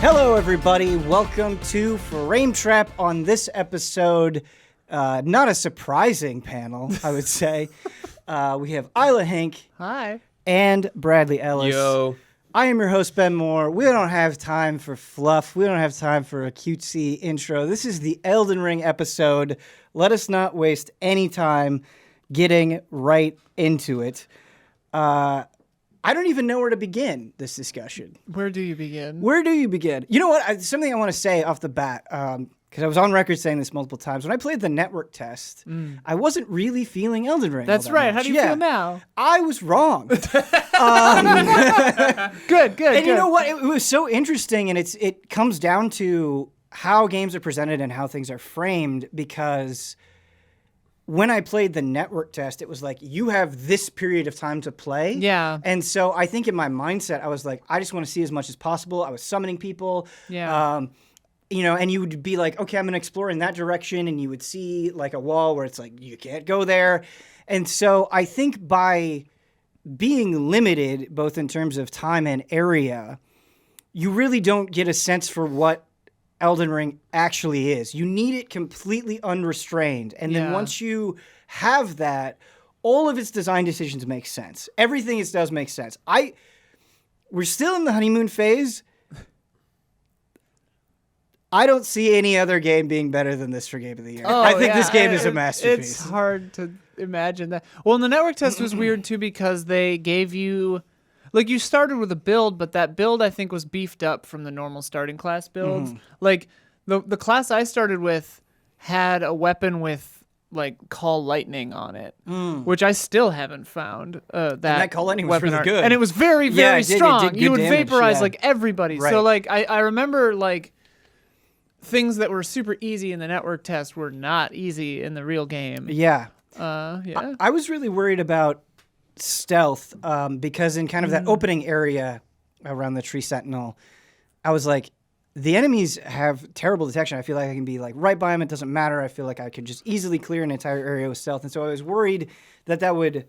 Hello, everybody. Welcome to Frame Trap. On this episode, not a surprising panel, I would say. We have Isla Hank. Hi. And Bradley Ellis. Yo. I am your host, Ben Moore. We don't have time for fluff. We don't have time for a cutesy intro. This is the Elden Ring episode. Let us not waste any time getting right into it. I don't even know where to begin this discussion. Where do you begin? Where do you begin? You know what? Something I want to say off the bat, because I was on record saying this multiple times. When I played the network test, I wasn't really feeling Elden Ring. That's right. Much. How do you feel now? I was wrong. Good. And you know what? It was so interesting, and it comes down to how games are presented and how things are framed, because when I played the network test, it was like, you have this period of time to play. Yeah. And so I think in my mindset, I was like, I just want to see as much as possible. I was summoning people. Yeah. You know, and you would be like, okay, I'm going to explore in that direction. And you would see like a wall where it's like, you can't go there. And so I think by being limited, both in terms of time and area, you really don't get a sense for what Elden Ring actually is. You need it completely unrestrained. And then once you have that, all of its design decisions make sense. Everything it does makes sense. We're still in the honeymoon phase. I don't see any other game being better than this for Game of the Year. I think this game is a masterpiece. It's hard to imagine that. Well, and the network test was weird too, because they gave you, like, you started with a build, but that build I think was beefed up from the normal starting class builds. Like the class I started with had a weapon with like Call Lightning on it, which I still haven't found. That Call Lightning was really good, and it was very, very strong. It did you would damage, vaporize like everybody. Right. So like I remember like things that were super easy in the network test were not easy in the real game. Yeah. Yeah. I was really worried about stealth because in kind of that opening area around the Tree Sentinel, I was like, the enemies have terrible detection. I feel like I can be like right by them. It doesn't matter. I feel like I could just easily clear an entire area with stealth. And so I was worried that that would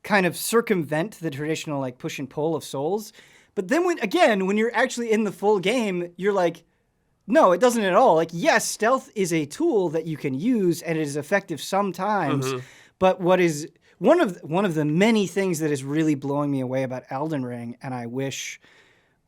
kind of circumvent the traditional like push and pull of Souls. But then when you're actually in the full game, you're like, no, it doesn't at all. Like, yes, stealth is a tool that you can use and it is effective sometimes. But what is one of the many things that is really blowing me away about Elden Ring, and I wish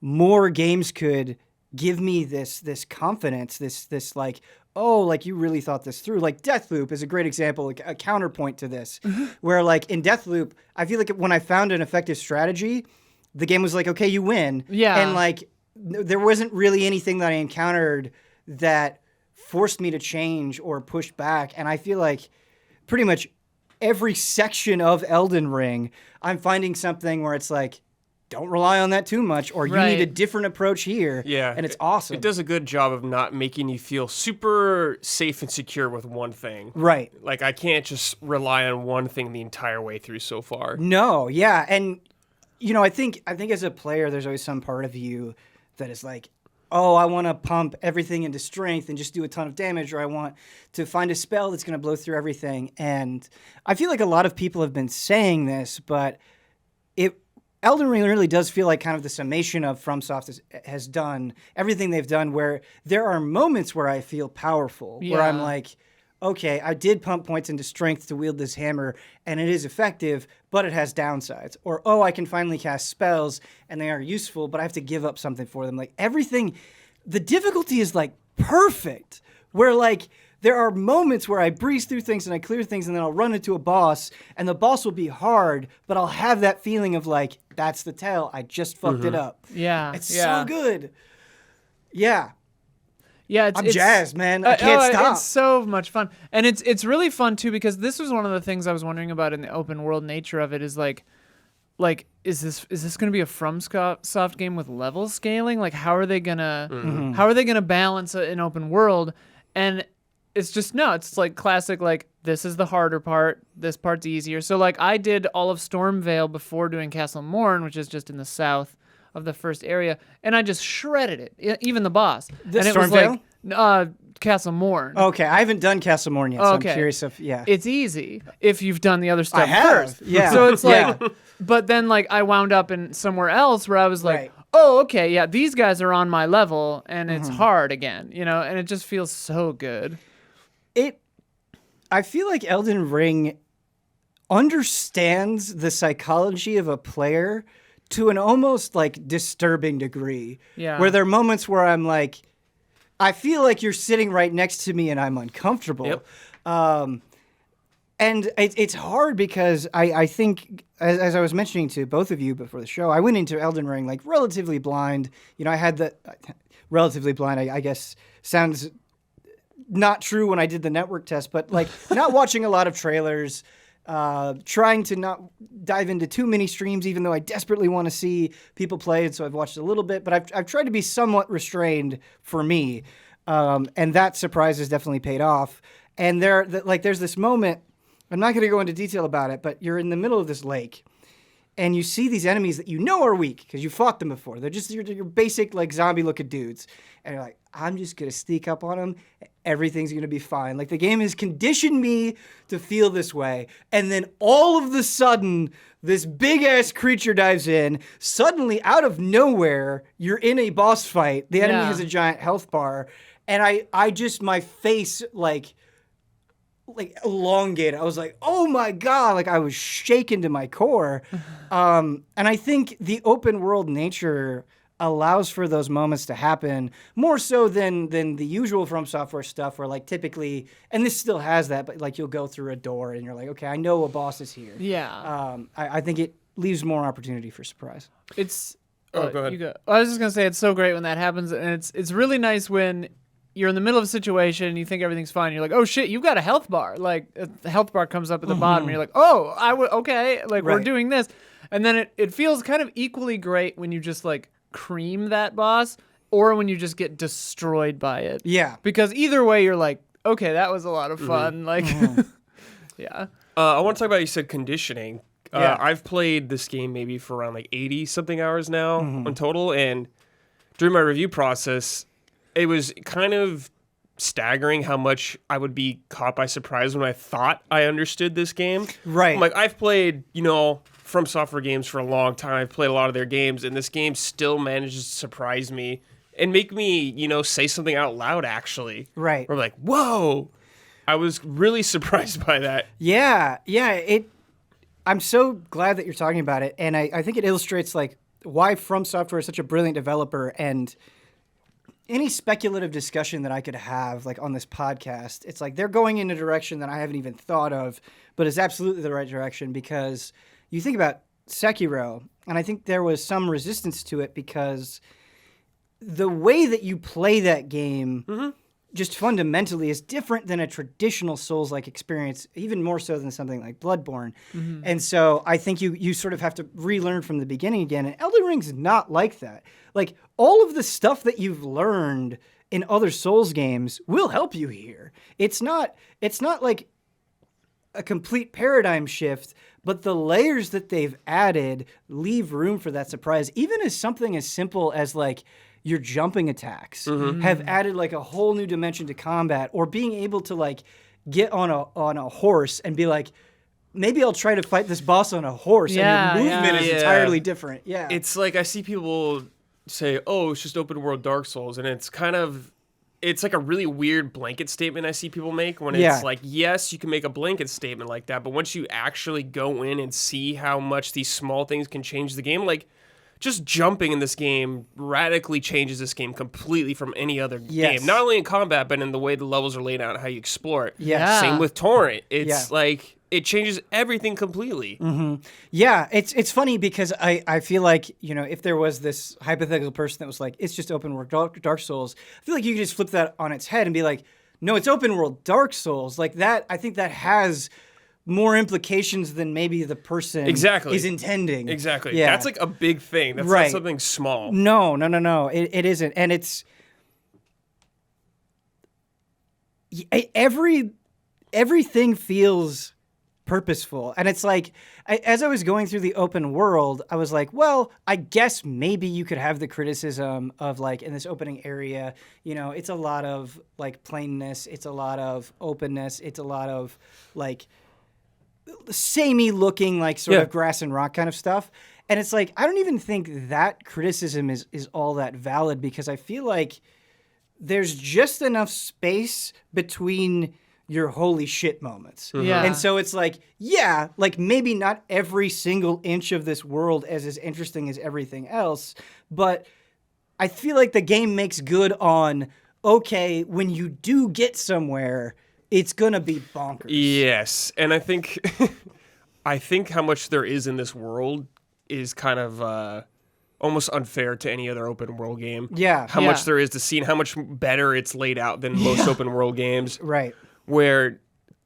more games could give me this confidence, this like, oh, like you really thought this through. Like Deathloop is a great example, like a counterpoint to this, where like in Deathloop, I feel like when I found an effective strategy, the game was like, okay, you win. Yeah. And like there wasn't really anything that I encountered that forced me to change or push back. And I feel like pretty much every section of Elden Ring, I'm finding something where it's like, don't rely on that too much, or you need a different approach here. Yeah. And it's awesome. It does a good job of not making you feel super safe and secure with one thing. Right. Like, I can't just rely on one thing the entire way through so far. No, yeah. And, you know, I think as a player, there's always some part of you that is like, oh, I want to pump everything into strength and just do a ton of damage, or I want to find a spell that's going to blow through everything. And I feel like a lot of people have been saying this, but Elden Ring really does feel like kind of the summation of FromSoft has done, everything they've done, where there are moments where I feel powerful, where I'm like, okay, I did pump points into strength to wield this hammer, and it is effective, but it has downsides. Or, oh, I can finally cast spells, and they are useful, but I have to give up something for them. Like, everything, the difficulty is, like, perfect, where, like, there are moments where I breeze through things and I clear things, and then I'll run into a boss, and the boss will be hard, but I'll have that feeling of, like, that's the tell. I just fucked it up. Yeah. It's so good. Yeah. Yeah, I'm jazzed, man. I can't stop. It's so much fun. And it's really fun, too, because this was one of the things I was wondering about in the open world nature of it is, like is this going to be a FromSoft game with level scaling? Like, how are they going to balance an open world? And it's just, no, it's like classic, like, this is the harder part, this part's easier. So, like, I did all of Stormvale before doing Castle Morn, which is just in the south of the first area, and I just shredded it, even the boss. The and it Stormvale? was like, Castle Morn. Okay, I haven't done Castle Morn yet, so I'm curious if, It's easy if you've done the other stuff I have, first. yeah. So it's like, but then, like, I wound up in somewhere else where I was like, Right. oh, okay, yeah, these guys are on my level, and it's hard again, and it just feels so good. I feel like Elden Ring understands the psychology of a player to an almost like disturbing degree. Yeah. Where there are moments where I'm like, I feel like you're sitting right next to me and I'm uncomfortable. Yep. And it's hard because I think, as I was mentioning to both of you before the show, I went into Elden Ring like relatively blind. I had the relatively blind, I guess, sounds not true when I did the network test, but like not watching a lot of trailers, trying to not dive into too many streams, even though I desperately want to see people play it. So I've watched a little bit, but I've tried to be somewhat restrained for me. And that surprise has definitely paid off. And there's this moment, I'm not going to go into detail about it, but you're in the middle of this lake and you see these enemies that you know are weak because you fought them before. They're just your basic like zombie looking dudes. And you're like, I'm just going to sneak up on them. Everything's going to be fine. Like the game has conditioned me to feel this way. And then all of the sudden, this big ass creature dives in. Suddenly out of nowhere, you're in a boss fight. The enemy has a giant health bar. And I just, my face like elongated. I was like, oh my God, like I was shaken to my core. And I think the open world nature allows for those moments to happen more so than the usual FromSoftware stuff where like typically, and this still has that, but like you'll go through a door and you're like, okay, I know a boss is here. Yeah. I think it leaves more opportunity for surprise. It's... go ahead. I was just going to say it's so great when that happens, and it's really nice when you're in the middle of a situation and you think everything's fine. You're like, oh shit, you've got a health bar. Like the health bar comes up at the bottom and you're like, oh, okay, like we're doing this. And then it feels kind of equally great when you just like cream that boss or when you just get destroyed by it. Yeah. Because either way you're like, okay, that was a lot of fun. Like, yeah. I want to talk about, you said conditioning. I've played this game maybe for around like 80 something hours now in total. And during my review process, it was kind of staggering how much I would be caught by surprise when I thought I understood this game. Right. I'm like, I've played, FromSoftware games for a long time. I've played a lot of their games, and this game still manages to surprise me and make me, say something out loud, actually. Right. Where I'm like, whoa. I was really surprised by that. Yeah. I'm so glad that you're talking about it. And I think it illustrates like why FromSoftware is such a brilliant developer, and any speculative discussion that I could have like on this podcast, it's like they're going in a direction that I haven't even thought of, but it's absolutely the right direction, because you think about Sekiro, and I think there was some resistance to it because the way that you play that game just fundamentally is different than a traditional Souls-like experience, even more so than something like Bloodborne. And so I think you sort of have to relearn from the beginning again. And Elden Ring's not like that. Like, all of the stuff that you've learned in other Souls games will help you here. It's not like a complete paradigm shift, but the layers that they've added leave room for that surprise. Even as something as simple as like your jumping attacks have added like a whole new dimension to combat, or being able to like get on a horse and be like, maybe I'll try to fight this boss on a horse, and your movement is entirely different. Yeah. It's like I see people say, oh, it's just open world Dark Souls, and it's like a really weird blanket statement I see people make when it's like, yes, you can make a blanket statement like that, but once you actually go in and see how much these small things can change the game, like just jumping in this game radically changes this game completely from any other game. Not only in combat, but in the way the levels are laid out and how you explore it. Yeah. Same with Torrent. It's like, it changes everything completely. Yeah, it's funny because I feel like, if there was this hypothetical person that was like, it's just open world Dark Souls, I feel like you could just flip that on its head and be like, no, it's open world Dark Souls. Like that, I think that has more implications than maybe the person is intending. Exactly. Yeah. That's like a big thing. That's not something small. No. It isn't. And it's everything feels purposeful. And it's like, as I was going through the open world, I was like, well, I guess maybe you could have the criticism of like, in this opening area, it's a lot of like plainness. It's a lot of openness. It's a lot of like samey looking, like sort of grass and rock kind of stuff. And it's like, I don't even think that criticism is all that valid, because I feel like there's just enough space between your holy shit moments. Yeah. And so it's like, yeah, like maybe not every single inch of this world is as interesting as everything else, but I feel like the game makes good on, okay, when you do get somewhere, it's going to be bonkers. Yes. And I think how much there is in this world is kind of almost unfair to any other open world game. Yeah. How much there is to see and how much better it's laid out than most open world games. Right. Where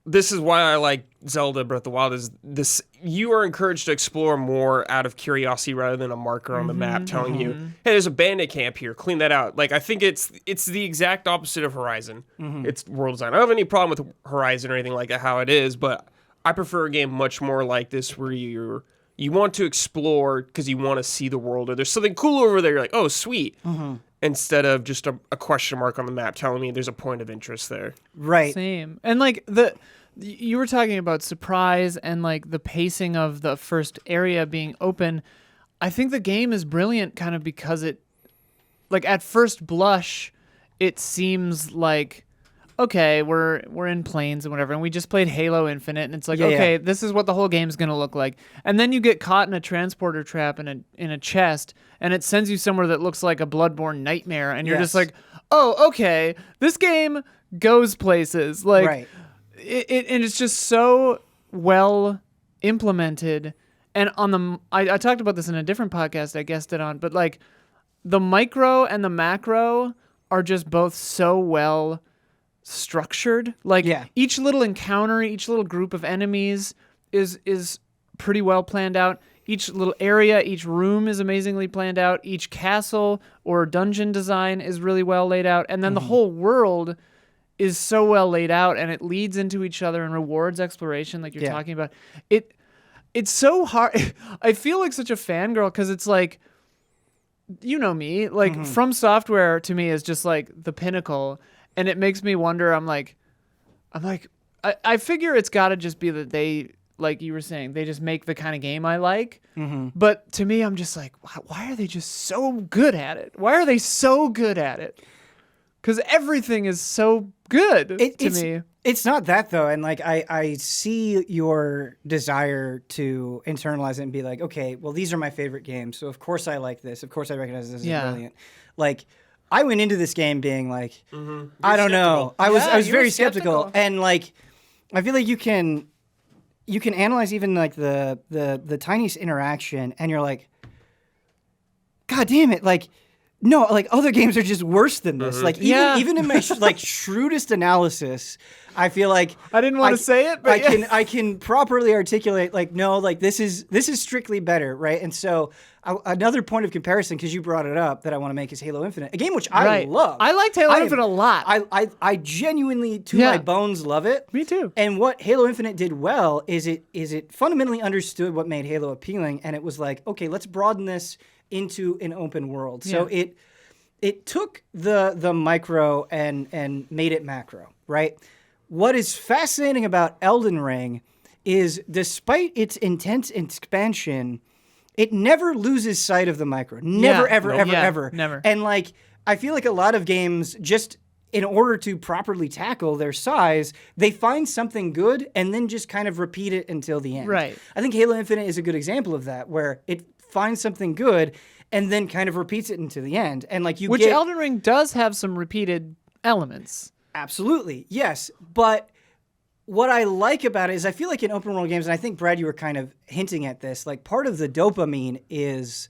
this is why I like Zelda Breath of the Wild is this, you are encouraged to explore more out of curiosity rather than a marker on the map telling you, hey, there's a bandit camp here, clean that out. Like, I think it's the exact opposite of Horizon. It's world design. I don't have any problem with Horizon or anything like that, how it is, but I prefer a game much more like this where you want to explore because you want to see the world, or there's something cool over there, you're like, oh, sweet. Instead of just a question mark on the map telling me there's a point of interest there. Right. Same. And like you were talking about surprise and like the pacing of the first area being open. I think the game is brilliant kind of because it, like at first blush, it seems like, okay, we're in planes and whatever, and we just played Halo Infinite, and it's like, okay, this is what the whole game's gonna look like. And then you get caught in a transporter trap in a chest, and it sends you somewhere that looks like a Bloodborne nightmare, and you're just like, oh, okay, this game goes places. Like, and it's just so well implemented. And on I talked about this in a different podcast I guessed it on, but like the micro and the macro are just both so well structured. Like each little encounter, each little group of enemies is pretty well planned out. Each little area, each room is amazingly planned out. Each castle or dungeon design is really well laid out. And then the whole world is so well laid out, and it leads into each other and rewards exploration like you're talking about. It's so hard. I feel like such a fangirl because it's like, you know me, like FromSoftware to me is just like the pinnacle. And it makes me wonder, I figure it's got to just be that they, like you were saying, they just make the kind of game I like. But to me, I'm just like, why are they just so good at it? Why are they so good at it? Because everything is so good to me. It's not that, though. And like, I see your desire to internalize it and be like, okay, well, these are my favorite games. So of course I like this. Of course I recognize this is brilliant. Like, I went into this game being like, I don't know. I was very skeptical. And like, I feel like you can analyze even like the tiniest interaction, and you're like, God damn it. Like, no, like other games are just worse than this. Like even in my like shrewdest analysis, I feel like I didn't want to say it, but I can properly articulate like, no, like this is strictly better, right? And so another point of comparison, because you brought it up, that I want to make is Halo Infinite, a game which I love. I liked Halo Infinite a lot. I genuinely, to my bones, love it. Me too. And what Halo Infinite did well is it fundamentally understood what made Halo appealing, and it was like, okay, let's broaden this into an open world. So it took the micro and made it macro, right? What is fascinating about Elden Ring is, despite its intense expansion, it never loses sight of the micro. Never, ever. Never. And like, I feel like a lot of games, just in order to properly tackle their size, they find something good and then just kind of repeat it until the end. Right. I think Halo Infinite is a good example of that, where it finds something good and then kind of repeats it into the end. And like Which Elden Ring does have some repeated elements. Absolutely, yes. But what I like about it is I feel like in open world games, and I think, Brad, you were kind of hinting at this, like part of the dopamine is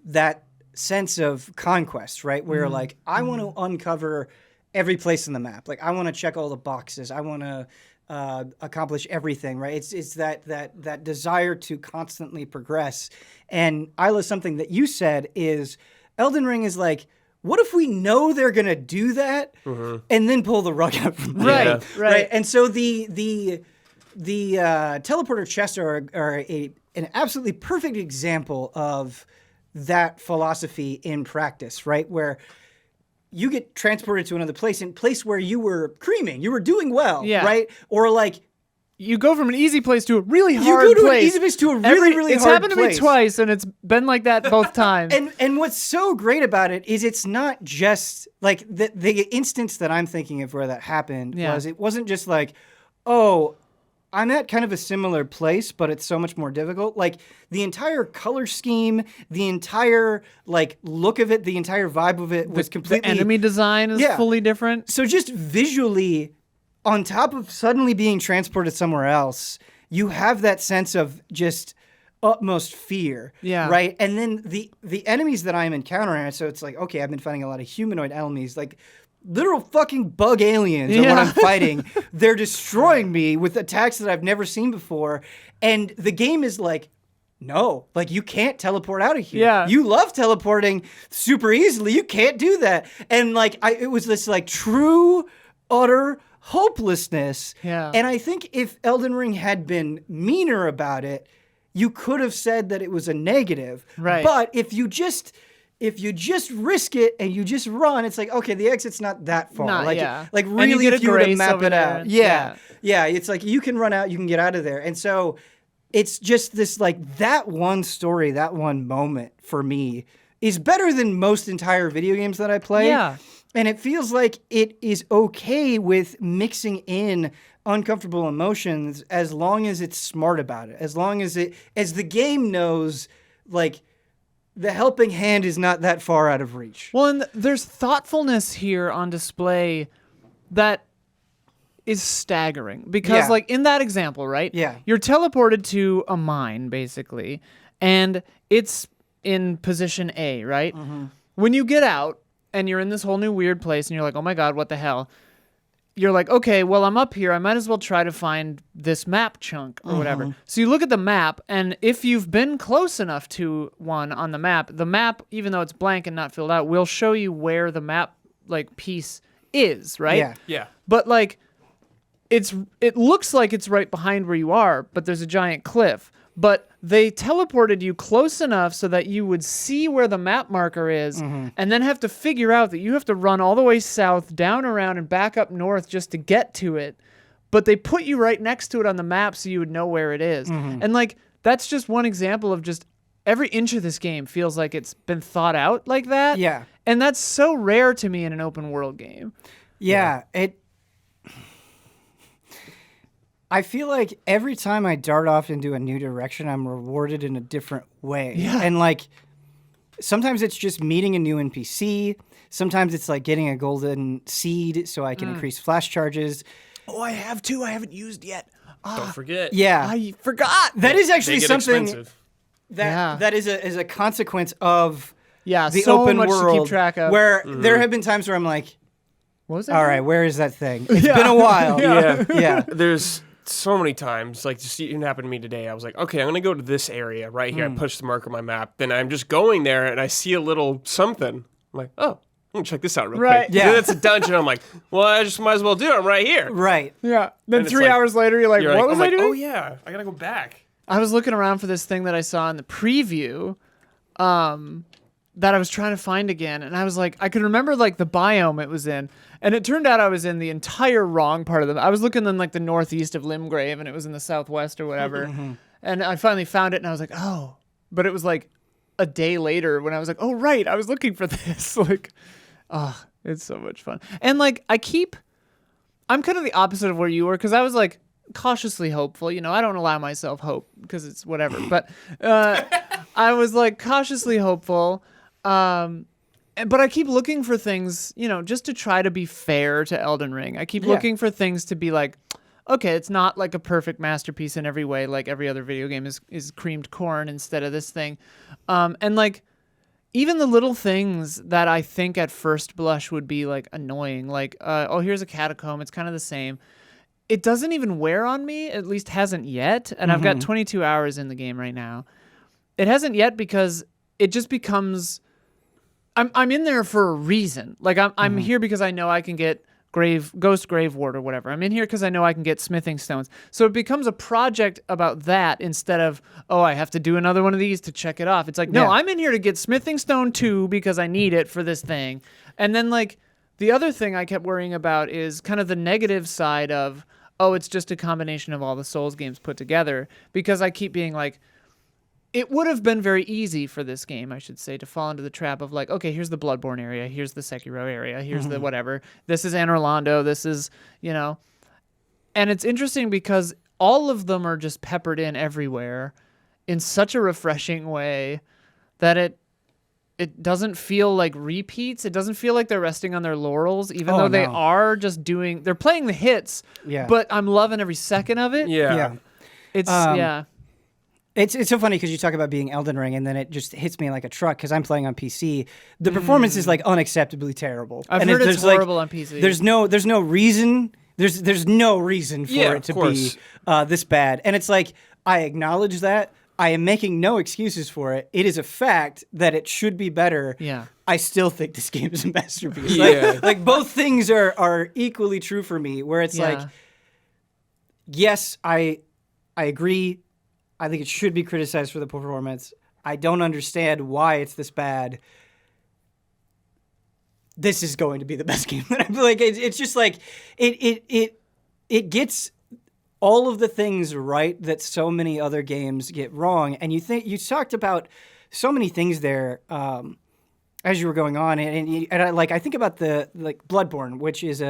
that sense of conquest, right? Where like, I want to uncover every place in the map. Like, I want to check all the boxes. I want to accomplish everything, right? It's that desire to constantly progress. And Isla, something that you said is Elden Ring is like, what if we know they're gonna do that and then pull the rug out from there? Right. And so the teleporter chests are an absolutely perfect example of that philosophy in practice, right? Where you get transported to another place, where you were creaming, you were doing well, right? Or like, you go from an easy place to a really hard You go to place. an easy place to a really, really it's hard happened place. to me twice, and it's been like that both times. And what's so great about it is it's not just like the instance that I'm thinking of where that happened was it wasn't just like, oh, I'm at kind of a similar place, but it's so much more difficult. Like the entire color scheme, the entire like look of it, the entire vibe of it was completely. The enemy design is fully different. So just visually, on top of suddenly being transported somewhere else, you have that sense of just utmost fear. Yeah. Right. And then the enemies that I'm encountering, so it's like, okay, I've been fighting a lot of humanoid enemies, like literal fucking bug aliens are what I'm fighting. They're destroying me with attacks that I've never seen before. And the game is like, no, like you can't teleport out of here. Yeah. You love teleporting super easily. You can't do that. And like, it was this like true, utter hopelessness. Yeah. And I think if Elden Ring had been meaner about it, you could have said that it was a negative. Right. But if you just risk it and you just run, it's like, okay, the exit's not that far. Like And you really, get a if you were to grace map over it there. out. Yeah. It's like you can run out, you can get out of there. And so it's just this like that one story, that one moment for me is better than most entire video games that I play. Yeah. And it feels like it is okay with mixing in uncomfortable emotions as long as it's smart about it. As long as the game knows, like, the helping hand is not that far out of reach. Well, and there's thoughtfulness here on display that is staggering. Because, like, in that example, right? Yeah. You're teleported to a mine, basically, and it's in position A, right? Mm-hmm. When you get out, and you're in this whole new weird place, and you're like, oh my god, what the hell? You're like, okay, well, I'm up here. I might as well try to find this map chunk or whatever. So you look at the map, and if you've been close enough to one on the map, even though it's blank and not filled out, will show you where the map like piece is, right? Yeah. Yeah. But like, it looks like it's right behind where you are, but there's a giant cliff. But they teleported you close enough so that you would see where the map marker is and then have to figure out that you have to run all the way south, down around, and back up north just to get to it. But they put you right next to it on the map so you would know where it is. And like, that's just one example of just every inch of this game feels like it's been thought out like that. Yeah. And that's so rare to me in an open world game. Yeah. I feel like every time I dart off into a new direction, I'm rewarded in a different way. Yeah. And like, sometimes it's just meeting a new NPC. Sometimes it's like getting a golden seed so I can increase flash charges. Oh, I have two I haven't used yet. Don't forget. Yeah. I forgot. That is They actually get something expensive. that is a consequence of Yeah, the so open much world to keep track of. where there have been times where I'm like, What was that? all right, where is that thing? It's been a while. Yeah. There's so many times, like just even happened to me today. I was like, okay, I'm gonna go to this area right here. I push the marker on my map. Then I'm just going there and I see a little something. I'm like, oh, I'm gonna check this out real Right. quick. Yeah. Then it's a dungeon. I'm like, well, I just might as well do it. I'm right here. Right. Yeah. Then And it's 3 like- hours later, you're like, what was I'm I like, doing? oh yeah, I gotta go back. I was looking around for this thing that I saw in the preview that I was trying to find again. And I was like, I could remember like the biome it was in. And it turned out I was in the entire wrong part of them. I was looking in like the northeast of Limgrave and it was in the southwest or whatever. And I finally found it and I was like, oh. But it was like a day later when I was like, oh, right, I was looking for this. Like, oh, it's so much fun. And like, I'm kind of the opposite of where you were because I was like, cautiously hopeful. You know, I don't allow myself hope because it's whatever. But I was like cautiously hopeful. But I keep looking for things, you know, just to try to be fair to Elden Ring. I keep looking for things to be like, okay, it's not like a perfect masterpiece in every way. Like every other video game is creamed corn instead of this thing. And like, even the little things that I think at first blush would be like annoying, like, oh, here's a catacomb. It's kind of the same. It doesn't even wear on me, at least hasn't yet. And I've got 22 hours in the game right now. It hasn't yet because it just becomes, I'm in there for a reason. Like I'm here because I know I can get ghost grave ward or whatever. I'm in here because I know I can get smithing stones. So it becomes a project about that instead of, oh, I have to do another one of these to check it off. It's like, no, I'm in here to get smithing stone 2 because I need it for this thing. And then like the other thing I kept worrying about is kind of the negative side of, oh, it's just a combination of all the Souls games put together, because I keep being like, it would have been very easy for this game, I should say, to fall into the trap of like, okay, here's the Bloodborne area, here's the Sekiro area, here's the whatever, this is Anor Londo, this is, and it's interesting because all of them are just peppered in everywhere in such a refreshing way that it doesn't feel like repeats. It doesn't feel like they're resting on their laurels, even though they are just they're playing the hits, but I'm loving every second of it. Yeah. It's so funny because you talk about being Elden Ring, and then it just hits me like a truck because I'm playing on PC. The performance is like unacceptably terrible. I've heard it's horrible on PC. There's no reason. There's no reason for it to be this bad. And it's like, I acknowledge that. I am making no excuses for it. It is a fact that it should be better. Yeah. I still think this game is a masterpiece. Yeah. Like both things are equally true for me, where it's like, yes, I agree. I think it should be criticized for the performance. I don't understand why it's this bad. This is going to be the best game that I feel like. It's just like it gets all of the things right that so many other games get wrong. And you talked about so many things there as you were going on, and I think about the Bloodborne, which is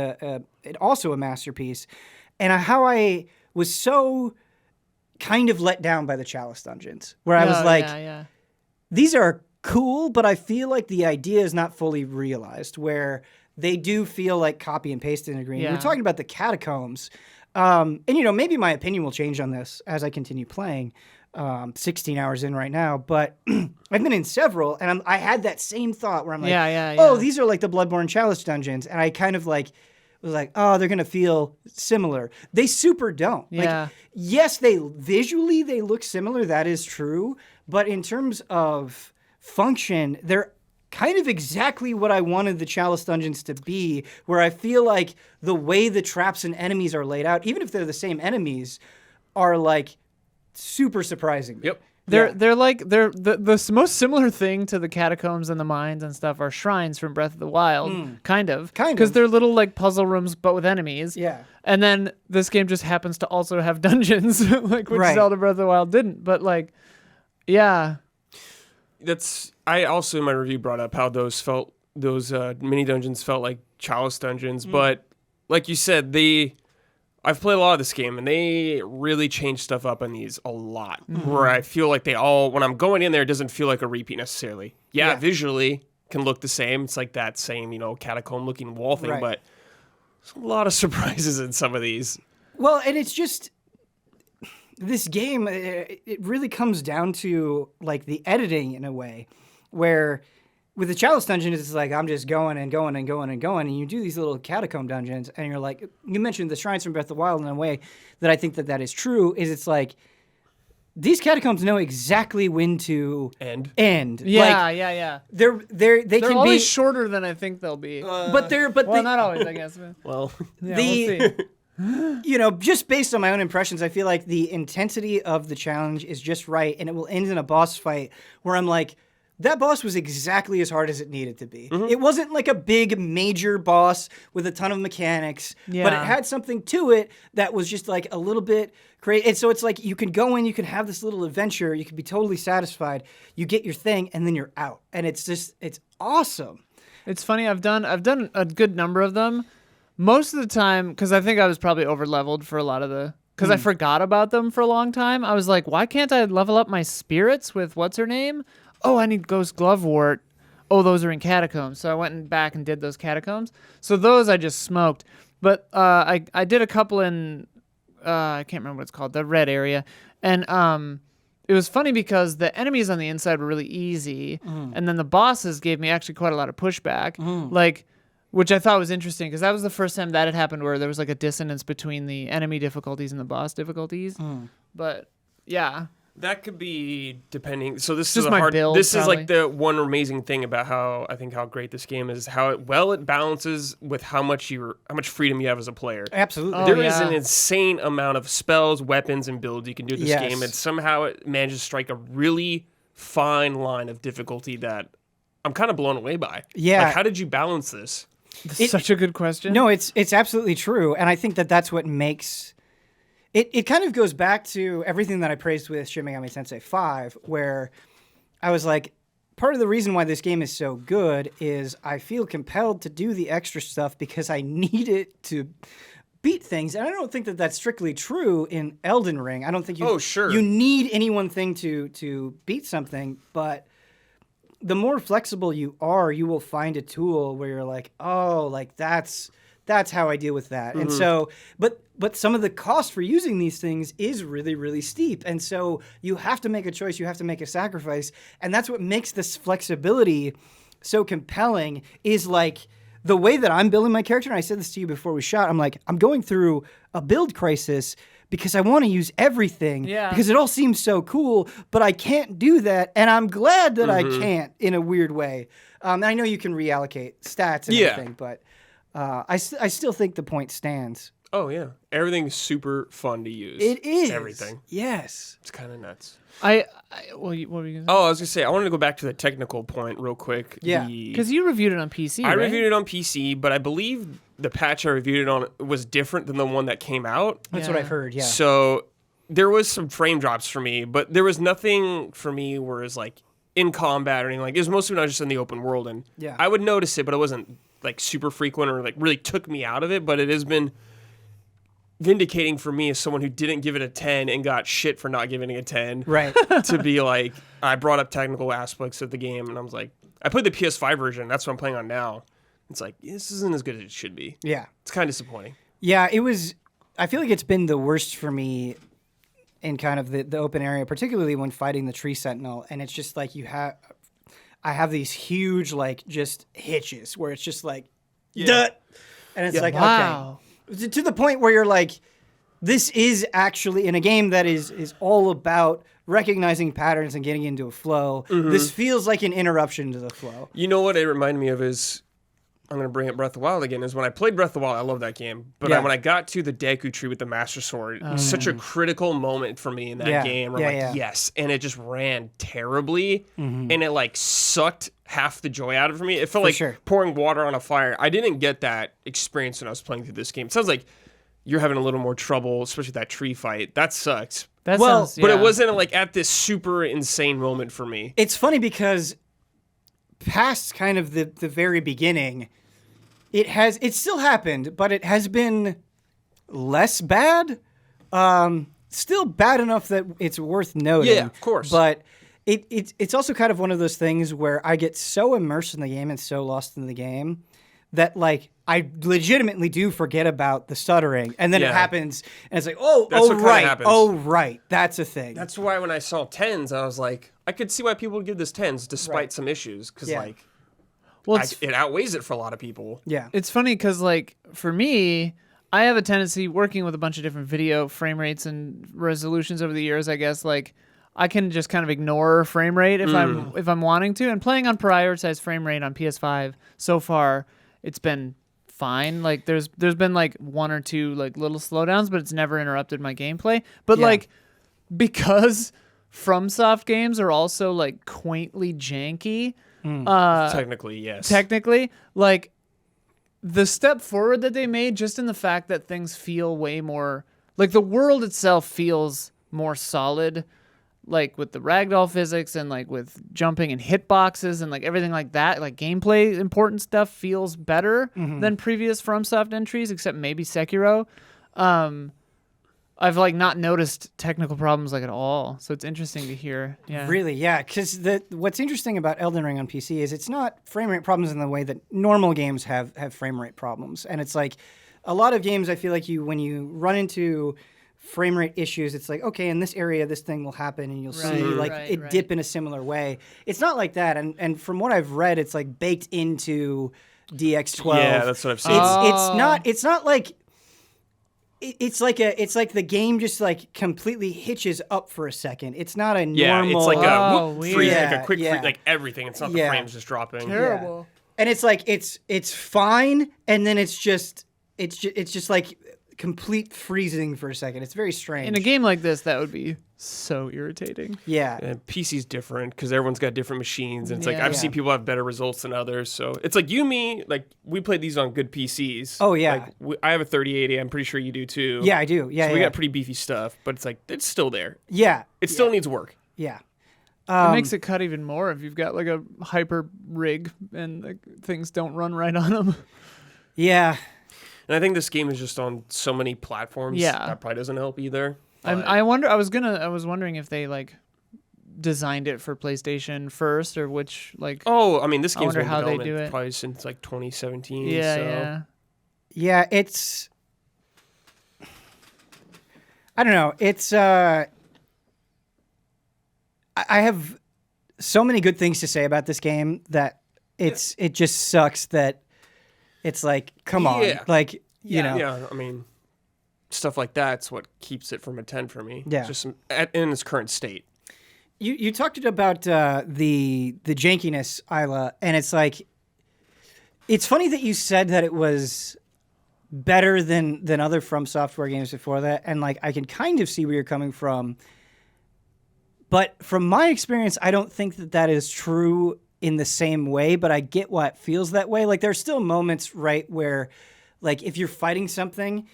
also a masterpiece, and how I was so kind of let down by the Chalice dungeons, where I was like, these are cool, but I feel like the idea is not fully realized, where they do feel like copy and paste in a green. We're talking about the catacombs. And, maybe my opinion will change on this as I continue playing. 16 hours in right now, but I've been in several, and I had that same thought where I'm like, oh, these are like the Bloodborne Chalice dungeons, and I kind of was like, oh, they're gonna feel similar. They super don't. Yeah. Like, yes, they look similar. That is true, but in terms of function, they're kind of exactly what I wanted the Chalice dungeons to be, where I feel like the way the traps and enemies are laid out, even if they're the same enemies, are like super surprising. Yep. They're like the most similar thing to the catacombs and the mines and stuff are shrines from Breath of the Wild, kind of, because they're little like puzzle rooms but with enemies. Yeah. And then this game just happens to also have dungeons, like which Zelda Breath of the Wild didn't. But like, yeah. I also in my review brought up how those mini dungeons felt like Chalice dungeons, but like you said, I've played a lot of this game, and they really change stuff up in these a lot. Where I feel like when I'm going in there, it doesn't feel like a repeat necessarily. Yeah, visually can look the same. It's like that same, catacomb-looking wall thing, but there's a lot of surprises in some of these. Well, and it's just this game. It really comes down to like the editing in a way, where with the Chalice dungeon, it's like I'm just going and going and going and going, and you do these little catacomb dungeons, and you're like, you mentioned the shrines from Breath of the Wild in a way that I think that is true. Is it's like these catacombs know exactly when to end. Yeah. They can always be shorter than I think they'll be. But not always, I guess. Well, we'll see. Just based on my own impressions, I feel like the intensity of the challenge is just right, and it will end in a boss fight where I'm like, that boss was exactly as hard as it needed to be. It wasn't like a big major boss with a ton of mechanics, but it had something to it that was just like a little bit crazy. And so it's like you can go in, you can have this little adventure, you can be totally satisfied, you get your thing, and then you're out. And it's awesome. It's funny, I've done a good number of them. Most of the time, because I think I was probably over-leveled for a lot of because I forgot about them for a long time. I was like, why can't I level up my spirits with what's her name? Oh, I need Ghost Glovewort. Oh, those are in catacombs. So I went back and did those catacombs. So those I just smoked. But I did a couple in, I can't remember what it's called, the red area. And it was funny because the enemies on the inside were really easy. And then the bosses gave me actually quite a lot of pushback. Which I thought was interesting because that was the first time that had happened where there was like a dissonance between the enemy difficulties and the boss difficulties. But yeah. That could be depending. So this Just is my a hard. build, This probably. is like the one amazing thing about how great this game is. How it balances with how much freedom you have as a player. Absolutely. Oh, There is an insane amount of spells, weapons, and builds you can do in this game, and somehow it manages to strike a really fine line of difficulty that I'm kind of blown away by. Yeah. Like, how did you balance this? Such a good question. No, it's absolutely true, and I think that's what makes It kind of goes back to everything that I praised with Shin Megami Tensei 5, where I was like, part of the reason why this game is so good is I feel compelled to do the extra stuff because I need it to beat things. And I don't think that that's strictly true in Elden Ring. I don't think you need any one thing to beat something, but the more flexible you are, you will find a tool where you're like, oh, like that's how I deal with that. And so, but some of the cost for using these things is really, really steep. And so you have to make a choice. You have to make a sacrifice. And that's what makes this flexibility so compelling is like the way that I'm building my character. And I said this to you before we shot. I'm like, I'm going through a build crisis because I want to use everything because it all seems so cool, but I can't do that. And I'm glad that I can't in a weird way. And I know you can reallocate stats and everything, but I still think the point stands. Oh, yeah. Everything's super fun to use. It is. Everything. Yes. It's kind of nuts. What were you going to say? Oh, I was going to say, I wanted to go back to the technical point real quick. Yeah. Because you reviewed it on PC, I reviewed it on PC, but I believe the patch I reviewed it on was different than the one that came out. That's what I've heard, yeah. So there was some frame drops for me, but there was nothing for me where it's like in combat or anything. Like, it was mostly not just in the open world. And I would notice it, but it wasn't like super frequent or like really took me out of it. But it has been vindicating for me as someone who didn't give it a 10 and got shit for not giving it a 10. Right. To be like, I brought up technical aspects of the game and I was like, I played the PS5 version. That's what I'm playing on now. It's like, this isn't as good as it should be. Yeah. It's kind of disappointing. Yeah, it was, I feel like it's been the worst for me in kind of the open area, particularly when fighting the Tree Sentinel. And it's just like I have these huge, like, just hitches where it's just like, duh! And it's like, okay. To the point where you're like, this is actually, in a game that is all about recognizing patterns and getting into a flow, this feels like an interruption to the flow. You know what it reminded me of is, I'm going to bring up Breath of the Wild again, is when I played Breath of the Wild, I love that game. But when I got to the Deku Tree with the Master Sword, it was such a critical moment for me in that game. Where I'm like, yes. And it just ran terribly. And it like sucked half the joy out of it for me. It felt like pouring water on a fire. I didn't get that experience when I was playing through this game. It sounds like you're having a little more trouble, especially that tree fight. That sucks. But it wasn't like at this super insane moment for me. It's funny because past kind of the very beginning, it still happened, but it has been less bad. Still bad enough that it's worth noting. Yeah, of course. But it's also kind of one of those things where I get so immersed in the game and so lost in the game that like I legitimately do forget about the stuttering, and then it happens, and it's like, right, that's a thing. That's why when I saw 10s, I was like, I could see why people would give this 10s despite some issues, because it outweighs it for a lot of people. Yeah, it's funny because like for me, I have a tendency working with a bunch of different video frame rates and resolutions over the years. I guess like I can just kind of ignore frame rate if I'm wanting to, and playing on prioritized frame rate on PS5 so far, it's been fine. Like there's been like one or two like little slowdowns, but it's never interrupted my gameplay. But like because FromSoft games are also like quaintly janky. Technically, yes. Technically, like the step forward that they made just in the fact that things feel way more like the world itself feels more solid, like with the ragdoll physics and like with jumping and hitboxes and like everything like that, like gameplay important stuff feels better than previous FromSoft entries, except maybe Sekiro. I've like not noticed technical problems like at all, so it's interesting to hear. Yeah, really, yeah. Because what's interesting about Elden Ring on PC is it's not frame rate problems in the way that normal games have frame rate problems, and it's like a lot of games. I feel like when you run into frame rate issues, it's like, okay, in this area, this thing will happen, and you'll see it dip in a similar way. It's not like that, and from what I've read, it's like baked into DX12. Yeah, that's what I've seen. It's not like. It's like the game just like completely hitches up for a second. It's not a normal. Yeah, it's like a freeze, like a quick freeze, like everything. It's not the frames just dropping. Terrible. And it's like it's fine, and then it's just like complete freezing for a second. It's very strange. In a game like this, that would be so irritating. Yeah. And PC's different because everyone's got different machines, and it's like Yeah. I've seen people have better results than others. So it's like me, like we played these on good PCs. Oh, yeah. Like, I have a 3080. I'm pretty sure you do too. Yeah, I do. Yeah, So we yeah. got pretty beefy stuff, but it's like it's still there. Yeah. It still needs work. Yeah. It makes it cut even more if you've got like a hyper rig and like, things don't run right on them. Yeah. And I think this game is just on so many platforms. Yeah. That probably doesn't help either. I wonder. I was wondering if they like designed it for PlayStation first or which like. Oh, I mean, this I game's wonder been in how they development do it. probably since like 2017. Yeah, so. yeah. Yeah, it's... I don't know. It's... I have so many good things to say about this game that it just sucks that it's like, come on. Yeah. Like, you know. Yeah, I mean, stuff like that's what keeps it from a 10 for me. Yeah. Just in its current state. You talked about the jankiness, Isla, and it's like, it's funny that you said that it was better than other FromSoftware games before that, and like I can kind of see where you're coming from. But from my experience, I don't think that is true in the same way, but I get why it feels that way. Like there's still moments, right, where like if you're fighting something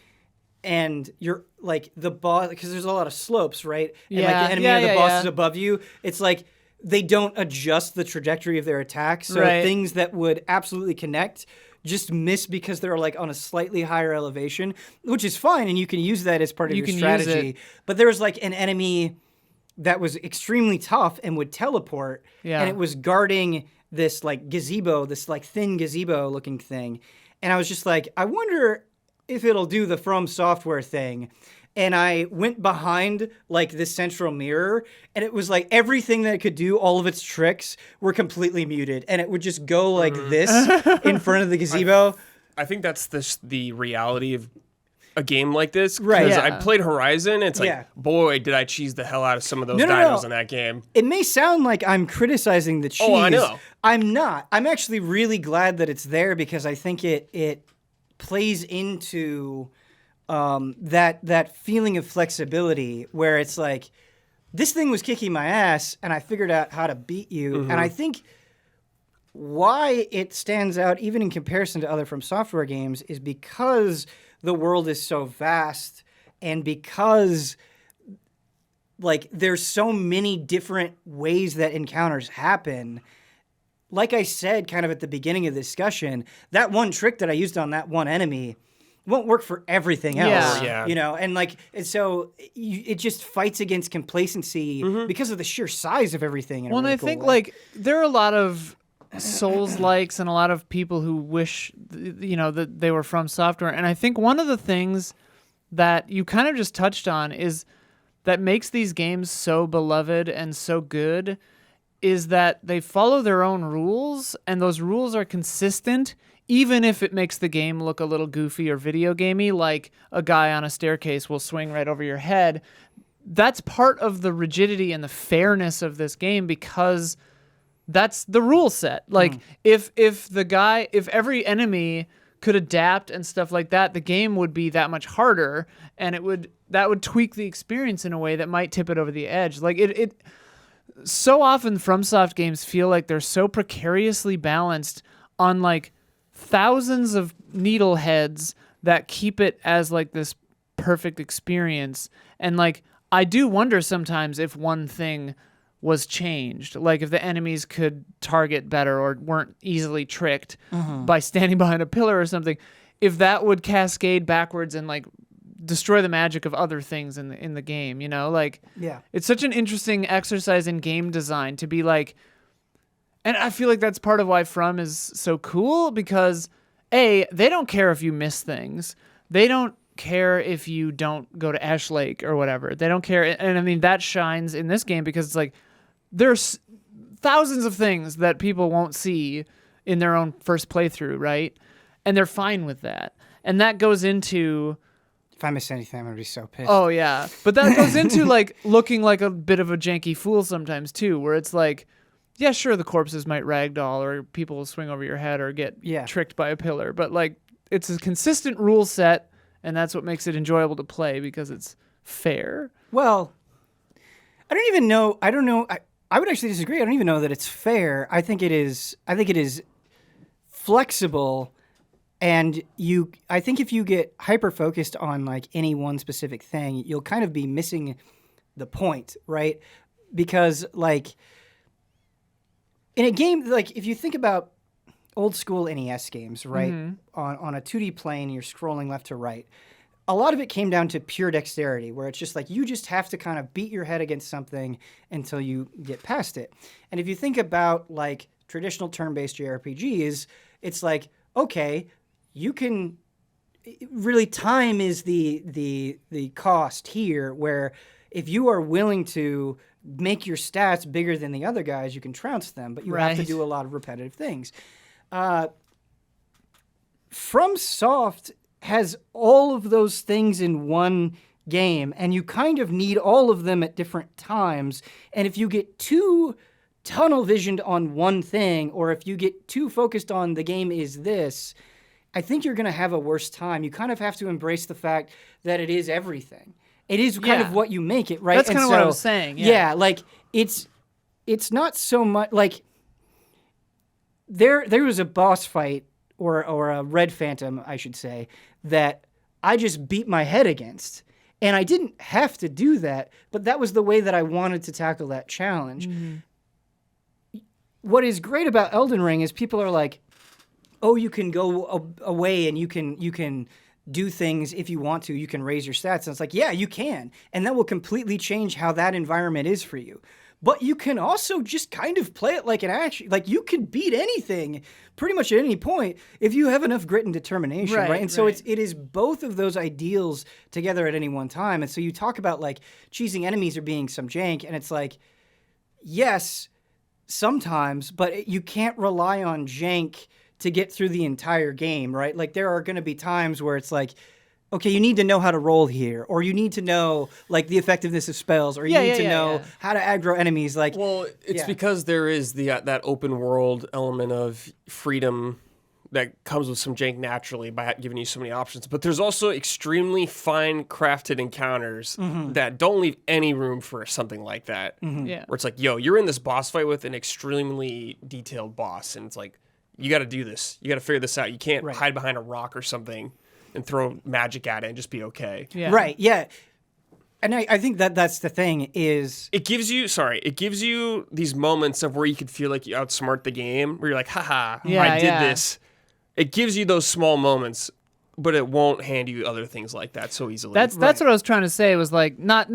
and you're like the boss, because there's a lot of slopes, right? And like the enemy or the boss is above you, it's like they don't adjust the trajectory of their attack. So things that would absolutely connect just miss because they're like on a slightly higher elevation, which is fine. And you can use that as part of your strategy. But there was like an enemy that was extremely tough and would teleport, and it was guarding this like gazebo, this like thin gazebo looking thing. And I was just like, I wonder if it'll do the FromSoftware thing. And I went behind like this central mirror, and it was like everything that it could do, all of its tricks were completely muted, and it would just go like this in front of the gazebo. I think that's the reality of a game like this. Right. Because Yeah. I played Horizon, and it's like, boy, did I cheese the hell out of some of those dinos in that game. It may sound like I'm criticizing the cheese. Oh, I know. I'm not. I'm actually really glad that it's there because I think it plays into that feeling of flexibility where it's like, this thing was kicking my ass, and I figured out how to beat you. Mm-hmm. And I think why it stands out, even in comparison to other FromSoftware games, is because the world is so vast, and because like there's so many different ways that encounters happen. Like I said kind of at the beginning of the discussion, that one trick that I used on that one enemy won't work for everything else. Yeah. You know, and like, and so it just fights against complacency because of the sheer size of everything. In a Well, really and I cool think way. like there are a lot of Souls-likes and a lot of people who wish, that they were from software. And I think one of the things that you kind of just touched on is that makes these games so beloved and so good is that they follow their own rules, and those rules are consistent, even if it makes the game look a little goofy or video gamey, like a guy on a staircase will swing right over your head. That's part of the rigidity and the fairness of this game because that's the rule set. Like if every enemy could adapt and stuff like that, the game would be that much harder, and that would tweak the experience in a way that might tip it over the edge. Like it so often FromSoft games feel like they're so precariously balanced on like thousands of needle heads that keep it as like this perfect experience. And like I do wonder sometimes if one thing was changed, like if the enemies could target better or weren't easily tricked by standing behind a pillar or something, if that would cascade backwards and like destroy the magic of other things in the game, like it's such an interesting exercise in game design to be like, and I feel like that's part of why From is so cool because they don't care if you miss things. They don't care if you don't go to Ash Lake or whatever. They don't care. And I mean, that shines in this game because it's like, there's thousands of things that people won't see in their own first playthrough, right? And they're fine with that. And that goes into... If I miss anything, I'm going to be so pissed. Oh, yeah. But that goes into, like, looking like a bit of a janky fool sometimes, too, where it's like, yeah, sure, the corpses might ragdoll or people will swing over your head or get tricked by a pillar. But, like, it's a consistent rule set, and that's what makes it enjoyable to play because it's fair. Well, I don't even know. I don't know. I would actually disagree. I don't even know that it's fair. I think it is flexible, and I think if you get hyper focused on like any one specific thing, you'll kind of be missing the point, right? Because like in a game, like if you think about old school NES games, right? On a 2D plane, you're scrolling left to right. A lot of it came down to pure dexterity, where it's just like you just have to kind of beat your head against something until you get past it. And if you think about like traditional turn-based JRPGs, it's like, okay, you can really, time is the cost here, where if you are willing to make your stats bigger than the other guys, you can trounce them, but you have to do a lot of repetitive things. FromSoft has all of those things in one game, and you kind of need all of them at different times. And if you get too tunnel visioned on one thing, or if you get too focused on the game is this, I think you're going to have a worse time. You kind of have to embrace the fact that it is everything. It is kind of what you make it, right? That's kind of what I was saying. Yeah, like it's not so much like there was a boss fight or a red phantom, I should say, that I just beat my head against. And I didn't have to do that, but that was the way that I wanted to tackle that challenge. What is great about Elden Ring is people are like, oh, you can go away and you can do things if you want to. You can raise your stats. And it's like, yeah, you can. And that will completely change how that environment is for you. But you can also just kind of play it like an action. Like, you can beat anything pretty much at any point if you have enough grit and determination, right? And so it is both of those ideals together at any one time. And so you talk about, like, cheesing enemies or being some jank, and it's like, yes, sometimes, but you can't rely on jank to get through the entire game, right? Like, there are going to be times where it's like, okay, you need to know how to roll here, or you need to know like the effectiveness of spells, or you need to know how to aggro enemies. Like, well, it's because there is that open world element of freedom that comes with some jank naturally by giving you so many options. But there's also extremely fine crafted encounters that don't leave any room for something like that. Yeah, where it's like, yo, you're in this boss fight with an extremely detailed boss, and it's like, you got to do this. You got to figure this out. You can't hide behind a rock or something and throw magic at it and just be okay. Yeah. Right, yeah. And I think that's the thing is... It gives you these moments of where you could feel like you outsmart the game, where you're like, haha, I did this. It gives you those small moments, but it won't hand you other things like that so easily. That's what I was trying to say, was like not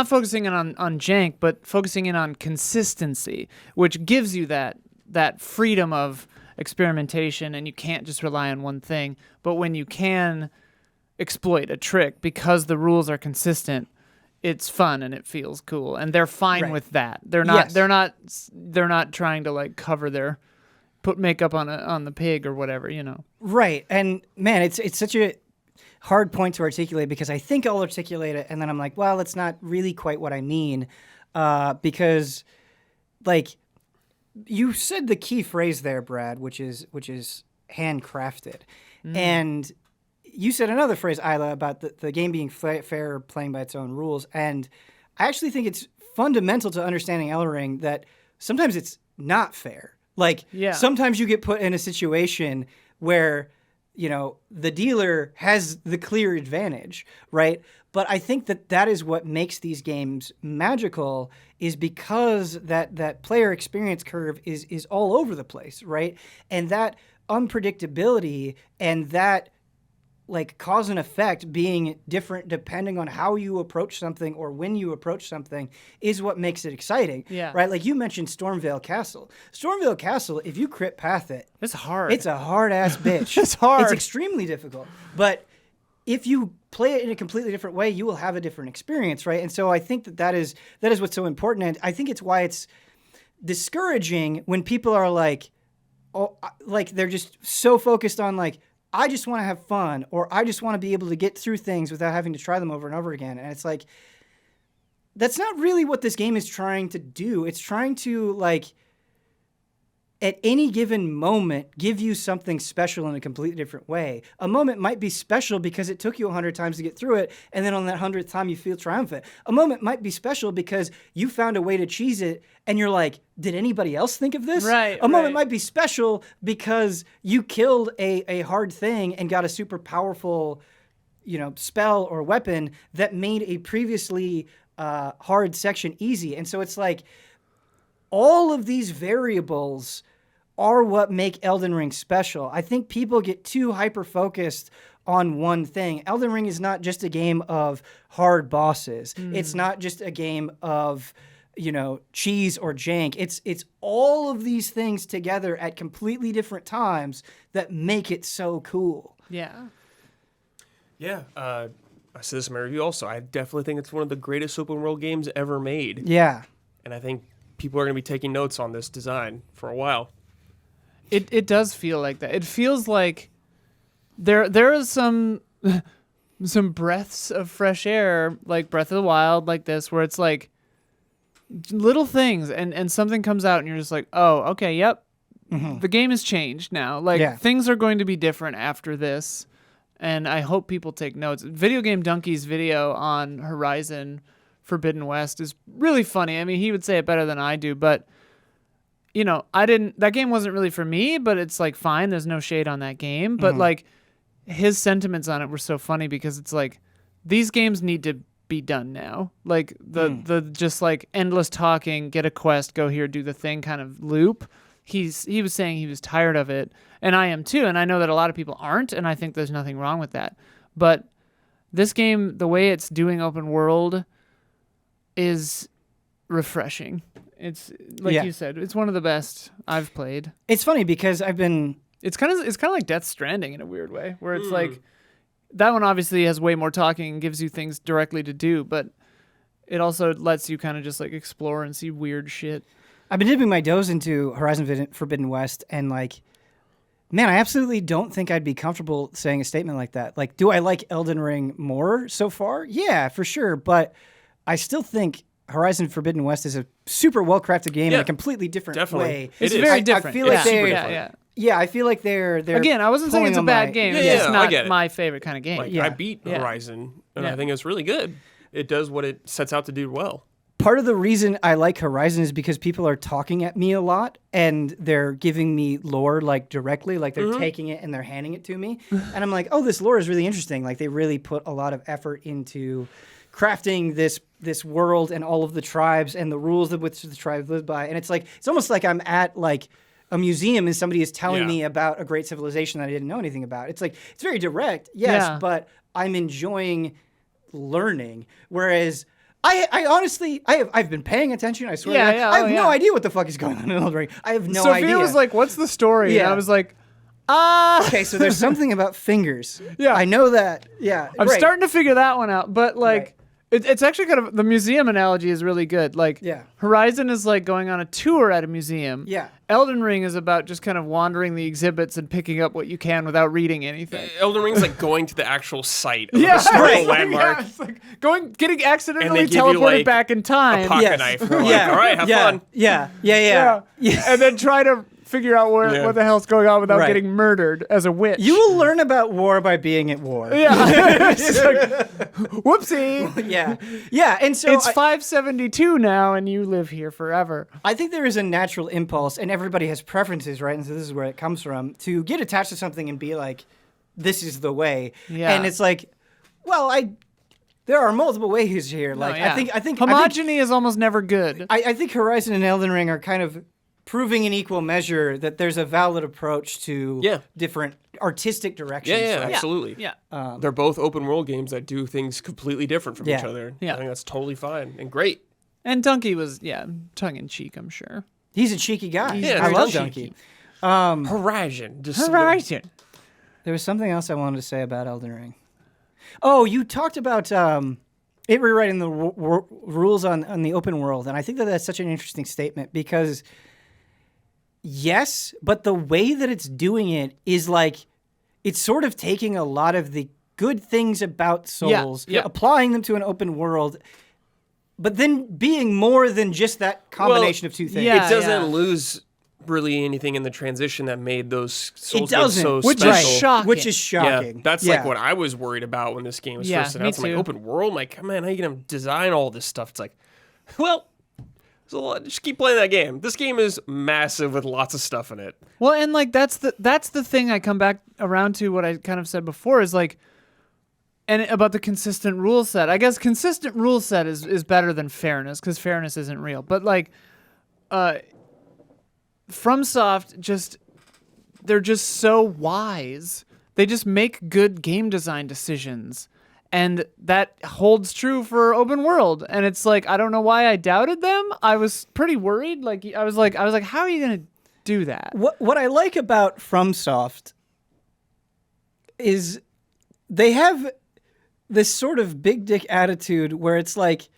focusing in on jank, but focusing in on consistency, which gives you that freedom of experimentation, and you can't just rely on one thing. But when you can exploit a trick because the rules are consistent, it's fun and it feels cool, and they're fine with that. They're not trying to like put makeup on the pig or whatever, you know. Right. And man, it's such a hard point to articulate, because I think I'll articulate it and then I'm like, well, it's not really quite what I mean, because like you said the key phrase there, Brad, which is handcrafted. And you said another phrase, Isla, about the game being fair, playing by its own rules. And I actually think it's fundamental to understanding Elden Ring that sometimes it's not fair. Like, sometimes you get put in a situation where, you know, the dealer has the clear advantage, right? But I think that is what makes these games magical, is because that player experience curve is all over the place, right? And that unpredictability and that like cause and effect being different depending on how you approach something or when you approach something is what makes it exciting. Yeah. Right? Like you mentioned Stormveil Castle. Stormveil Castle, if you crit path it, it's hard. It's a hard ass bitch. It's hard. It's extremely difficult. But if you play it in a completely different way, you will have a different experience, right? And so I think that is what's so important. And I think it's why it's discouraging when people are like, oh, like they're just so focused on like, I just want to have fun, or I just want to be able to get through things without having to try them over and over again. And it's like, that's not really what this game is trying to do. It's trying to like at any given moment give you something special in a completely different way. A moment might be special because it took you 100 times to get through it, and then on that 100th time you feel triumphant. A moment might be special because you found a way to cheese it, and you're like, did anybody else think of this? Right. A moment might be special because you killed a hard thing and got a super powerful, spell or weapon that made a previously hard section easy. And so it's like all of these variables are what make Elden Ring special. I think people get too hyper-focused on one thing. Elden Ring is not just a game of hard bosses. It's not just a game of, cheese or jank. It's all of these things together at completely different times that make it so cool. Yeah. Yeah. I said this in my review also. I definitely think it's one of the greatest open world games ever made. Yeah. And I think people are going to be taking notes on this design for a while. It does feel like that. It feels like there is some breaths of fresh air, like Breath of the Wild, like this, where it's like little things and something comes out and you're just like, oh, okay, yep. The game has changed now. Like things are going to be different after this. And I hope people take notes. Video Game Donkey's video on Horizon Forbidden West is really funny. I mean, he would say it better than I do, but that game wasn't really for me, but it's like fine. There's no shade on that game, but like his sentiments on it were so funny because it's like these games need to be done now. Like the just like endless talking, get a quest, go here, do the thing kind of loop. He was saying he was tired of it, and I am too, and I know that a lot of people aren't, and I think there's nothing wrong with that. But this game, the way it's doing open world is refreshing. It's like you said, it's one of the best I've played. It's funny because it's kind of like Death Stranding in a weird way, where it's like that one obviously has way more talking and gives you things directly to do, but it also lets you kind of just like explore and see weird shit. I've been dipping my toes into Horizon Forbidden West, and like, man, I absolutely don't think I'd be comfortable saying a statement like that. Like, do I like Elden Ring more so far? Yeah, for sure, but I still think Horizon Forbidden West is a super well-crafted game in a completely different way. It's very different. I feel like I feel like they're again, I wasn't saying it's a bad game. It's just not my favorite kind of game. Like, I beat Horizon, and I think it's really good. It does what it sets out to do well. Part of the reason I like Horizon is because people are talking at me a lot, and they're giving me lore like directly, like they're taking it and they're handing it to me, and I'm like, oh, this lore is really interesting. Like they really put a lot of effort into crafting this world and all of the tribes and the rules of which the tribes live by. And it's like, it's almost like I'm at like a museum and somebody is telling me about a great civilization that I didn't know anything about. It's like, it's very direct, yes, but I'm enjoying learning. Whereas I honestly, I've been paying attention. I swear. I have no idea what the fuck is going on in Elden Ring. I have no idea. Sophia was like, what's the story? And I was like, okay, so there's something about fingers. Yeah. I know that. Yeah. I'm starting to figure that one out, but like, it's actually kind of, the museum analogy is really good. Like, Horizon is like going on a tour at a museum. Yeah. Elden Ring is about just kind of wandering the exhibits and picking up what you can without reading anything. Elden Ring is like going to the actual site of the historical landmark. It's like getting accidentally teleported back in time. A pocket knife. Like, all right, have fun. Yeah. And then try to figure out what the hell's going on without getting murdered as a witch. You will learn about war by being at war. Yeah. It's like, whoopsie. Yeah. And so it's 572 now, and you live here forever. I think there is a natural impulse, and everybody has preferences, right? And so this is where it comes from, to get attached to something and be like, this is the way. Yeah. And it's like, well, there are multiple ways here. Like, I think homogeny is almost never good. I think Horizon and Elden Ring are kind of proving in equal measure that there's a valid approach to different artistic directions. Yeah, absolutely. Yeah. They're both open world games that do things completely different from each other. Yeah. I think that's totally fine and great. And Donkey was, tongue in cheek, I'm sure. He's a cheeky guy. I love Donkey. Horizon. There was something else I wanted to say about Elden Ring. Oh, you talked about it rewriting the rules on the open world, and I think that that's such an interesting statement because yes, but the way that it's doing it is like it's sort of taking a lot of the good things about Souls, applying them to an open world, but then being more than just that combination of two things. It doesn't lose really anything in the transition that made those Souls It doesn't, so which special. is shocking. Which is shocking. Yeah, that's like what I was worried about when this game was first me announced. I'm like, too. open world? I'm like, man, how are you going to design all this stuff? It's like, well, so just keep playing that game. This game is massive with lots of stuff in it. Well, and like that's the thing I come back around to what I kind of said before is like, and about the consistent rule set. I guess consistent rule set is better than fairness because fairness isn't real. But like, FromSoft they're just so wise. They just make good game design decisions. And that holds true for open world. And it's like, I don't know why I doubted them. I was pretty worried. Like I was like, how are you going to do that? What I like about FromSoft is they have this sort of big dick attitude where it's like,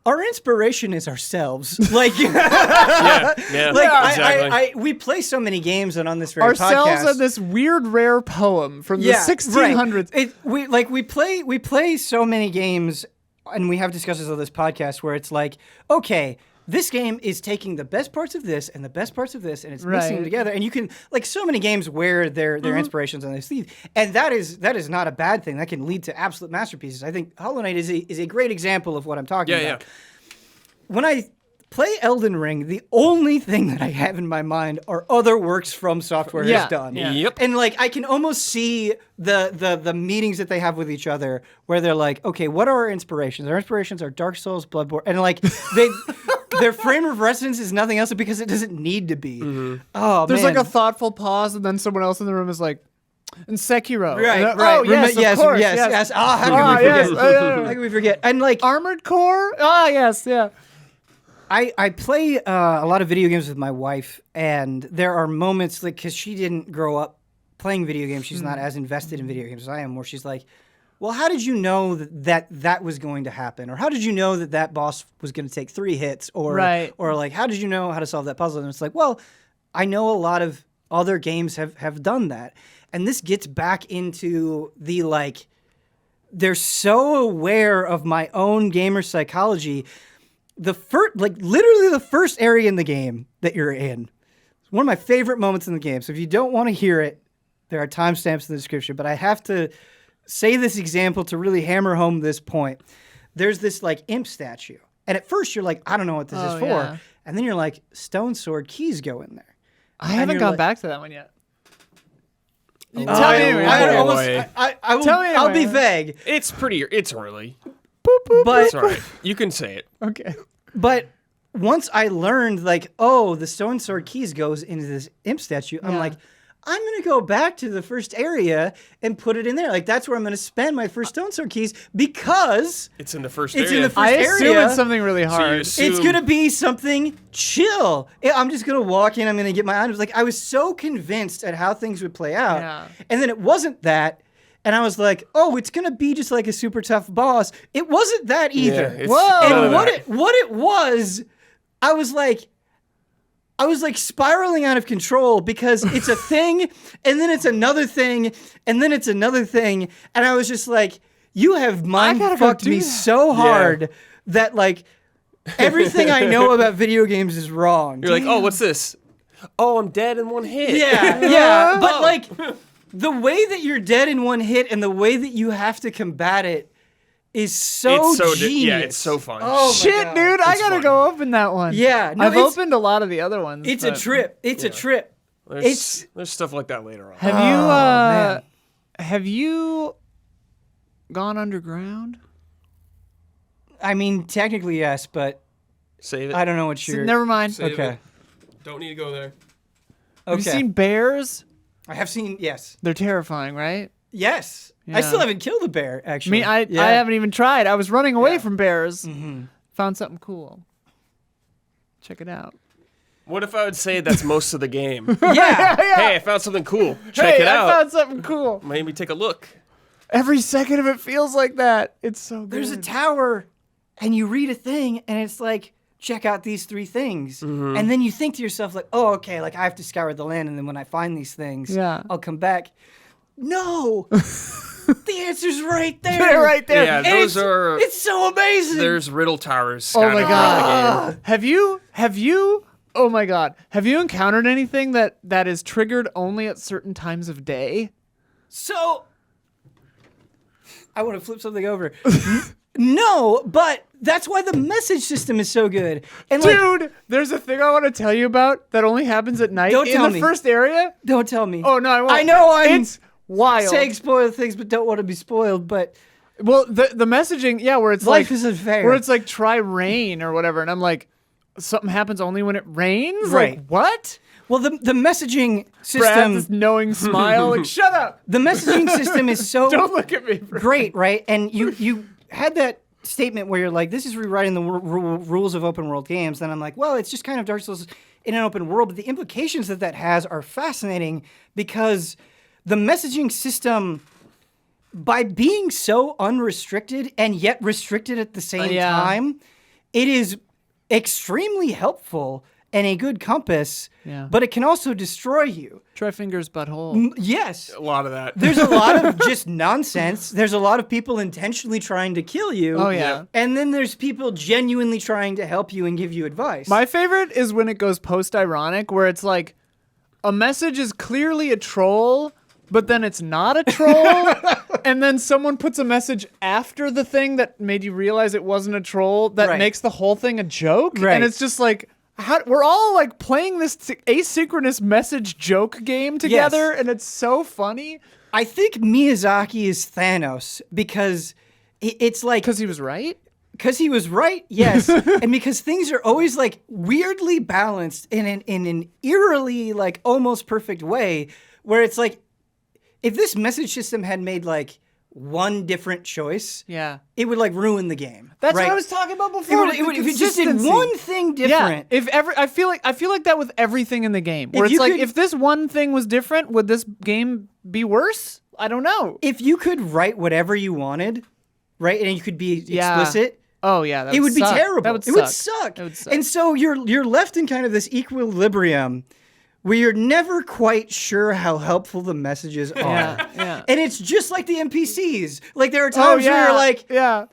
our inspiration is ourselves. Like, Yeah, exactly. we play so many games, and on this very Ourselves podcast, and this weird rare poem from the 1600s. Right. We play so many games, and we have discussions on this podcast where it's like, okay, this game is taking the best parts of this and the best parts of this, and it's mixing them together. And you can, like, so many games where their inspirations on this theme, and that is not a bad thing. That can lead to absolute masterpieces. I think Hollow Knight is a great example of what I'm talking about. Yeah. When I play Elden Ring, the only thing that I have in my mind are other works FromSoftware has done. Yeah. Yep. And like I can almost see the meetings that they have with each other where they're like, okay, what are our inspirations? Our inspirations are Dark Souls, Bloodborne, and like their frame of reference is nothing else because it doesn't need to be. Oh, There's man. like a thoughtful pause, and then someone else in the room is like, and Sekiro. Right, And, right. Oh, yes, of course, yes. Ah, how can we forget? How can we forget? And like Armored Core? Ah, yes, yeah. I play a lot of video games with my wife, and there are moments like because she didn't grow up playing video games, she's not as invested in video games as I am. Where she's like, "Well, how did you know that was going to happen, or how did you know that boss was going to take 3 hits, or like how did you know how to solve that puzzle?" And it's like, well, I know a lot of other games have done that, and this gets back into the like, they're so aware of my own gamer psychology. Literally the first area in the game that you're in. It's one of my favorite moments in the game. So if you don't want to hear it, there are timestamps in the description, but I have to say this example to really hammer home this point. There's this like imp statue. And at first you're like, I don't know what this is for. Yeah. And then you're like, stone sword keys go in there. I haven't gone like, back to that one yet. Tell me I'll be vague. It's early. But It's all right. You can say it. Okay. But once I learned, like, oh, the stone sword keys goes into this imp statue, I'm like, I'm going to go back to the first area and put it in there. Like, that's where I'm going to spend my first stone sword keys because It's in the first it's area. in the first I area. assume it's something really hard. It's going to be something chill. I'm just going to walk in. I'm going to get my items. Like, I was so convinced at how things would play out. Yeah. And then it wasn't that. And I was like, oh, it's going to be just like a super tough boss. It wasn't that either. it's Whoa. none And of what that. it was, I was like spiraling out of control because it's a thing, and then it's another thing, and then it's another thing. And I was just like, you have mind fucked me so hard that like everything I know about video games is wrong. You're like, oh, what's this? Oh, I'm dead in one hit. Yeah. But like the way that you're dead in one hit and the way that you have to combat it is so genius. Yeah, it's so fun. Oh, my Shit, God. dude, I It's gotta fun. go open that one. Yeah, no, I've it's- opened a lot of the other ones. It's a but- trip. It's a trip. There's stuff like that later on. Have you gone underground? I mean, technically yes, but Save it. I don't know what you're. Never mind. Save Okay. it. Don't need to go there. Have you Okay. seen bears? I have seen. Yes. They're terrifying, right? Yes. I Yeah. still haven't killed a bear. Actually. I haven't even tried. I was running away from bears. Found something cool. Check it out. What if I would say that's most of the game? Yeah. Hey, I found something cool. Check it out. I found something cool. Maybe take a look. Every second of it feels like that. It's so good. There's a tower, and you read a thing, and it's like, check out these 3 things, and then you think to yourself like, oh, okay, like I have to scour the land, and then when I find these things, I'll come back. No. The answer's right there. They're right there. Yeah, And those are. It's so amazing. There's riddle towers. Oh my scattered around the game. god. Have you Oh my god. Have you encountered anything that is triggered only at certain times of day? So, I want to flip something over. No, but that's why the message system is so good. And Dude, there's a thing I want to tell you about that only happens at night. Don't tell in the me. first area. Don't tell me. Oh no, I won't. I know I'm It's wild. saying spoil things, but don't want to be spoiled. But Well, the messaging, yeah, where it's life like isn't fair. where it's like try rain or whatever, and I'm like, something happens only when it rains. Right. Like what? Well, the messaging Brad, system, this knowing smile, like shut up. the messaging system is so Don't look at me. Brad. great, right? And you had that statement where you're like, this is rewriting the rules of open world games. Then I'm like, well, it's just kind of Dark Souls in an open world, but the implications that has are fascinating because the messaging system, by being so unrestricted and yet restricted at the same Yeah. time, it is extremely helpful and a good compass, Yeah. but it can also destroy you. Try fingers butthole. Yes. A lot of that. There's a lot of just nonsense. There's a lot of people intentionally trying to kill you. Oh, yeah. And then there's people genuinely trying to help you and give you advice. My favorite is when it goes post-ironic, where it's like a message is clearly a troll, but then it's not a troll, and then someone puts a message after the thing that made you realize it wasn't a troll that Right. makes the whole thing a joke, Right. and it's just like we're all like playing this asynchronous message joke game together, and it's so funny I think Miyazaki is Thanos because it's like... because he was right. Because he was right, yes, and because things are always like weirdly balanced in an eerily like almost perfect way, where it's like if this message system had made like one different choice, Yeah, it would like ruin the game. that's right? what I was talking about before. If it just did consistency. one thing different. Yeah, I feel like that with everything in the game. Where If it's you like could- if this one thing was different, would this game be worse? I don't know. If you could write whatever you wanted, right, and you could be Yeah. explicit, Oh yeah, that it would be suck. terrible. That would it suck. would suck. It would suck. And so you're left in kind of this equilibrium where you're never quite sure how helpful the messages are. Yeah, yeah. And it's just like the NPCs. Like there are Oh times yeah, where you're like, yeah,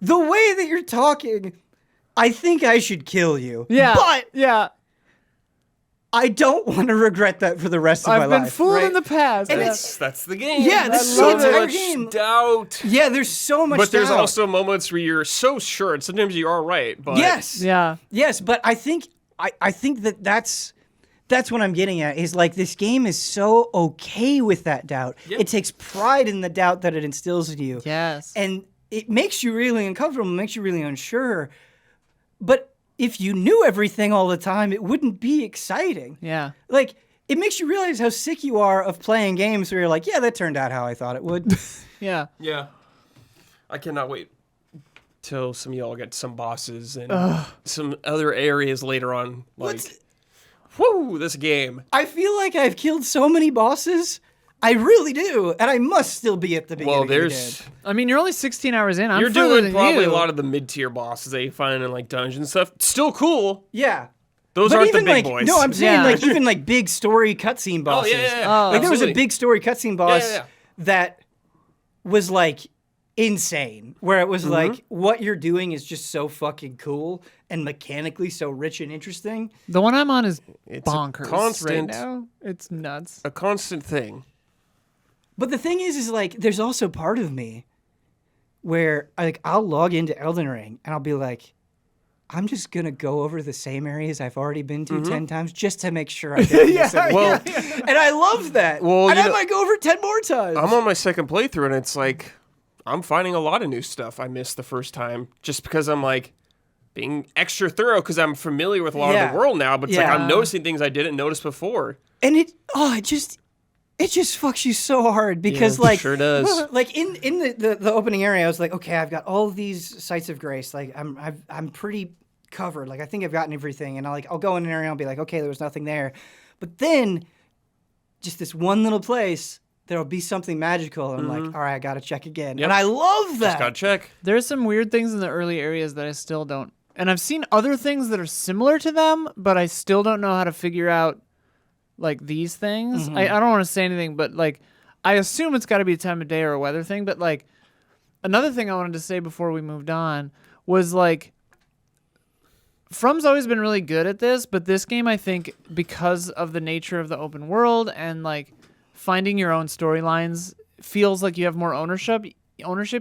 the way that you're talking, I think I should kill you. yeah, But yeah. I don't want to regret that for the rest of my I've life. been fooled right? in the past. And yeah. That's the game. Yeah, this I is the love it. entire much game. doubt. Yeah, there's so much But there's doubt. also moments where you're so sure, and sometimes you are right. But Yes. yeah. Yes, but I think that's what I'm getting at is like this game is so okay with that doubt. Yep. It takes pride in the doubt that it instills in you. Yes. And it makes you really uncomfortable, makes you really unsure. But if you knew everything all the time, it wouldn't be exciting. Yeah. Like, it makes you realize how sick you are of playing games where you're like, yeah, that turned out how I thought it would. Yeah. Yeah. I cannot wait till some of y'all get some bosses and some other areas later on. Like, What's- whoo, this game. I feel like I've killed so many bosses. I really do. And I must still be at the beginning. Well, of the there's game. I mean, you're only 16 hours in. I'm you're further doing than probably you. a lot of the mid-tier bosses that you find in like dungeons stuff. Still cool. Yeah. Those But aren't the even big like, boys. no, I'm saying Yeah. like even like big story cutscene Oh bosses. yeah, yeah, yeah. Oh. Like there was a Absolutely. big story cutscene boss yeah. that was like insane, where it was like what you're doing is just so fucking cool and mechanically so rich and interesting. The one I'm on is It's a bonkers constant- right now. It's nuts. a constant thing. But the thing is like there's also part of me where like I'll log into Elden Ring and I'll be like, I'm just gonna go over the same areas I've already been to 10 times just to make sure I get this. Well, And I love that. Well, and you I know- might go over it 10 more times. I'm on my second playthrough, and it's like I'm finding a lot of new stuff I missed the first time, just because I'm like being extra thorough because I'm familiar with a lot of Yeah. the world now. But it's like Yeah. I'm noticing things I didn't notice before. And it just fucks you so hard because Yeah, like sure does. like in the opening area I was like, okay, I've got all of these sites of grace, like I'm pretty covered, like I think I've gotten everything, and I'll go in an area and I'll be like, okay, there was nothing there, but then just this one little place there'll be something magical and I'm like, all right, I gotta check again. Yep. And I love that. Just gotta check. There's some weird things in the early areas that I still don't. And I've seen other things that are similar to them, but I still don't know how to figure out like these things. I don't want to say anything, but like I assume it's got to be a time of day or a weather thing. But like another thing I wanted to say before we moved on was like From's always been really good at this, but this game, I think, because of the nature of the open world and like finding your own storylines, feels like you have more ownership,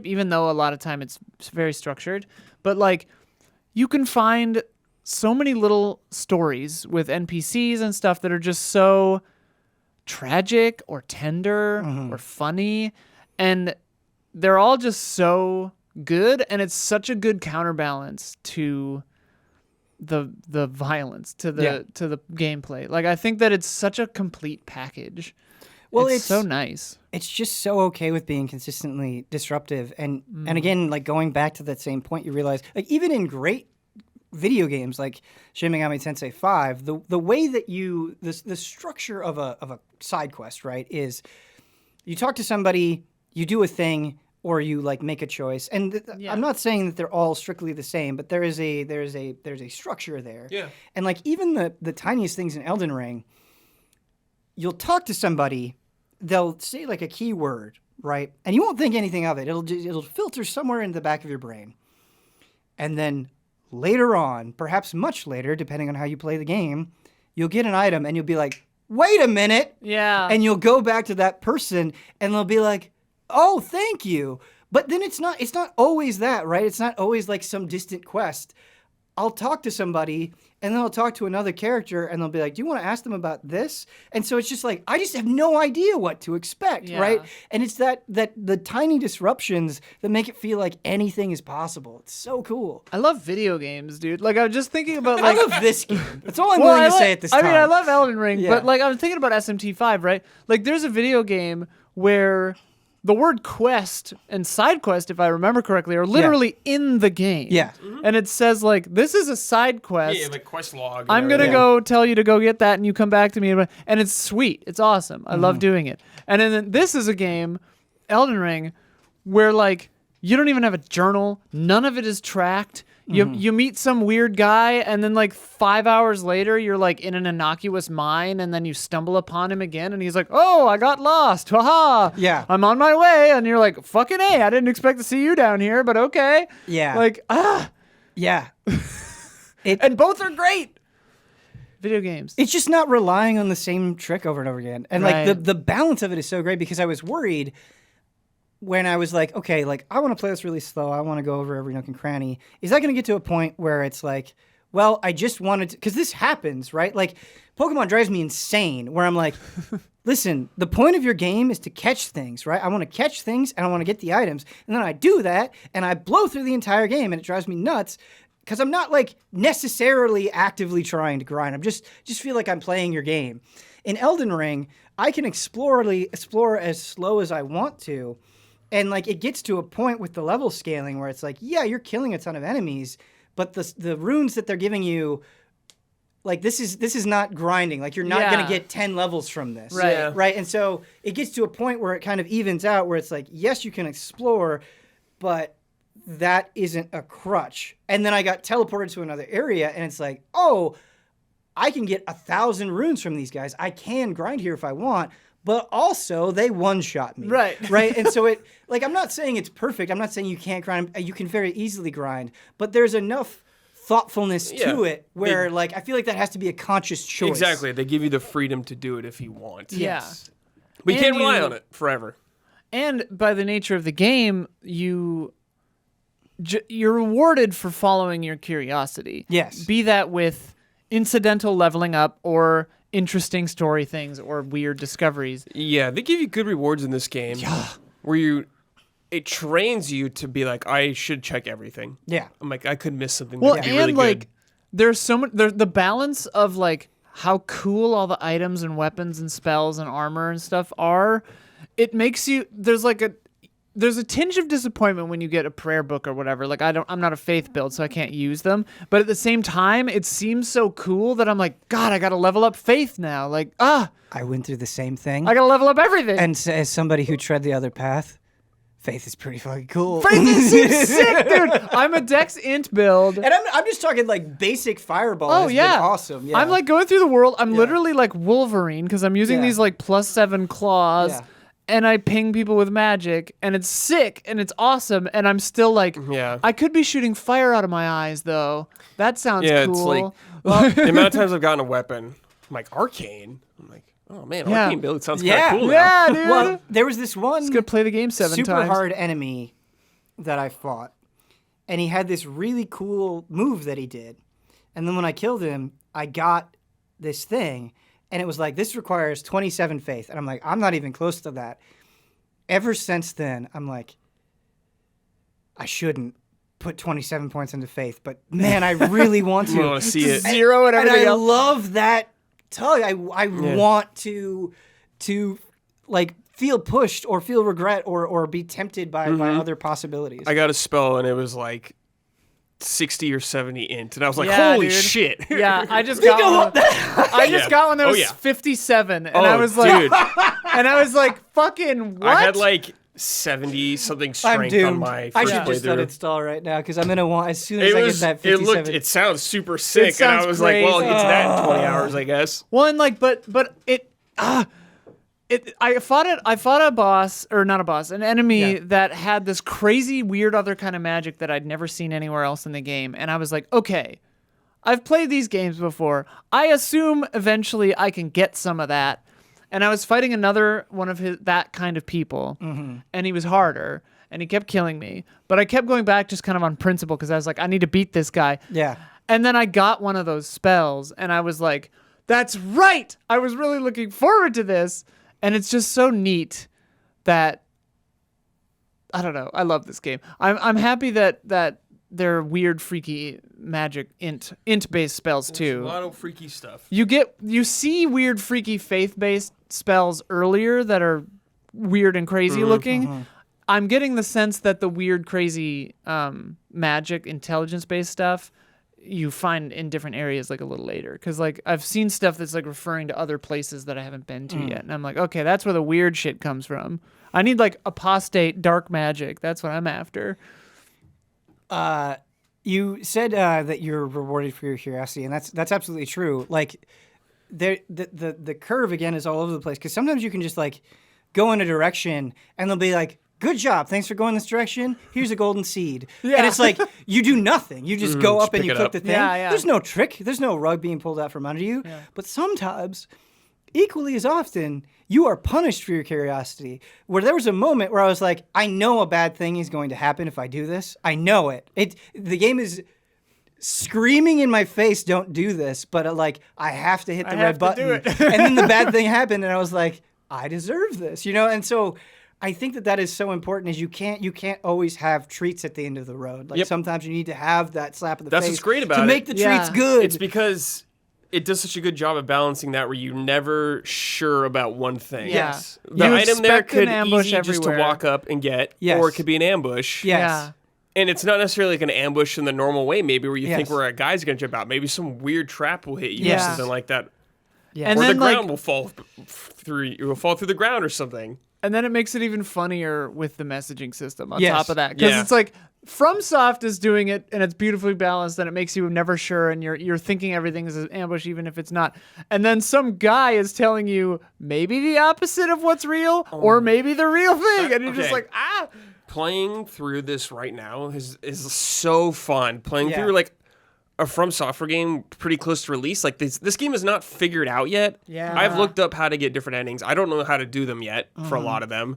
even though a lot of time it's very structured. But like, you can find so many little stories with NPCs and stuff that are just so tragic or tender or funny, and they're all just so good, and it's such a good counterbalance to the violence, to the gameplay. Like, I think that it's such a complete package. Well, it's so nice. It's just so okay with being consistently disruptive, and again, like going back to that same point, you realize like even in great video games like Shin Megami Tensei 5, the way that the structure of a side quest, right, is you talk to somebody, you do a thing, or you like make a choice. And I'm not saying that they're all strictly the same, but there's a structure there. Yeah. And like even the tiniest things in Elden Ring, you'll talk to somebody, they'll say like a keyword, right? And you won't think anything of it. It'll filter somewhere in the back of your brain. And then later on, perhaps much later, depending on how you play the game, you'll get an item and you'll be like, wait a minute. Yeah. And you'll go back to that person and they'll be like, oh, thank you. But then it's not always that, right? It's not always like some distant quest. I'll talk to somebody and then I'll talk to another character and they'll be like, do you want to ask them about this? And so it's just like, I just have no idea what to expect, right? And it's that the tiny disruptions that make it feel like anything is possible. It's so cool. I love video games, dude. Like, I was just thinking about like... I love this game. That's all I'm willing to say at this time. I mean, I love Elden Ring, but like I was thinking about SMT5, right? Like there's a video game where the word quest and side quest, if I remember correctly, are literally in the game. Yeah. And it says, like, this is a side quest. Yeah, like quest log. I'm going to go tell you to go get that, and you come back to me. And it's sweet. It's awesome. I love doing it. And then this is a game, Elden Ring, where, like, you don't even have a journal. None of it is tracked. You meet some weird guy, and then like 5 hours later, you're like in an innocuous mine, and then you stumble upon him again, and he's like, "Oh, I got lost. Haha. Yeah. I'm on my way." And you're like, "Fucking A, I didn't expect to see you down here, but okay." Yeah. Like, Yeah. And both are great. Video games. It's just not relying on the same trick over and over again. And like the balance of it is so great because I was worried when I was like, okay, like I want to play this really slow. I want to go over every nook and cranny. Is that going to get to a point where it's like, well, I just wanted to, because this happens, right? Like Pokemon drives me insane where I'm like, listen, the point of your game is to catch things, right? I want to catch things and I want to get the items. And then I do that and I blow through the entire game and it drives me nuts because I'm not like necessarily actively trying to grind. I'm just feel like I'm playing your game. In Elden Ring, I can explore as slow as I want to. And like it gets to a point with the level scaling where it's like, yeah, you're killing a ton of enemies, but the runes that they're giving you, like this is not grinding. Like you're not going to get 10 levels from this. Right. Yeah. Right. And so it gets to a point where it kind of evens out where it's like, yes, you can explore, but that isn't a crutch. And then I got teleported to another area and it's like, oh, I can get 1,000 runes from these guys. I can grind here if I want. But also, they one-shot me. Right. Right? And so it, like, I'm not saying it's perfect. I'm not saying you can't grind. You can very easily grind. But there's enough thoughtfulness to it where, like, I feel like that has to be a conscious choice. Exactly. They give you the freedom to do it if you want. Yes. But you can't rely on it forever. And by the nature of the game, you're rewarded for following your curiosity. Yes. Be that with incidental leveling up or interesting story things or weird discoveries. Yeah, they give you good rewards in this game. Yeah. Where it trains you to be like, I should check everything. Yeah. I'm like, I could miss something. Well, that could and be really like, good. there's so much, the balance of like how cool all the items and weapons and spells and armor and stuff are, it makes you, there's a tinge of disappointment when you get a prayer book or whatever. Like I'm not a faith build, so I can't use them. But at the same time, it seems so cool that I'm like, God, I got to level up faith now. Like, I went through the same thing. got to level up everything. And as somebody who tread the other path, faith is pretty fucking cool. Faith seems sick, dude. I'm a Dex Int build. And I'm just talking like basic fireball. Oh, has yeah. been awesome. Yeah. I'm like going through the world. I'm literally like Wolverine because I'm using these like +7 claws. Yeah. and I ping people with magic, and it's sick, and it's awesome, and I'm still like, I could be shooting fire out of my eyes, though. That sounds cool. It's like, well, the amount of times I've gotten a weapon, I'm like, arcane? I'm like, oh man, arcane build sounds kind of cool now. Yeah, dude. Well, there was this one It's gonna play the game 7 super times. hard enemy that I fought, and he had this really cool move that he did. And then when I killed him, I got this thing, and it was like, this requires 27 faith. And I'm like, I'm not even close to that. Ever since then, I'm like, I shouldn't put 27 points into faith, but man, I really want to. I want to see it. Zero and everything else. I love that tug. I want to like feel pushed or feel regret or be tempted by other possibilities. I got a spell and it was like 60 or 70 int, and I was like, Yeah, holy dude. shit. Yeah, I just got one. I just got one that was 57, and I was like, dude. and I was like, fucking what? I had like 70 something I'm strength doomed. on my I first should just let playthrough. it stall right now because I'm gonna want as soon as I get that 57. It sounds super sick, and sounds I was like, well, crazy. it's that in 20 hours, I guess. One like, but it. I fought a boss, or not a boss, an enemy that had this crazy, weird other kind of magic that I'd never seen anywhere else in the game. And I was like, okay, I've played these games before. I assume eventually I can get some of that. And I was fighting another one of that kind of people, and he was harder, and he kept killing me. But I kept going back just kind of on principle because I was like, I need to beat this guy. Yeah. And then I got one of those spells, and I was like, that's right! I was really looking forward to this. And it's just so neat that, I don't know, I love this game. I'm happy that they're weird, freaky magic int-based spells too. A lot of freaky stuff. You see weird, freaky faith-based spells earlier that are weird and crazy looking. I'm getting the sense that the weird, crazy magic, intelligence-based stuff you find in different areas like a little later, because like I've seen stuff that's like referring to other places that I haven't been to yet, and I'm like, okay, that's where the weird shit comes from. I need like apostate dark magic. That's what I'm after. You said that you're rewarded for your curiosity, and that's absolutely true. Like, the curve again is all over the place because sometimes you can just like go in a direction and they'll be like, good job, thanks for going this direction. Here's a golden seed. Yeah. And it's like you do nothing. You just go up and you pick it click up. the thing. Yeah, yeah. There's no trick. There's no rug being pulled out from under you. Yeah. But sometimes, equally as often, you are punished for your curiosity. Where there was a moment where I was like, I know a bad thing is going to happen if I do this. I know it. The game is screaming in my face, don't do this. But like, I have to hit the red button. do it. And then the bad thing happened, and I was like, I deserve this, you know? And so I think that is so important. Is you can't always have treats at the end of the road. Like sometimes you need to have that slap of the face. That's what's great about to it. make the treats good. It's because it does such a good job of balancing that where you're never sure about one thing. Yes. The You item there expect an could ambush easy just to everywhere. walk up and get, Yes. or it could be an ambush. Yes. Yeah. And it's not necessarily like an ambush in the normal way, maybe where you think Yes. where a guy's going to jump out. Maybe some weird trap will hit you Yeah. or something like that. Yeah. And Or then, the ground like- will fall through. It will fall through the ground or something. And then it makes it even funnier with the messaging system on Yes. top of that. Because Yeah. it's like, FromSoft is doing it, and it's beautifully balanced, and it makes you never sure, and you're thinking everything is an ambush, even if it's not. And then some guy is telling you maybe the opposite of what's real, or maybe the real thing. And you're just Okay. like, ah! Playing through this right now is so fun. Playing Yeah. through like a FromSoftware game pretty close to release. Like this game is not figured out yet. Yeah. I've looked up how to get different endings. I don't know how to do them yet for a lot of them.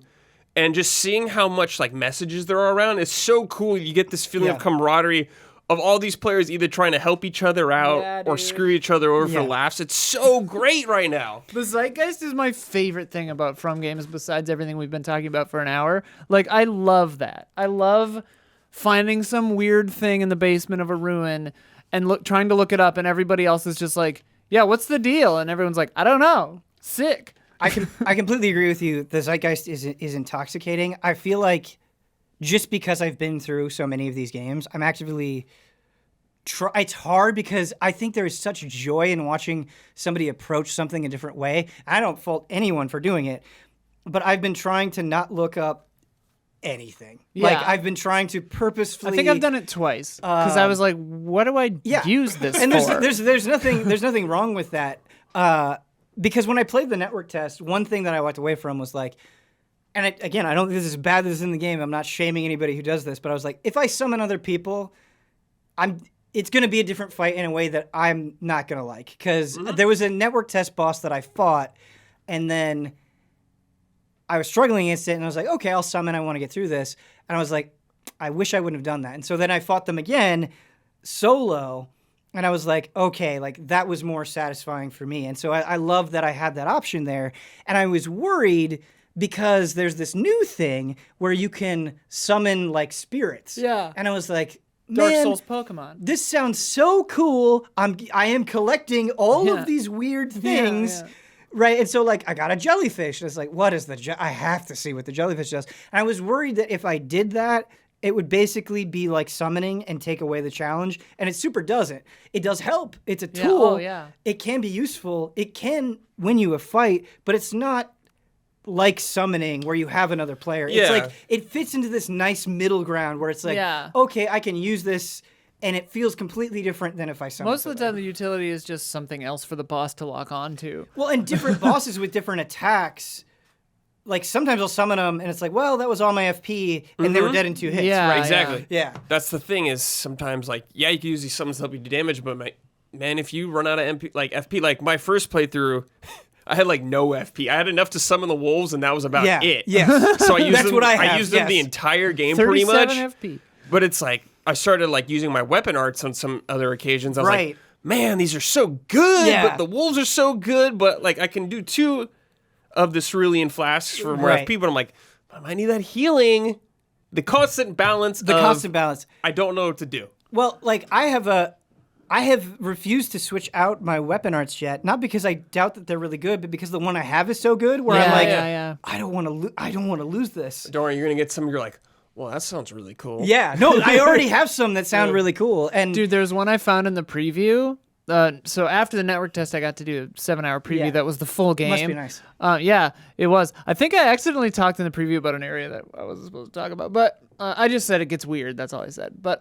And just seeing how much like messages there are around is so cool. You get this feeling Yeah. of camaraderie of all these players either trying to help each other out Yeah, or dude. screw each other over Yeah. for laughs. It's so great right now. The zeitgeist is my favorite thing about From games besides everything we've been talking about for an hour. Like, I love that. I love finding some weird thing in the basement of a ruin and trying to look it up, and everybody else is just like, yeah, what's the deal? And everyone's like, I don't know. Sick. I completely agree with you. The zeitgeist is intoxicating. I feel like just because I've been through so many of these games, I'm actively it's hard because I think there is such joy in watching somebody approach something a different way. I don't fault anyone for doing it, but I've been trying to not look up anything. Yeah. Like I've been trying to purposefully. I think I've done it twice because I was like, what do I use this and for? there's nothing wrong with that. Because when I played the network test, one thing that I walked away from was like, and again, I don't think this is bad. This is in the game. I'm not shaming anybody who does this, but I was like, if I summon other people, it's going to be a different fight in a way that I'm not going to like. Because there was a network test boss that I fought, and then I was struggling against it, and I was like, okay, I'll summon. I want to get through this. And I was like, I wish I wouldn't have done that. And so then I fought them again solo, and I was like, okay, like that was more satisfying for me. And so I love that I had that option there. And I was worried because there's this new thing where you can summon like spirits. Yeah. And I was like, Dark man, Souls Pokemon. this sounds so cool. I am collecting all of these weird things. Yeah. Right. And so like I got a jellyfish. And it's like, what is I have to see what the jellyfish does. And I was worried that if I did that, it would basically be like summoning and take away the challenge. And it super doesn't. It does help. It's a tool. Oh, yeah. It can be useful. It can win you a fight, but it's not like summoning where you have another player. Yeah. It's like it fits into this nice middle ground where it's like, Yeah. okay, I can use this, and it feels completely different than if I summon. Most of the time, the utility is just something else for the boss to lock on to. Well, and different bosses with different attacks. Like sometimes I'll summon them, and it's like, well, that was all my FP, and they were dead in 2 hits. Yeah, Right? Exactly. Yeah. That's the thing is sometimes like, yeah, you can use these summons to help you do damage, but man, if you run out of FP, like my first playthrough, I had like no FP. I had enough to summon the wolves, and that was about it. Yes. So I used That's them. what I have, used them the yes. entire game pretty 37 much. FP. But it's like I started like using my weapon arts on some other occasions. I was Right. like, man, these are so good. Yeah. But the wolves are so good. But like I can do 2 of the cerulean flasks for more Right. FP. But I'm like, I might need that healing. The constant balance. The constant balance. I don't know what to do. Well, like I have refused to switch out my weapon arts yet, not because I doubt that they're really good, but because the one I have is so good. Where I'm like, I don't want to lose this. Don't worry, you're gonna get some. You're like, well, that sounds really cool. Yeah, no, I already have some that sound really cool. And Dude, there's one I found in the preview. So after the network test, I got to do a 7-hour preview. Yeah. That was the full game. Must be nice. Yeah, it was. I think I accidentally talked in the preview about an area that I wasn't supposed to talk about, but I just said it gets weird. That's all I said. But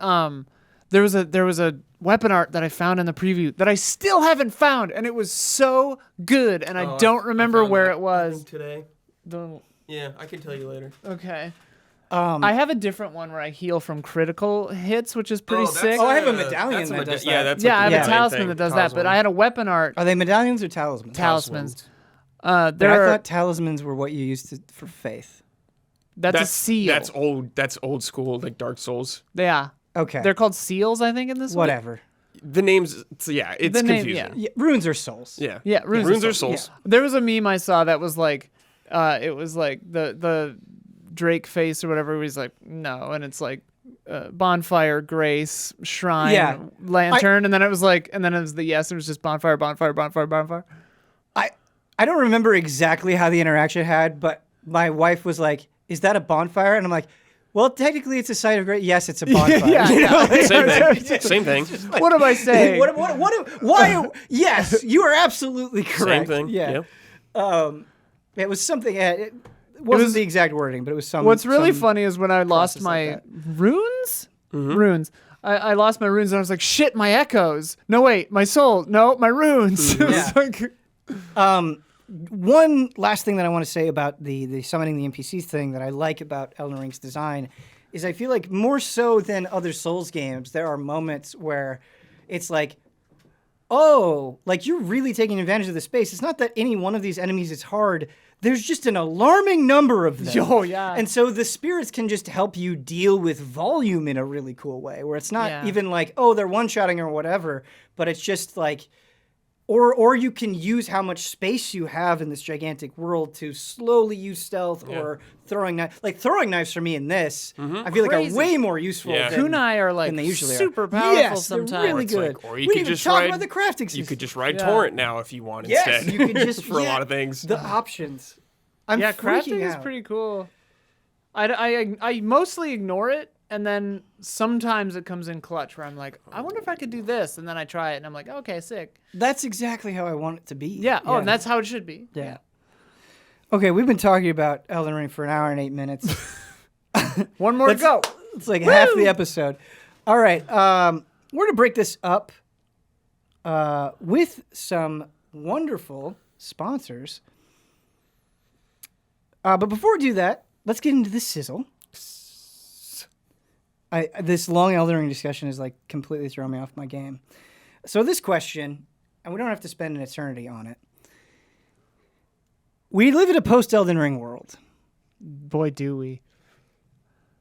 there was a weapon art that I found in the preview that I still haven't found, and it was so good, and I don't remember where it was. Today. Yeah, I can tell you later. Okay. I have a different one where I heal from critical hits, which is pretty sick. I have a medallion that does that. Yeah, that's Yeah, I have like a the main talisman thing. that does that, but I had a weapon art. Are they medallions or talismans? Talismans. But I thought talismans were what you used for faith. That's a seal. That's old school, like Dark Souls. Yeah. Okay. They're called seals, I think, in this one. Whatever. The names, it's The name, confusing. Yeah, runes are souls. Yeah. Yeah, runes are souls. There was a meme I saw that was like, it was like the Drake face or whatever. He's like, no, and it's like bonfire, grace, shrine, lantern, and then it was like, and then it was the yes. It was just bonfire, bonfire, bonfire, bonfire. I don't remember exactly how the interaction had, but my wife was like, "Is that a bonfire?" And I'm like, "Well, technically, it's a site of grace. Yes, it's a bonfire." Yeah, You know? Same thing. What am I saying? Why? Yes, you are absolutely correct. Same thing. Yeah. Yep. It was something. It wasn't the exact wording, but it was some. What's really some funny is when I lost process my like runes. Runes. I lost my runes and I was like, shit, my echoes. No, wait, my soul. No, my runes. It was like- One last thing that I want to say about the summoning the NPCs thing that I like about Elden Ring's design is I feel like more so than other Souls games, there are moments where it's like, oh, like you're really taking advantage of the space. It's not that any one of these enemies is hard. There's just an alarming number of them. Oh, yeah. And so the spirits can just help you deal with volume in a really cool way where it's not even like, oh, they're one-shotting or whatever, but it's just like, or you can use how much space you have in this gigantic world to slowly use stealth or throwing knives. Like throwing knives for me in this, I feel like are way more useful than kunai are like than they usually super are. powerful Yes, sometimes. they're really good. Like, or you we could didn't just even talk ride- about the crafting system. You could just ride Torrent now if you want yes, instead. you could just for a lot of things. The options. I'm crafting freaking is out. pretty cool. I mostly ignore it, and then sometimes it comes in clutch where I'm like, I wonder if I could do this, and then I try it, and I'm like, okay, sick. That's exactly how I want it to be. Yeah. Oh, and that's how it should be. Yeah. Okay, we've been talking about Elden Ring for an hour and 8 minutes. One more to go. It's like half the episode. All right, we're going to break this up with some wonderful sponsors. But before we do that, let's get into this sizzle. This long Elden Ring discussion is like completely throwing me off my game. So this question, and we don't have to spend an eternity on it. We live in a post-Elden Ring world. Boy, do we.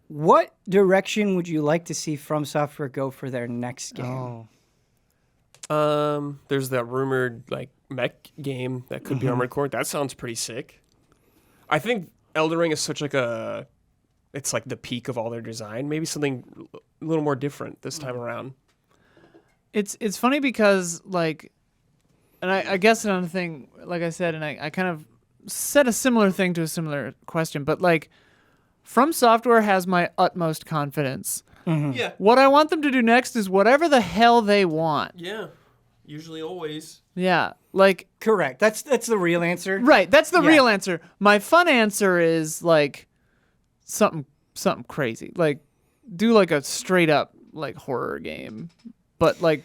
What direction would you like to see FromSoftware go for their next game? There's that rumored like mech game that could be Armored Core. That sounds pretty sick. I think Elden Ring is such like it's like the peak of all their design. Maybe something a little more different this time around. It's funny because like, and I guess another thing, like I said, and I kind of said a similar thing to a similar question, but like, FromSoftware has my utmost confidence. Yeah. What I want them to do next is whatever the hell they want. Yeah. Usually, always. Yeah, like correct. That's the real answer. Right. That's the real answer. My fun answer is like something crazy. Like do like a straight up like horror game, but like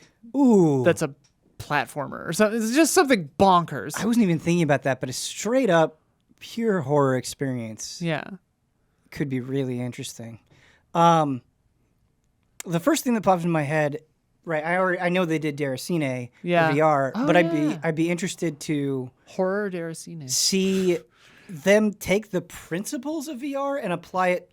that's a platformer or something. It's just something bonkers. I wasn't even thinking about that, but a straight up pure horror experience. Yeah. Could be really interesting. The first thing that popped in my head, right? I know they did Deracine VR, but I'd be interested to horror Deracine. See them take the principles of VR and apply it,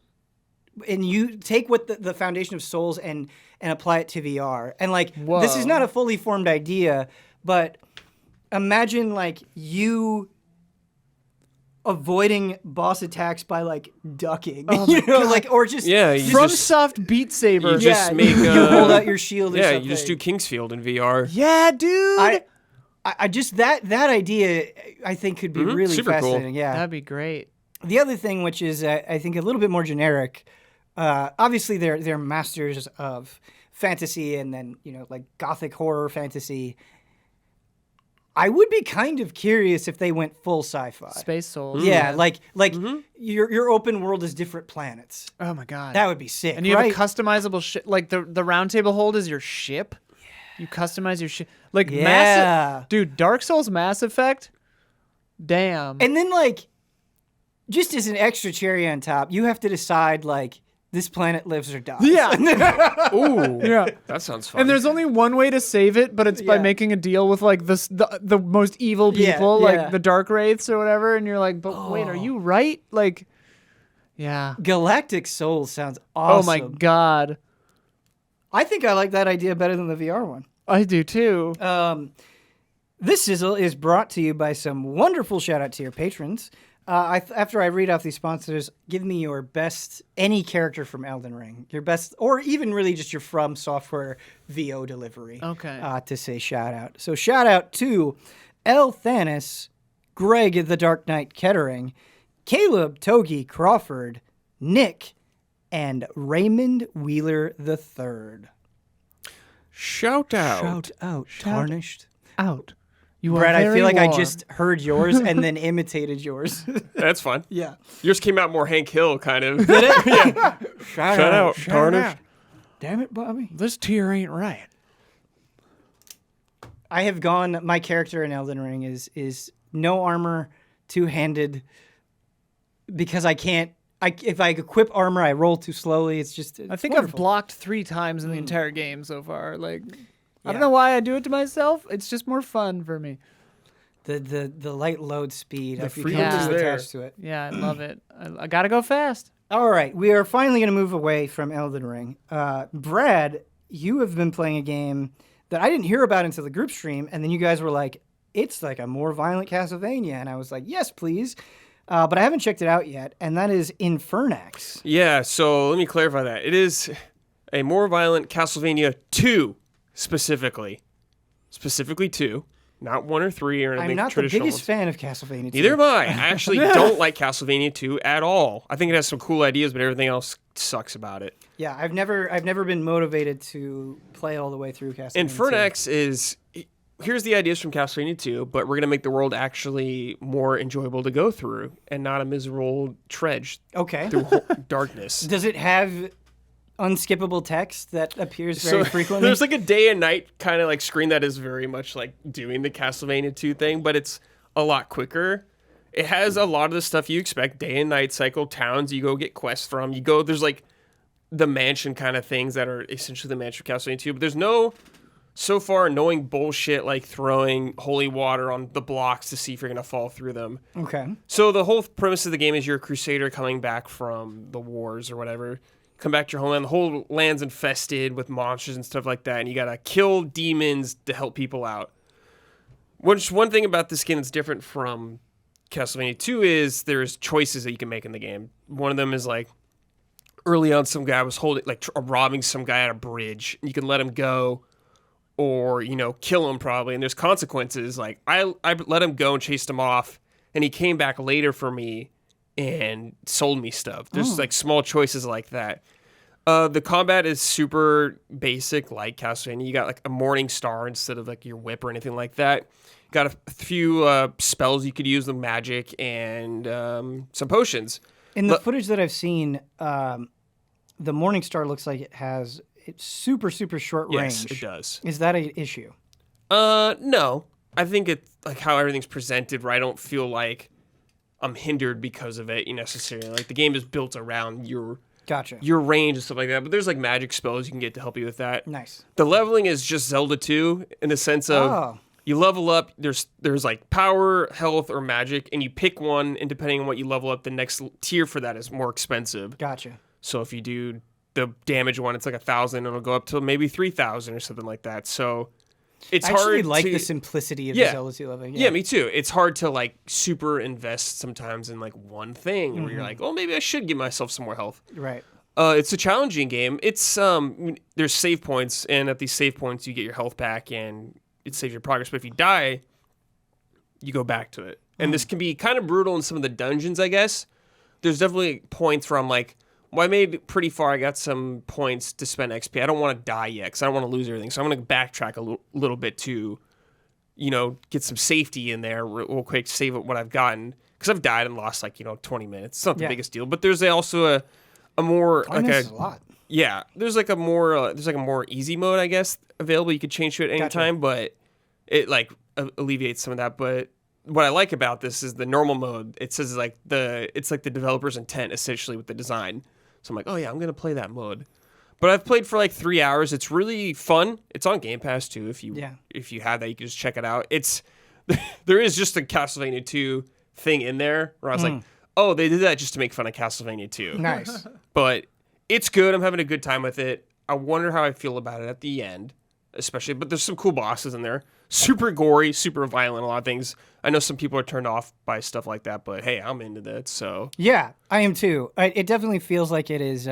and you take what the foundation of Souls and apply it to VR. And like this is not a fully formed idea, but imagine like you avoiding boss attacks by like ducking, like or just FromSoft Beat Saber. You just make you hold out your shield. Or something. You just do Kingsfield in VR. Yeah, dude. I just that idea I think could be really super fascinating. Cool. Yeah, that'd be great. The other thing, which is I think a little bit more generic, obviously they're masters of fantasy and then like gothic horror fantasy. I would be kind of curious if they went full sci-fi. Space Souls. Yeah, like your open world is different planets. Oh my god. That would be sick. And you have a customizable ship. Like the round table hold is your ship. Yeah. You customize your ship. Like Massive. Dude, Dark Souls Mass Effect. Damn. And then like just as an extra cherry on top, you have to decide like this planet lives or dies. Yeah. Ooh. Yeah. That sounds fun. And there's only one way to save it, but it's by making a deal with like the most evil people, like the Dark Wraiths or whatever. And you're like, but wait, are you right? Like, yeah. Galactic Souls sounds awesome. Oh my god. I think I like that idea better than the VR one. I do too. This sizzle is brought to you by some wonderful shout out to your patrons. After I read off these sponsors, give me your best, any character from Elden Ring. Your best, or even really just your FromSoftware VO delivery. Okay. To say shout out. So shout out to Elthanas, Greg TheDarkKnight Kettering, Caleb Togi Crawford, Nick, and Raymond Wheeler III. Shout out. Shout out. Tarnished. Out. Brad, I feel like I just heard yours and then imitated yours. That's fun. Yeah. Yours came out more Hank Hill kind of. Did it? Yeah. Shout out. Tarnished. Damn it, Bobby. This tier ain't right. I have gone, my character in Elden Ring is no armor, two-handed, because I can't, if I equip armor, I roll too slowly. It's just, I think wonderful. I've blocked 3 times in the entire game so far. Like, I don't know why I do it to myself. It's just more fun for me. The light load speed. The I've freedom become is too there. attached to it. Yeah, I love it. I gotta go fast. All right, we are finally going to move away from Elden Ring. Brad, you have been playing a game that I didn't hear about until the group stream, and then you guys were like, it's like a more violent Castlevania, and I was like, yes, please. But I haven't checked it out yet, and that is Infernax. Yeah, so let me clarify that. It is a more violent Castlevania 2, specifically. Specifically 2. Not 1 or 3 or anything I'm not the traditional biggest ones. fan of Castlevania 2. Neither am I. I actually don't like Castlevania 2 at all. I think it has some cool ideas, but everything else sucks about it. Yeah, I've never been motivated to play all the way through Castlevania. Infernax is, here's the ideas from Castlevania 2, but we're going to make the world actually more enjoyable to go through and not a miserable trudge through darkness. Does it have unskippable text that appears very frequently? There's like a day and night kind of like screen that is very much like doing the Castlevania 2 thing, but it's a lot quicker. It has a lot of the stuff you expect, day and night cycle, towns you go get quests from. There's like the mansion kind of things that are essentially the mansion of Castlevania 2, but there's no, so far, annoying bullshit like throwing holy water on the blocks to see if you're going to fall through them. Okay. So the whole premise of the game is you're a crusader coming back from the wars or whatever. Come back to your homeland. The whole land's infested with monsters and stuff like that, and you got to kill demons to help people out. One thing about this game that's different from Castlevania 2 is there's choices that you can make in the game. One of them is like early on, some guy was robbing some guy at a bridge. And you can let him go, or kill him probably. And there's consequences. Like I let him go and chased him off, and he came back later for me and sold me stuff. There's like small choices like that. The combat is super basic, like Castlevania. You got like a morning star instead of like your whip or anything like that. Got a few spells you could use, the magic and some potions. In the footage that I've seen, the Morningstar looks like it's super, super short range. Yes, it does. Is that an issue? No. I think it's like how everything's presented, where I don't feel like I'm hindered because of it necessarily. Like the game is built around your range and stuff like that. But there's like magic spells you can get to help you with that. Nice. The leveling is just Zelda 2 in the sense of you level up. There's like power, health, or magic, and you pick one. And depending on what you level up, the next tier for that is more expensive. Gotcha. So if you do the damage one, it's like 1,000, and it'll go up to maybe 3,000 or something like that. So it's hard. I actually like the simplicity of the Zelda 2 leveling. Yeah, me too. It's hard to like super invest sometimes in like one thing where you're like, oh, maybe I should give myself some more health. Right. It's a challenging game. It's there's save points, and at these save points you get your health back and it saves your progress. But if you die, you go back to it. And this can be kind of brutal in some of the dungeons, I guess. There's definitely points where I'm like, well, I made it pretty far. I got some points to spend XP. I don't want to die yet because I don't want to lose everything. So I'm going to backtrack a little bit to, get some safety in there real quick, save what I've gotten. Because I've died and lost 20 minutes. It's not the biggest deal. But there's also a more like a lot. Yeah, there's like a more easy mode, I guess, available. You could change to it anytime, but it like alleviates some of that. But what I like about this is the normal mode. It says it's like the developer's intent essentially with the design. So I'm like, oh yeah, I'm gonna play that mode. But I've played for like 3 hours. It's really fun. It's on Game Pass too. If you have that, you can just check it out. There is just a Castlevania 2 thing in there where I was like, oh, they did that just to make fun of Castlevania 2. Nice. But it's good. I'm having a good time with it. I wonder how I feel about it at the end, especially. But there's some cool bosses in there. Super gory, super violent, a lot of things. I know some people are turned off by stuff like that, but hey, I'm into that. So yeah, I am too. It definitely feels like it is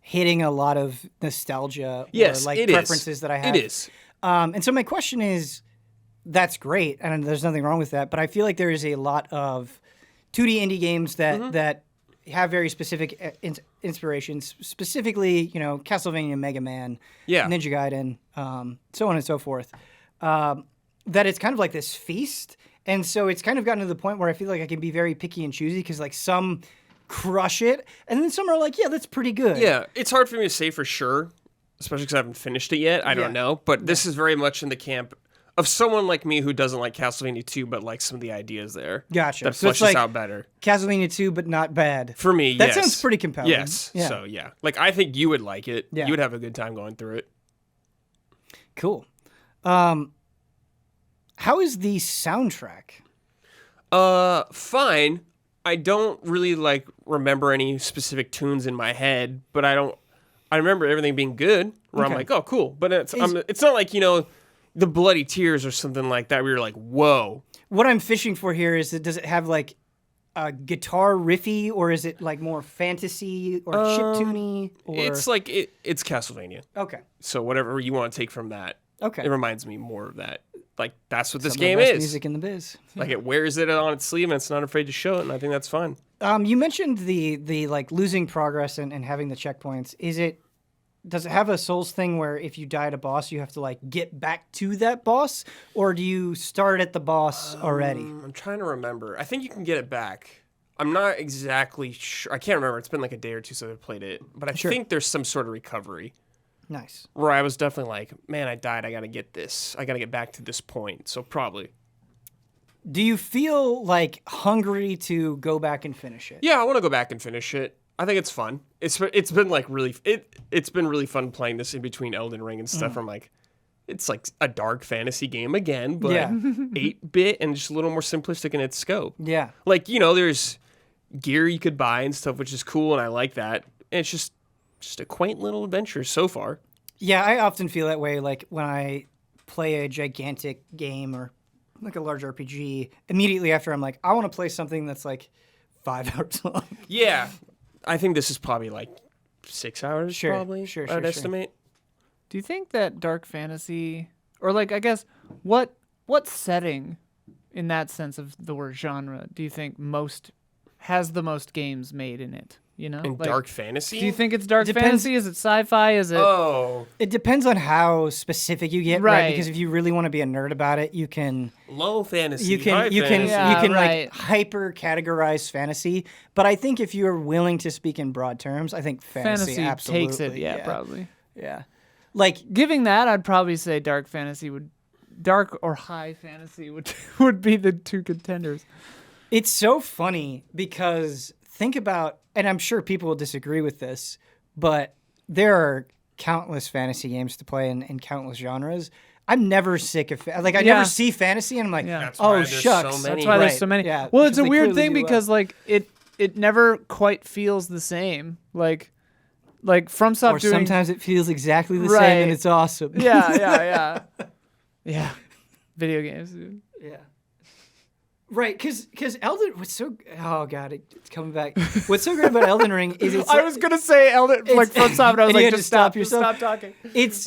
hitting a lot of nostalgia or like preferences that I have. It is. And so my question is, that's great, and there's nothing wrong with that. But I feel like there is a lot of 2D indie games that have very specific inspirations, specifically, Castlevania, Mega Man, Ninja Gaiden, so on and so forth. That it's kind of like this feast, and so it's kind of gotten to the point where I feel like I can be very picky and choosy because like some crush it, and then some are like, yeah, that's pretty good. Yeah, it's hard for me to say for sure, especially because I haven't finished it yet. I don't know, but this is very much in the camp of someone like me who doesn't like Castlevania 2, but likes some of the ideas there. Gotcha. That so fleshes it's like out better. Castlevania 2, but not bad. For me, that sounds pretty compelling. Yes. Yeah. So, yeah. Like, I think you would like it. Yeah. You would have a good time going through it. Cool. How is the soundtrack? Fine. I don't really, remember any specific tunes in my head, but I remember everything being good, where I'm like, oh, cool. But it's not like, the Bloody Tears or something like that, where you're like, whoa. What I'm fishing for here is, does it have like a guitar riffy, or is it like more fantasy or chiptune-y? Or... It's like it's Castlevania. Okay. So whatever you want to take from that, okay, it reminds me more of that. Like that's what this Some game of the best is. Music in the biz. Like it wears it on its sleeve and it's not afraid to show it, and I think that's fun. You mentioned the like losing progress and having the checkpoints. Does it have a Souls thing where if you die at a boss, you have to like get back to that boss, or do you start at the boss already? I'm trying to remember. I think you can get it back. I'm not exactly sure. I can't remember. It's been like a day or two since I played it, but I think there's some sort of recovery. Nice. Where I was definitely like, man, I died. I got to get this. I got to get back to this point. So probably. Do you feel like hungry to go back and finish it? Yeah, I want to go back and finish it. I think it's fun. It's been like really it's been really fun playing this in between Elden Ring and stuff. I'm like, it's like a dark fantasy game again, but 8-bit and just a little more simplistic in its scope. Yeah. Like, there's gear you could buy and stuff, which is cool, and I like that. And it's just a quaint little adventure so far. Yeah, I often feel that way. Like when I play a gigantic game or like a large RPG, immediately after I'm like, I want to play something that's like 5 hours long. Yeah. I think this is probably like 6 hours, probably. Sure. I'd estimate. Do you think that dark fantasy, or like, I guess, what setting in that sense of the word genre do you think has the most games made in it? In like, dark fantasy? Do you think it's dark fantasy? Is it sci-fi? Is it? Oh. It depends on how specific you get, right? Because if you really want to be a nerd about it, you can low fantasy. You can like hyper categorize fantasy. But I think if you're willing to speak in broad terms, I think fantasy absolutely takes it. Yeah, probably. Yeah. Like giving that, I'd probably say dark or high fantasy would be the two contenders. It's so funny because think about, and I'm sure people will disagree with this, but there are countless fantasy games to play in countless genres. I'm never sick of I never see fantasy and I'm like, oh shucks. That's why there's so many. Yeah, well, it's a weird thing because like it never quite feels the same. Like FromSoftware. Or sometimes it feels exactly the same and it's awesome. Yeah. Video games, dude. Yeah. Right, because oh god, it's coming back. What's so great about Elden Ring is I was gonna say FromSoftware. I was like, just stop talking. It's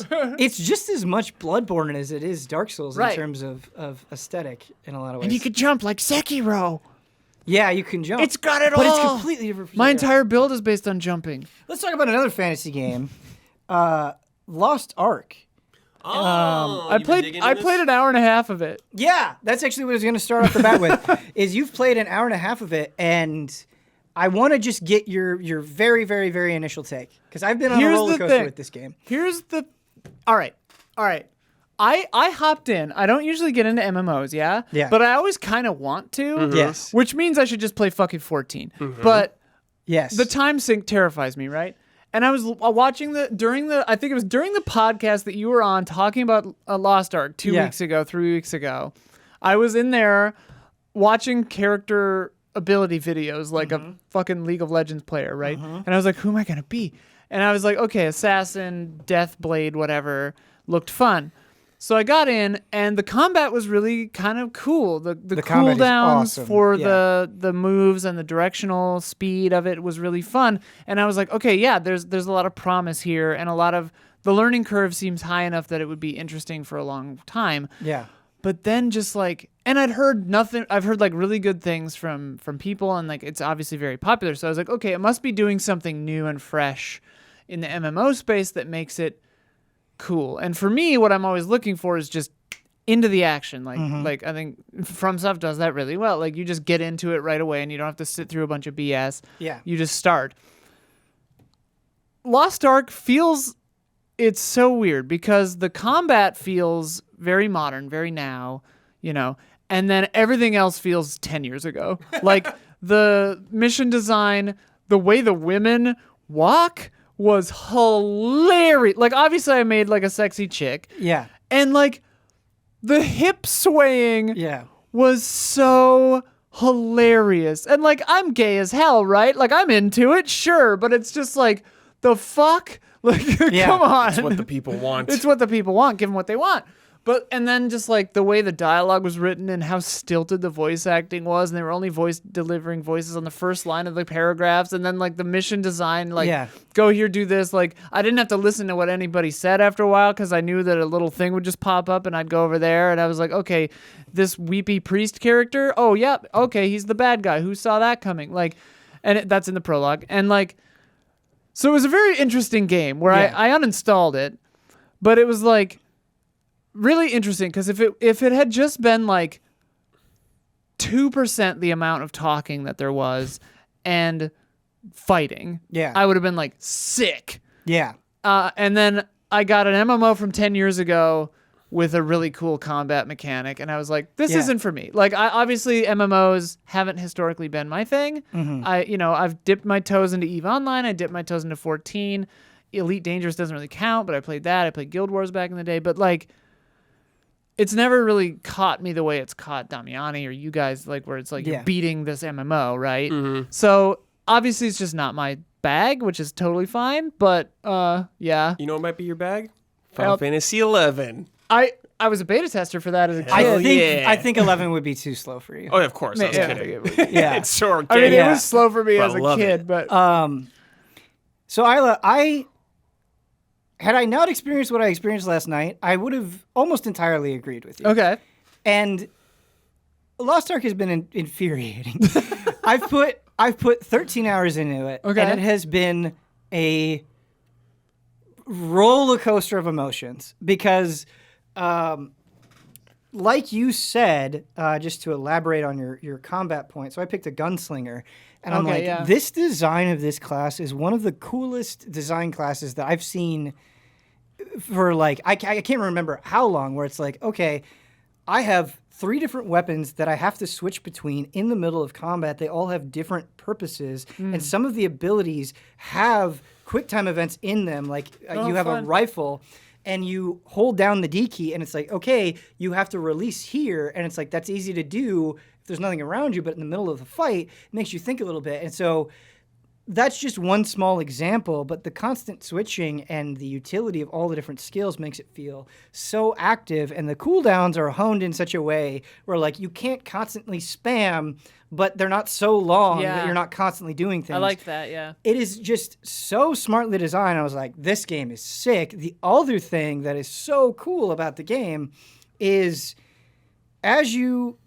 just as much Bloodborne as it is Dark Souls in terms of aesthetic in a lot of ways. And you could jump like Sekiro. Yeah, you can jump. It's got it all. But it's completely different. My entire build is based on jumping. Let's talk about another fantasy game, Lost Ark. Oh, I played an hour and a half of it. Yeah, that's actually what I was going to start off the bat with. Is you've played an hour and a half of it, and I want to just get your very, very, very initial take because I've been on a roller coaster with this game. All right. I hopped in. I don't usually get into MMOs, yeah? Yeah. But I always kind of want to. Mm-hmm. Yes. Which means I should just play fucking 14. Mm-hmm. But yes, the time sync terrifies me, right? And I was watching during the podcast that you were on talking about Lost Ark 3 weeks ago. I was in there watching character ability videos like a fucking League of Legends player, right? And I was like, who am I going to be? And I was like, okay, Assassin, Deathblade, whatever, looked fun. So I got in, and the combat was really kind of cool. The cooldowns for the moves and the directional speed of it was really fun. And I was like, okay, yeah, there's a lot of promise here, and a lot of the learning curve seems high enough that it would be interesting for a long time. Yeah. But then just like, and I've heard like really good things from people, and like it's obviously very popular. So I was like, okay, it must be doing something new and fresh in the MMO space that makes it cool. And for me, what I'm always looking for is just into the action. Like I think FromSoft does that really well. Like you just get into it right away and you don't have to sit through a bunch of BS. Yeah. You just start. Lost Ark it's so weird because the combat feels very modern, very now, and then everything else feels 10 years ago. Like the mission design, the way the women walk was hilarious. Like obviously I made like a sexy chick. Yeah. And like the hip swaying was so hilarious. And like I'm gay as hell, right? Like I'm into it, sure, but it's just like the fuck? Like come on. It's what the people want. It's what the people want, give them what they want. And then just like the way the dialogue was written and how stilted the voice acting was, and they were only delivering voices on the first line of the paragraphs, and then like the mission design, like go here, do this. Like I didn't have to listen to what anybody said after a while because I knew that a little thing would just pop up and I'd go over there and I was like, okay, this weepy priest character, oh yeah, okay, he's the bad guy. Who saw that coming? Like, and that's in the prologue. And like, so it was a very interesting game where I uninstalled it, but it was like really interesting because if it had just been like 2% the amount of talking that there was and fighting, I would have been like sick. Yeah. And then I got an MMO from 10 years ago with a really cool combat mechanic, and I was like, this isn't for me. Like, obviously MMOs haven't historically been my thing. I've dipped my toes into EVE Online, I dipped my toes into 14. Elite Dangerous doesn't really count, but I played that. I played Guild Wars back in the day, but like, it's never really caught me the way it's caught Damiani or you guys, like where it's like you're beating this MMO, right? So obviously it's just not my bag, which is totally fine, but yeah. You know what might be your bag? Final Fantasy 11. I was a beta tester for that as a kid. I think 11 would be too slow for you. Oh, of course. I was kidding. Yeah. It's so arcade. I mean, it was slow for me as a kid, but so Isla, had I not experienced what I experienced last night, I would have almost entirely agreed with you. Okay. And Lost Ark has been infuriating. I've put 13 hours into it, and it has been a roller coaster of emotions because, like you said, just to elaborate on your combat point, so I picked a gunslinger, and I'm like, this design of this class is one of the coolest design classes that I've seen for like, I can't remember how long, where it's like, okay, I have 3 different weapons that I have to switch between in the middle of combat. They all have different purposes, and some of the abilities have quick time events in them. Like you have a rifle, and you hold down the D key, and it's like, okay, you have to release here, and it's like, that's easy to do if there's nothing around you, but in the middle of the fight, it makes you think a little bit. And so that's just one small example, but the constant switching and the utility of all the different skills makes it feel so active, and the cooldowns are honed in such a way where like you can't constantly spam, but they're not so long that you're not constantly doing things. I like that, yeah. It is just so smartly designed. I was like, this game is sick. The other thing that is so cool about the game is as you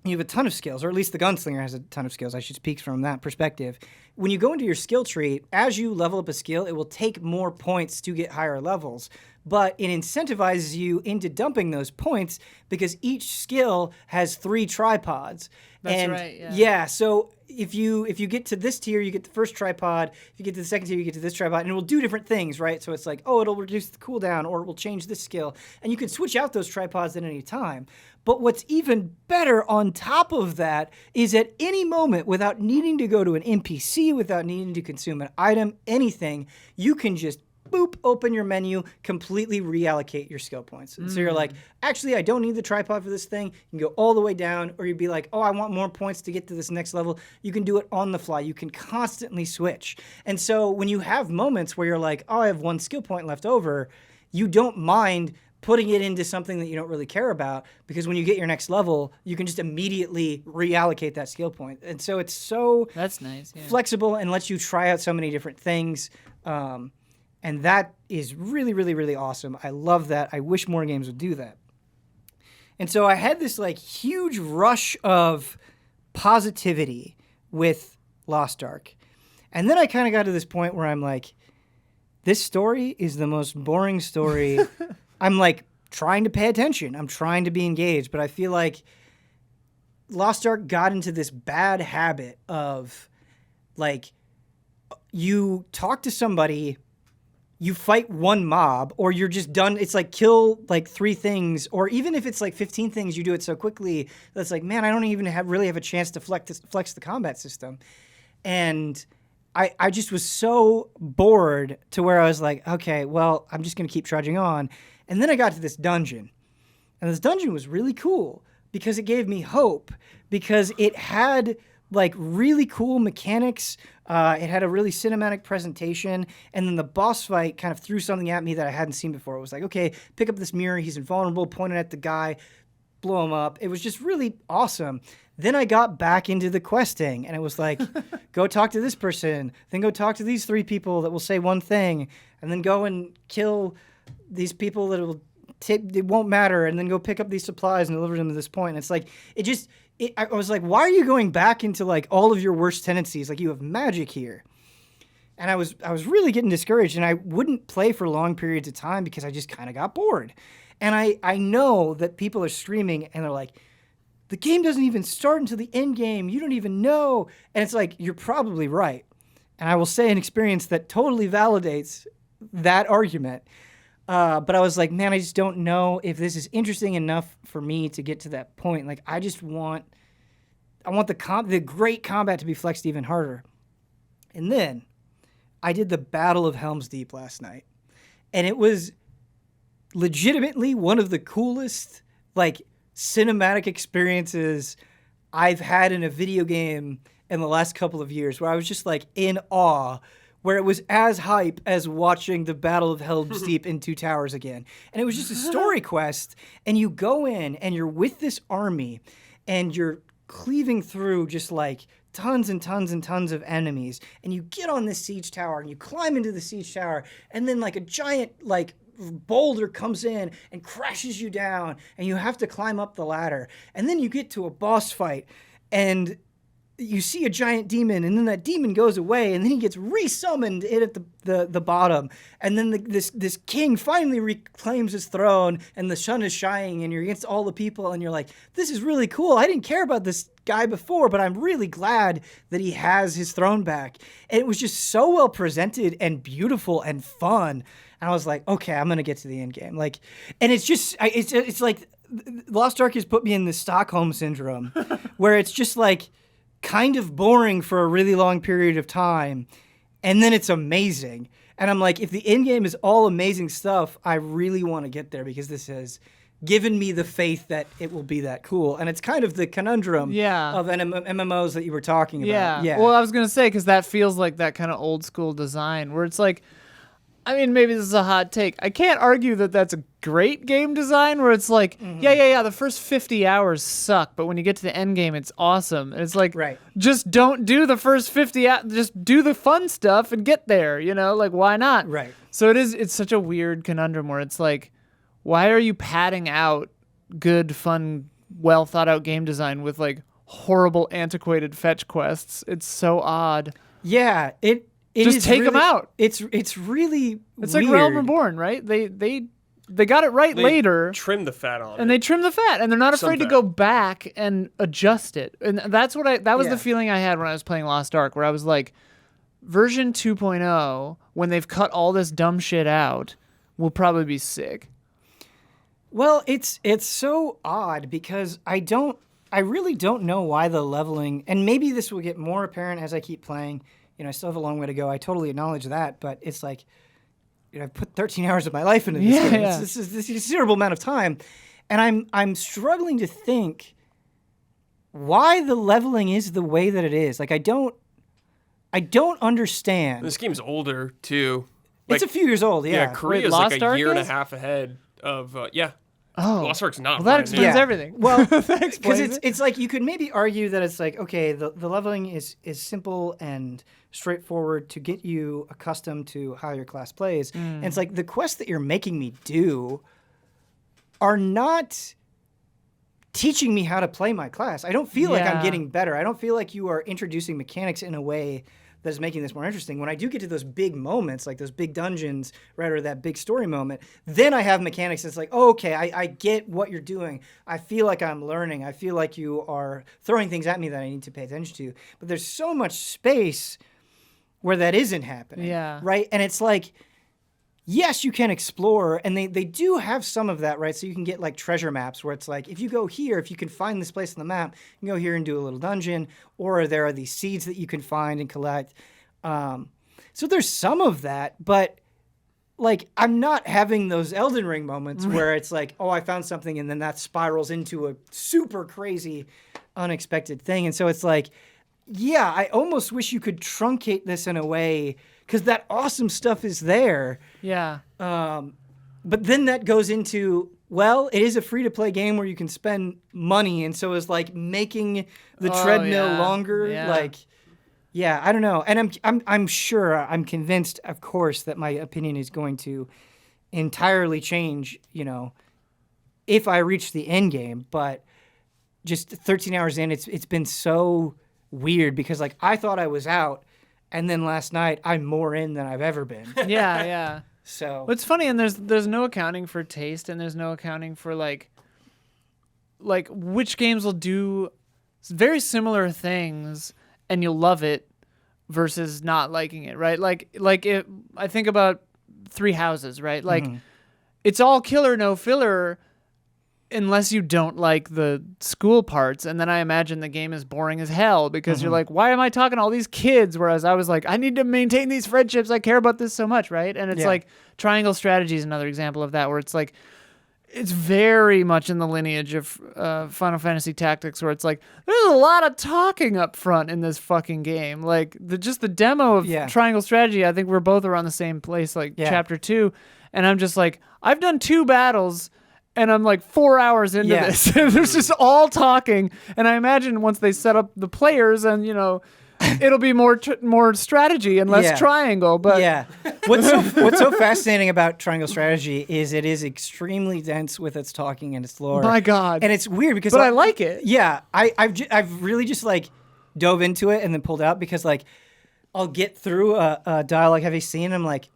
have a ton of skills, or at least the gunslinger has a ton of skills. I should speak from that perspective. When you go into your skill tree, as you level up a skill, it will take more points to get higher levels. But it incentivizes you into dumping those points because each skill has 3 tripods. That's right, yeah. Yeah, so if you get to this tier, you get the first tripod. If you get to the second tier, you get to this tripod. And it will do different things, right? So it's like, oh, it'll reduce the cooldown, or it will change this skill. And you can switch out those tripods at any time. But what's even better on top of that is at any moment, without needing to go to an NPC, without needing to consume an item, anything, you can just boop, open your menu, completely reallocate your skill points. And so you're like, actually, I don't need the tripod for this thing. You can go all the way down, or you'd be like, oh, I want more points to get to this next level. You can do it on the fly. You can constantly switch. And so when you have moments where you're like, oh, I have 1 skill point left over, you don't mind putting it into something that you don't really care about, because when you get your next level, you can just immediately reallocate that skill point. And so it's so that's nice, flexible and lets you try out so many different things. And that is really, really, really awesome. I love that. I wish more games would do that. And so I had this like huge rush of positivity with Lost Ark. And then I kind of got to this point where I'm like, this story is the most boring story. I'm like trying to pay attention. I'm trying to be engaged, but I feel like Lost Ark got into this bad habit of like, you talk to somebody, you fight 1 mob, or you're just done. It's like kill like 3 things, or even if it's like 15 things, you do it so quickly that's like, man, I don't even really have a chance to flex the combat system. And I just was so bored to where I was like, okay, well, I'm just going to keep trudging on. And then I got to this dungeon. And this dungeon was really cool because it gave me hope, because it had like really cool mechanics. It had a really cinematic presentation. And then the boss fight kind of threw something at me that I hadn't seen before. It was like, okay, pick up this mirror. He's invulnerable. Point it at the guy. Blow him up. It was just really awesome. Then I got back into the questing, and it was like, go talk to this person, then go talk to these 3 people that will say one thing, and then go and kill these people that it won't matter, and then go pick up these supplies and deliver them to this point. And it's like, I was like, why are you going back into like all of your worst tendencies? Like, you have magic here. And I was really getting discouraged, and I wouldn't play for long periods of time because I just kind of got bored. And I know that people are screaming, and they're like, the game doesn't even start until the end game. You don't even know. And it's like, you're probably right. And I will say an experience that totally validates that argument. But I was like, man, I just don't know if this is interesting enough for me to get to that point. Like, I want the great combat to be flexed even harder. And then I did the Battle of Helm's Deep last night, and it was legitimately one of the coolest, like, cinematic experiences I've had in a video game in the last couple of years, where I was just like in awe, where it was as hype as watching the Battle of Helm's Deep in Two Towers again. And it was just a story quest, and you go in and you're with this army and you're cleaving through just like tons and tons and tons of enemies, and you get on this siege tower and you climb into the siege tower, and then like a giant like boulder comes in and crashes you down, and you have to climb up the ladder, and then you get to a boss fight and you see a giant demon, and then that demon goes away, and then he gets resummoned in at the bottom, and then this king finally reclaims his throne, and the sun is shining, and you're against all the people, and you're like, this is really cool. I didn't care about this guy before, but I'm really glad that he has his throne back. And it was just so well presented and beautiful and fun. And I was like, okay, I'm gonna get to the end game. Like, and it's just, it's like Lost Ark has put me in the Stockholm syndrome, where it's just like kind of boring for a really long period of time, and then it's amazing. And I'm like, if the end game is all amazing stuff, I really want to get there, because this has given me the faith that it will be that cool. And it's kind of the conundrum of MMOs that you were talking about. Yeah. Well, I was going to say, because that feels like that kind of old school design where it's like, I mean, maybe this is a hot take. I can't argue that that's a great game design where it's like, the first 50 hours suck, but when you get to the end game, it's awesome. And it's like, just don't do the first 50 hours, just do the fun stuff and get there, you know? Like, why not? Right. So it's such a weird conundrum where it's like, why are you padding out good, fun, well thought out game design with like horrible, antiquated fetch quests? It's so odd. Yeah, just take them out. It's really it's weird. Like Realm Reborn, right? They got it right later. Trim the fat on it. And they trim the fat, and they're not afraid to go back and adjust it. And that's what that was the feeling I had when I was playing Lost Ark, where I was like, version 2.0, when they've cut all this dumb shit out, will probably be sick. Well, it's so odd, because I really don't know why the leveling, and maybe this will get more apparent as I keep playing. You know, I still have a long way to go. I totally acknowledge that, but it's like, you know, I've put 13 hours of my life into this game. Yeah. This is a considerable amount of time, and I'm struggling to think why the leveling is the way that it is. Like, I don't understand. This game's older too. It's a few years old. Yeah, Korea's like a year and a half ahead of Oh, Lost Ark's not. Well, that explains everything. Well, because it's like you could maybe argue that it's like, okay, the leveling is simple and straightforward to get you accustomed to how your class plays. And it's like the quests that you're making me do are not teaching me how to play my class. I don't feel like I'm getting better. I don't feel like you are introducing mechanics in a way that's making this more interesting. When I do get to those big moments, like those big dungeons, right, or that big story moment, then I have mechanics that's like, oh, okay, I get what you're doing. I feel like I'm learning. I feel like you are throwing things at me that I need to pay attention to. But there's so much space where that isn't happening, right? And it's like, yes, you can explore, and they do have some of that, right? So you can get like treasure maps where it's like, if you go here, if you can find this place on the map, you can go here and do a little dungeon, or there are these seeds that you can find and collect. So there's some of that, but like I'm not having those Elden Ring moments where it's like, oh, I found something, and then that spirals into a super crazy, unexpected thing. And so it's like, yeah, I almost wish you could truncate this in a way, because that awesome stuff is there. Yeah. But then that goes into, well, it is a free-to-play game where you can spend money, and so it's like making the treadmill longer. Yeah. Like, yeah, I don't know. And I'm sure, I'm convinced, of course, that my opinion is going to entirely change, you know, if I reach the end game. But just 13 hours in, it's been so weird, because like I thought I was out, and then last night I'm more in than I've ever been. Yeah. So it's funny, and there's no accounting for taste, and there's no accounting for like which games will do very similar things and you'll love it versus not liking it, right? Like if I think about Three Houses, right? Like it's all killer, no filler, unless you don't like the school parts. And then I imagine the game is boring as hell because you're like, why am I talking to all these kids? Whereas I was like, I need to maintain these friendships. I care about this so much, right? And it's like Triangle Strategy is another example of that, where it's like, it's very much in the lineage of Final Fantasy Tactics, where it's like, there's a lot of talking up front in this fucking game. Like, just the demo of Triangle Strategy, I think we're both around the same place, like Chapter 2. And I'm just like, I've done 2 battles, and I'm like 4 hours into this. There's just all talking. And I imagine once they set up the players and, you know, it'll be more strategy and less triangle. But what's so fascinating about Triangle Strategy is it is extremely dense with its talking and its lore. My God. And it's weird because I like it. Yeah, I've really just like dove into it and then pulled out because like I'll get through a dialogue heavy scene and I'm like,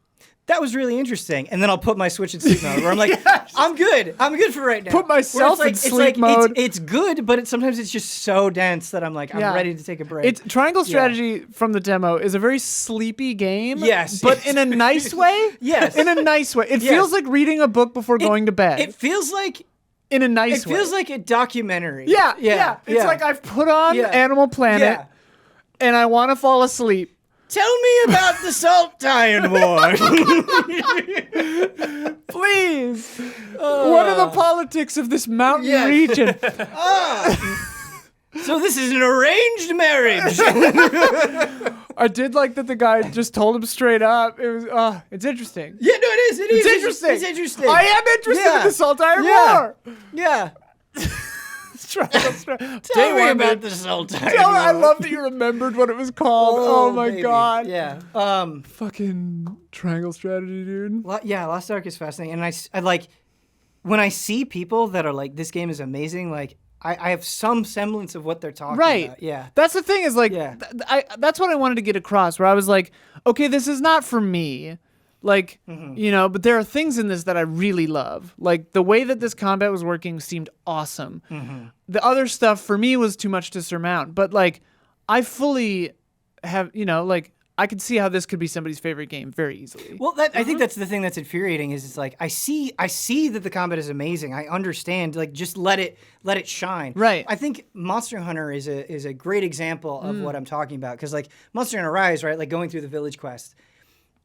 that was really interesting. And then I'll put my Switch in sleep mode where I'm like, I'm good for right now. Put myself in sleep mode. It's good, but sometimes it's just so dense that I'm like, I'm ready to take a break. Triangle Strategy from the demo is a very sleepy game. Yes. But in a nice way. Yes. In a nice way. It feels like reading a book before going to bed. It feels like... in a nice way. It feels like a documentary. Yeah. It's like I've put on Animal Planet and I want to fall asleep. Tell me about the Sultan War. Please. What are the politics of this mountain region? So this is an arranged marriage. I did like that the guy just told him straight up. It was, it's interesting. Yeah, no, it is. It's interesting. It's interesting. I am interested in the Sultan War. Yeah. Tell me about the Sultan War. I love that you remembered what it was called. Oh my God. Yeah. Fucking Triangle Strategy, dude. Lost Ark is fascinating. And I like, when I see people that are like, this game is amazing, like, I have some semblance of what they're talking about. Yeah. That's the thing is like, that's what I wanted to get across, where I was like, okay, this is not for me. Like, you know, but there are things in this that I really love. Like, the way that this combat was working seemed awesome. The other stuff, for me, was too much to surmount. But, like, I fully have, you know, like, I could see how this could be somebody's favorite game very easily. Well, I think that's the thing that's infuriating is it's like I see that the combat is amazing. I understand. Like, just let it shine. Right. I think Monster Hunter is a great example of what I'm talking about because like Monster Hunter Rise, right? Like going through the village quest.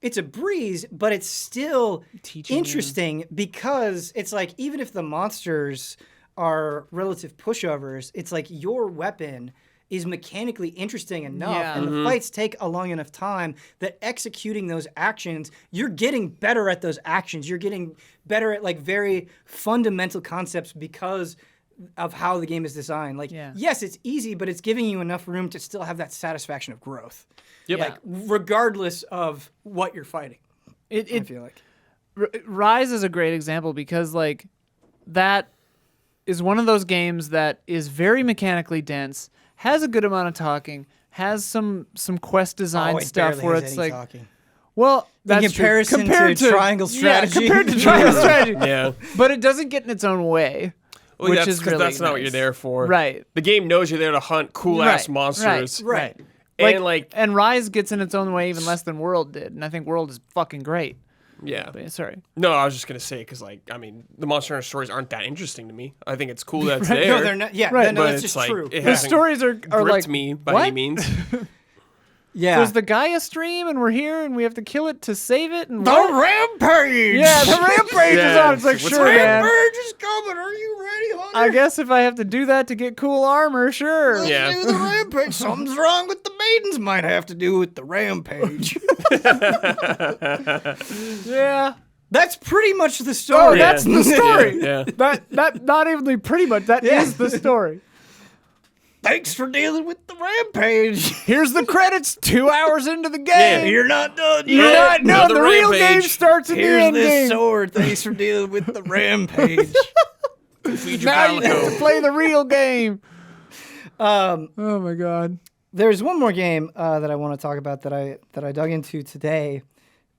It's a breeze, but it's still interesting because it's like even if the monsters are relative pushovers, it's like your weapon is mechanically interesting enough and the fights take a long enough time that executing those actions, you're getting better at those actions. You're getting better at like very fundamental concepts because of how the game is designed. Like, yes, it's easy, but it's giving you enough room to still have that satisfaction of growth. Yep. Like, regardless of what you're fighting. I feel like. Rise is a great example because, like, that is one of those games that is very mechanically dense, has a good amount of talking, has some quest design stuff where it's like... talking. Well, that's in comparison to Triangle Strategy. Yeah, compared to Triangle Strategy. Yeah. But it doesn't get in its own way. Well, which that's is because really that's not what you're there for. Right. The game knows you're there to hunt cool-ass monsters. Right. And Rise gets in its own way even less than World did, and I think World is fucking great. Yeah. But, sorry. No, I was just gonna say because, like, I mean, the Monster Hunter stories aren't that interesting to me. I think it's cool that it's there. No, they're not. Yeah, right. no, but that's it's just like, true. It The stories are gripped like me by what? any means. Yeah. There's the Gaia stream, and we're here, and we have to kill it to save it. And The Rampage! Yeah, the Rampage is on. It's like, sure, man. Rampage is coming. Are you ready, Hunter? I guess if I have to do that to get cool armor, sure. Let's do the Rampage. Something's wrong with the maidens. Might have to do with the Rampage. Yeah. That's pretty much the story. Oh, that's the story. Yeah. That not even pretty much. That is the story. Thanks for dealing with the Rampage. Here's the credits 2 hours into the game. Yeah, You're not done You're yet. not. No, the real Rampage. game starts in the Here's end this game. sword. Thanks for dealing with the Rampage. Feed your Now you palico. have to play the real game. Oh my god. There's one more game that I want to talk about that I dug into today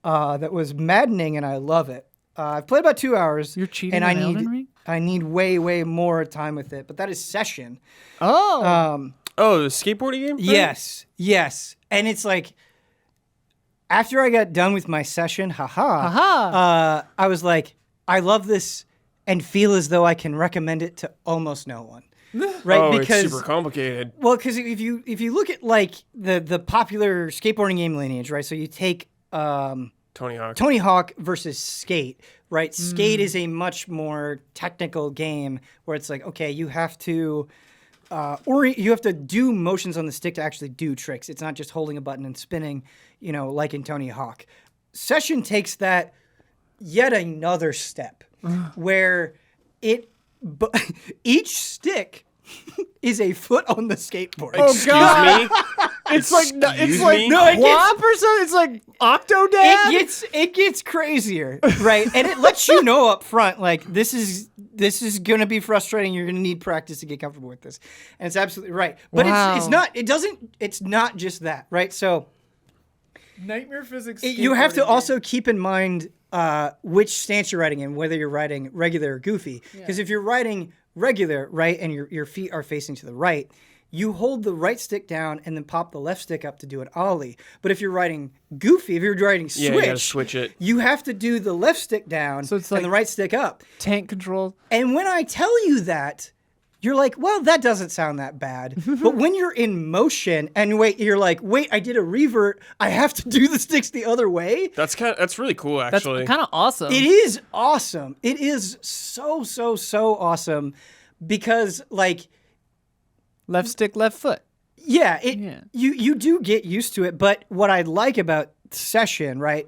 that was maddening, and I love it. I've played about 2 hours. You're cheating and on Elden Ring? I need way more time with it, but that is Session. Oh. Oh, the skateboarding game? Yes. And it's like, after I got done with my session, I was like, I love this and feel as though I can recommend it to almost no one. Right? Oh, because it's super complicated. Well, because if you look at like the popular skateboarding game lineage, right? So you take Tony Hawk versus Skate, right? Skate is a much more technical game where it's like, okay, you have to you have to do motions on the stick to actually do tricks. It's not just holding a button and spinning, like in Tony Hawk. Session takes that yet another step where each stick is a foot on the skateboard. Oh God! Me? It's like Excuse like me? WAP or something. It's like Octodad. It gets crazier, right? And it lets you know up front, like this is gonna be frustrating. You're gonna need practice to get comfortable with this, and it's absolutely right. But it's not just that, right? So Nightmare physics. you have to also keep in mind which stance you're riding in, whether you're riding regular or goofy. Because if you're riding regular, right, and your feet are facing to the right, you hold the right stick down and then pop the left stick up to do an ollie. But if you're riding goofy, if you're riding switch, you gotta switch it. You have to do the left stick down So it's like and the right stick up. tank control. And when I tell you that, you're like, well, that doesn't sound that bad. But when you're in motion and you're like, wait, I did a revert. I have to do the sticks the other way. That's really cool, That's actually. kind of awesome. It is awesome. It is so awesome because like Left stick, left foot. yeah, you do get used to it. But what I like about Session, right,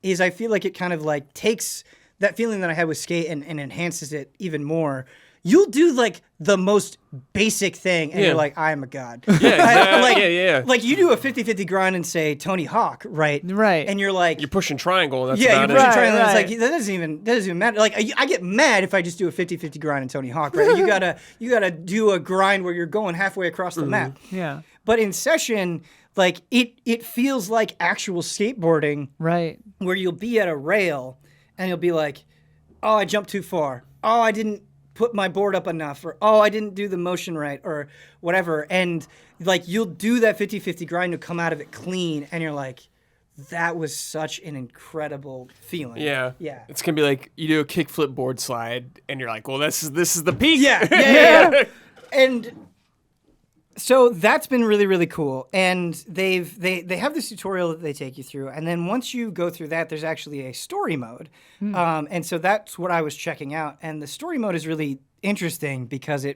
is I feel like it kind of like takes that feeling that I had with Skate and enhances it even more. You'll do like the most basic thing and you're like, I am a god. Yeah, exactly. Like you do a 50-50 grind and say Tony Hawk, right? Right. And you're like, You're pushing triangle. That's you're about pushing it. triangle. Right. It's like that doesn't even matter. Like I get mad if I just do a 50-50 grind in Tony Hawk, right? you gotta do a grind where you're going halfway across the map. Yeah. But in Session, like it feels like actual skateboarding, Right. where you'll be at a rail and you'll be like, oh, I jumped too far. Oh, I didn't put my board up enough, or oh, I didn't do the motion right, or whatever. And like you'll do that 50-50 grind to come out of it clean, and you're like, that was such an incredible feeling. Yeah. Yeah. It's gonna be like you do a kickflip board slide, and you're like, well, this is the peak. Yeah. And so that's been really, really cool. And they have this tutorial that they take you through, and then once you go through that, there's actually a story mode. And so that's what I was checking out. And the story mode is really interesting because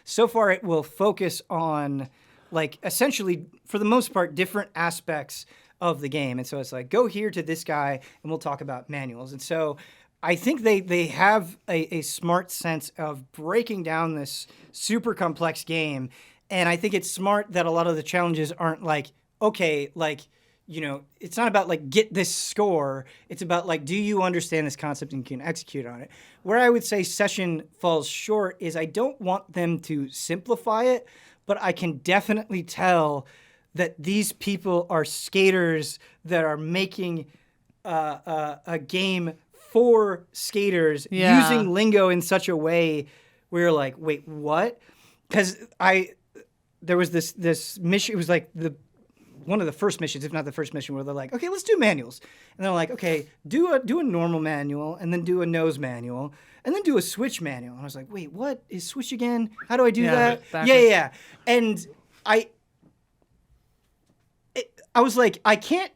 so far it will focus on like essentially, for the most part, different aspects of the game. And so it's like, go here to this guy and we'll talk about manuals. And so I think they have a smart sense of breaking down this super complex game. And I think it's smart that a lot of the challenges aren't like, okay, like, it's not about like get this score. It's about like, do you understand this concept and can execute on it? Where I would say Session falls short is I don't want them to simplify it, but I can definitely tell that these people are skaters that are making a game for skaters using lingo in such a way where you're like, wait, what? Because there was this mission. It was like one of the first missions, if not the first mission, where they're like, okay, let's do manuals. And they're like, okay, do a normal manual, and then do a nose manual, and then do a switch manual. And I was like, wait, what is switch again? How do I do that? Yeah. And I was like, I can't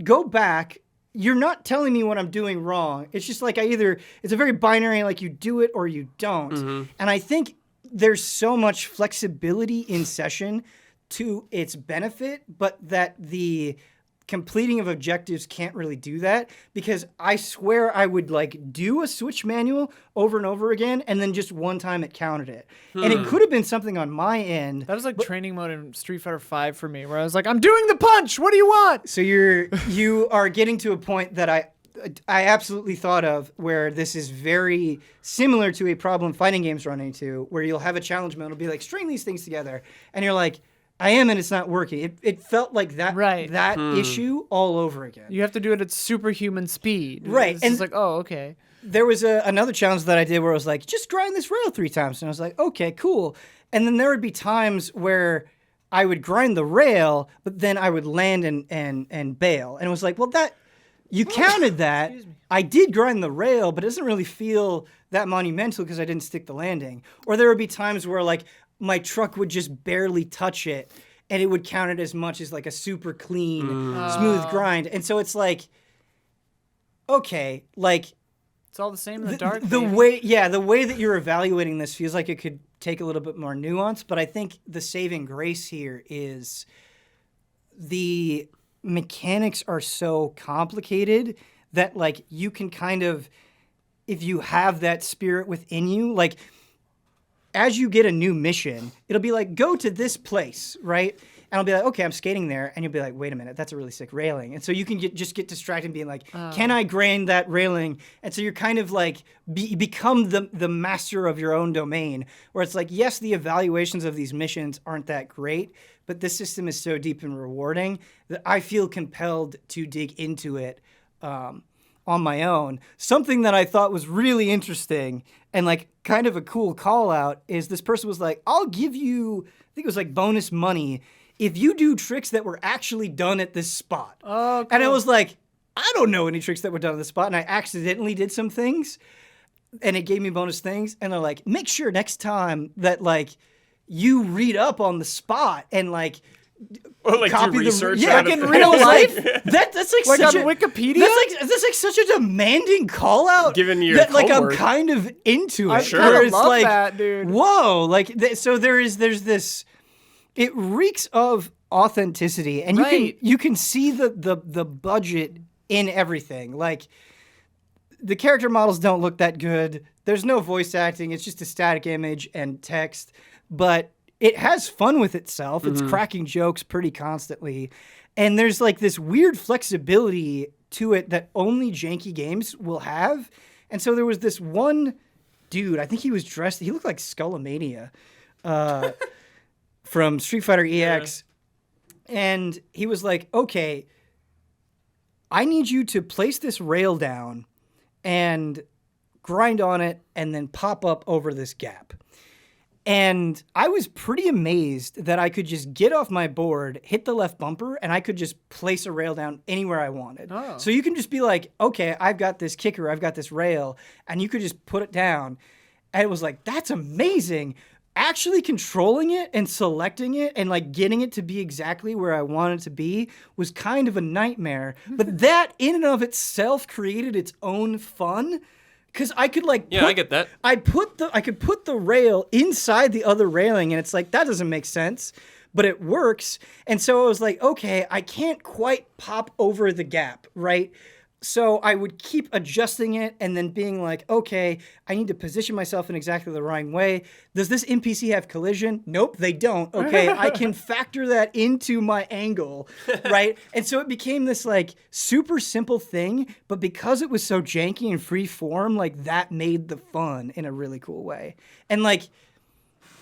go back. You're not telling me what I'm doing wrong. It's just like it's a very binary, like you do it or you don't. Mm-hmm. And I think there's so much flexibility in Session to its benefit, but that the completing of objectives can't really do that, because I swear I would like do a switch manual over and over again, and then just one time it counted it. And it could have been something on my end. That was like training mode in Street Fighter V for me, where I was like, I'm doing the punch. What do you want? So you are getting to a point that I absolutely thought of, where this is very similar to a problem fighting games run into, where you'll have a challenge mode. It'll be like, string these things together. And you're like, I am, and it's not working. It felt like that issue all over again. You have to do it at superhuman speed. Right. It's just like, oh, okay. There was another challenge that I did where I was like, just grind this rail 3 times. And I was like, okay, cool. And then there would be times where I would grind the rail, but then I would land and bail. And it was like, well, you counted that. I did grind the rail, but it doesn't really feel that monumental because I didn't stick the landing. Or there would be times where like my truck would just barely touch it, and it would count it as much as like a super clean, smooth grind. And so it's like, okay, like it's all the same in the dark. The way that you're evaluating this feels like it could take a little bit more nuance. But I think the saving grace here is the mechanics are so complicated that like you can kind of, if you have that spirit within you, like as you get a new mission, it'll be like, go to this place, right? And I'll be like, okay, I'm skating there. And you'll be like, wait a minute, that's a really sick railing. And so you can just get distracted and being like, can I grind that railing? And so you're kind of like, become the master of your own domain, where it's like, yes, the evaluations of these missions aren't that great, but this system is so deep and rewarding that I feel compelled to dig into it on my own. Something that I thought was really interesting and like kind of a cool call out is this person was like, I'll give you, I think it was like bonus money if you do tricks that were actually done at this spot. Oh, cool. And I was like, I don't know any tricks that were done at this spot. And I accidentally did some things and it gave me bonus things. And they're like, make sure next time that like you read up on the spot and like, or like copy do research. Yeah, in real life. That's like such on a Wikipedia. That's like such a demanding call out. Given your that like homework. I'm kind of into it. I Sure. Where it's love like, that, dude. Whoa, like so there's this. It reeks of authenticity, and you can see the budget in everything. Like the character models don't look that good. There's no voice acting. It's just a static image and text, but it has fun with itself. It's cracking jokes pretty constantly. And there's like this weird flexibility to it that only janky games will have. And so there was this one dude, I think he was dressed, he looked like Skullomania from Street Fighter EX. Yeah. And he was like, okay, I need you to place this rail down and grind on it and then pop up over this gap. And I was pretty amazed that I could just get off my board, hit the left bumper, and I could just place a rail down anywhere I wanted. Oh. So you can just be like, okay, I've got this kicker, I've got this rail, and you could just put it down. And it was like, that's amazing. Actually controlling it and selecting it and like getting it to be exactly where I want it to be was kind of a nightmare. But that in and of itself created its own fun. Because I could like I get that. I could put the rail inside the other railing, and it's like that doesn't make sense, but it works. And so I was like, okay, I can't quite pop over the gap, right? So I would keep adjusting it and then being like, okay, I need to position myself in exactly the right way. Does this NPC have collision? Nope, they don't. Okay, I can factor that into my angle, right? And so it became this like super simple thing, but because it was so janky and free form, like that made the fun in a really cool way. And like,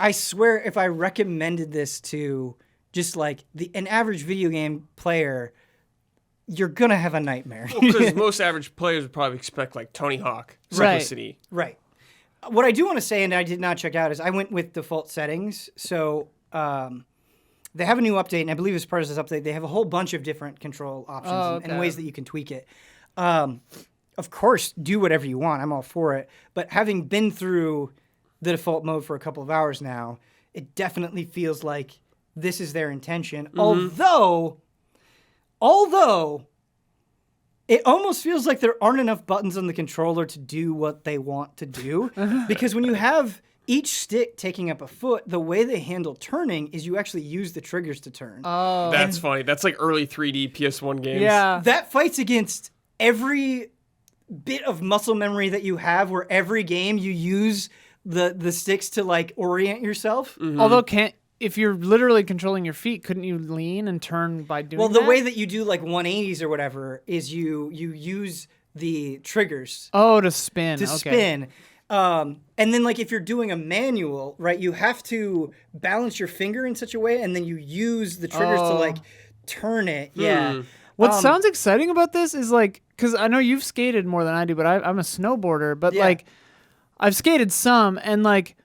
I swear if I recommended this to just like an average video game player, you're going to have a nightmare. Because most average players would probably expect like Tony Hawk, simplicity. Right. What I do want to say, and I did not check out, is I went with default settings. So they have a new update, and I believe as part of this update, they have a whole bunch of different control options and ways that you can tweak it. Of course, do whatever you want. I'm all for it. But having been through the default mode for a couple of hours now, it definitely feels like this is their intention. Mm-hmm. Although, it almost feels like there aren't enough buttons on the controller to do what they want to do. Because when you have each stick taking up a foot, the way they handle turning is you actually use the triggers to turn. Oh. That's funny. That's like early 3D PS1 games. Yeah. That fights against every bit of muscle memory that you have, where every game you use the sticks to like orient yourself. Mm-hmm. Although if you're literally controlling your feet, couldn't you lean and turn by doing that? Well, the way that you do like 180s or whatever is you use the triggers. Oh, to spin. Spin. And then like if you're doing a manual, right, you have to balance your finger in such a way, and then you use the triggers to like turn it. Yeah. What sounds exciting about this is like, because I know you've skated more than I do, but I'm a snowboarder, but like I've skated some, and like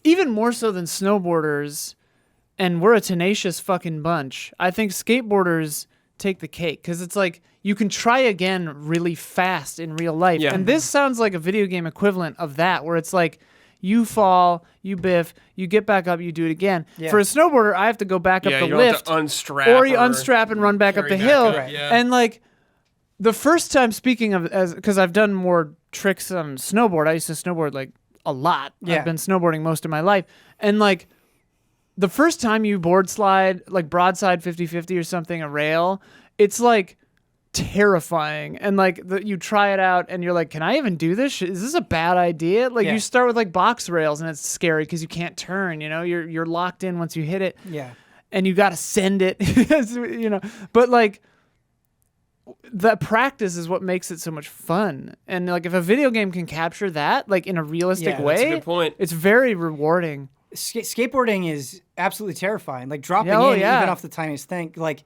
even more so than snowboarders, and we're a tenacious fucking bunch. I think skateboarders take the cake because it's like you can try again really fast in real life. Yeah. And this sounds like a video game equivalent of that, where it's like you fall, you biff, you get back up, you do it again. Yeah. For a snowboarder, I have to go back up the you don't lift, have to unstrap or you unstrap and run back up the carry back hill. up, Right. yeah. And like the first time, speaking of, because I've done more tricks on snowboard, I used to snowboard like a lot. Yeah. I've been snowboarding most of my life, and like the first time you board slide, like broadside 50-50 or something, a rail, it's like terrifying. And like you try it out and you're like, can I even do this? Is this a bad idea? Like Yeah. you start with like box rails and it's scary because you can't turn, you're locked in once you hit it. Yeah. And you got to send it, but like that practice is what makes it so much fun. And like if a video game can capture that like in a realistic Yeah, way, that's a good point. it's very rewarding. Skateboarding is absolutely terrifying. Like dropping Oh, in yeah. even off the tiniest thing. Like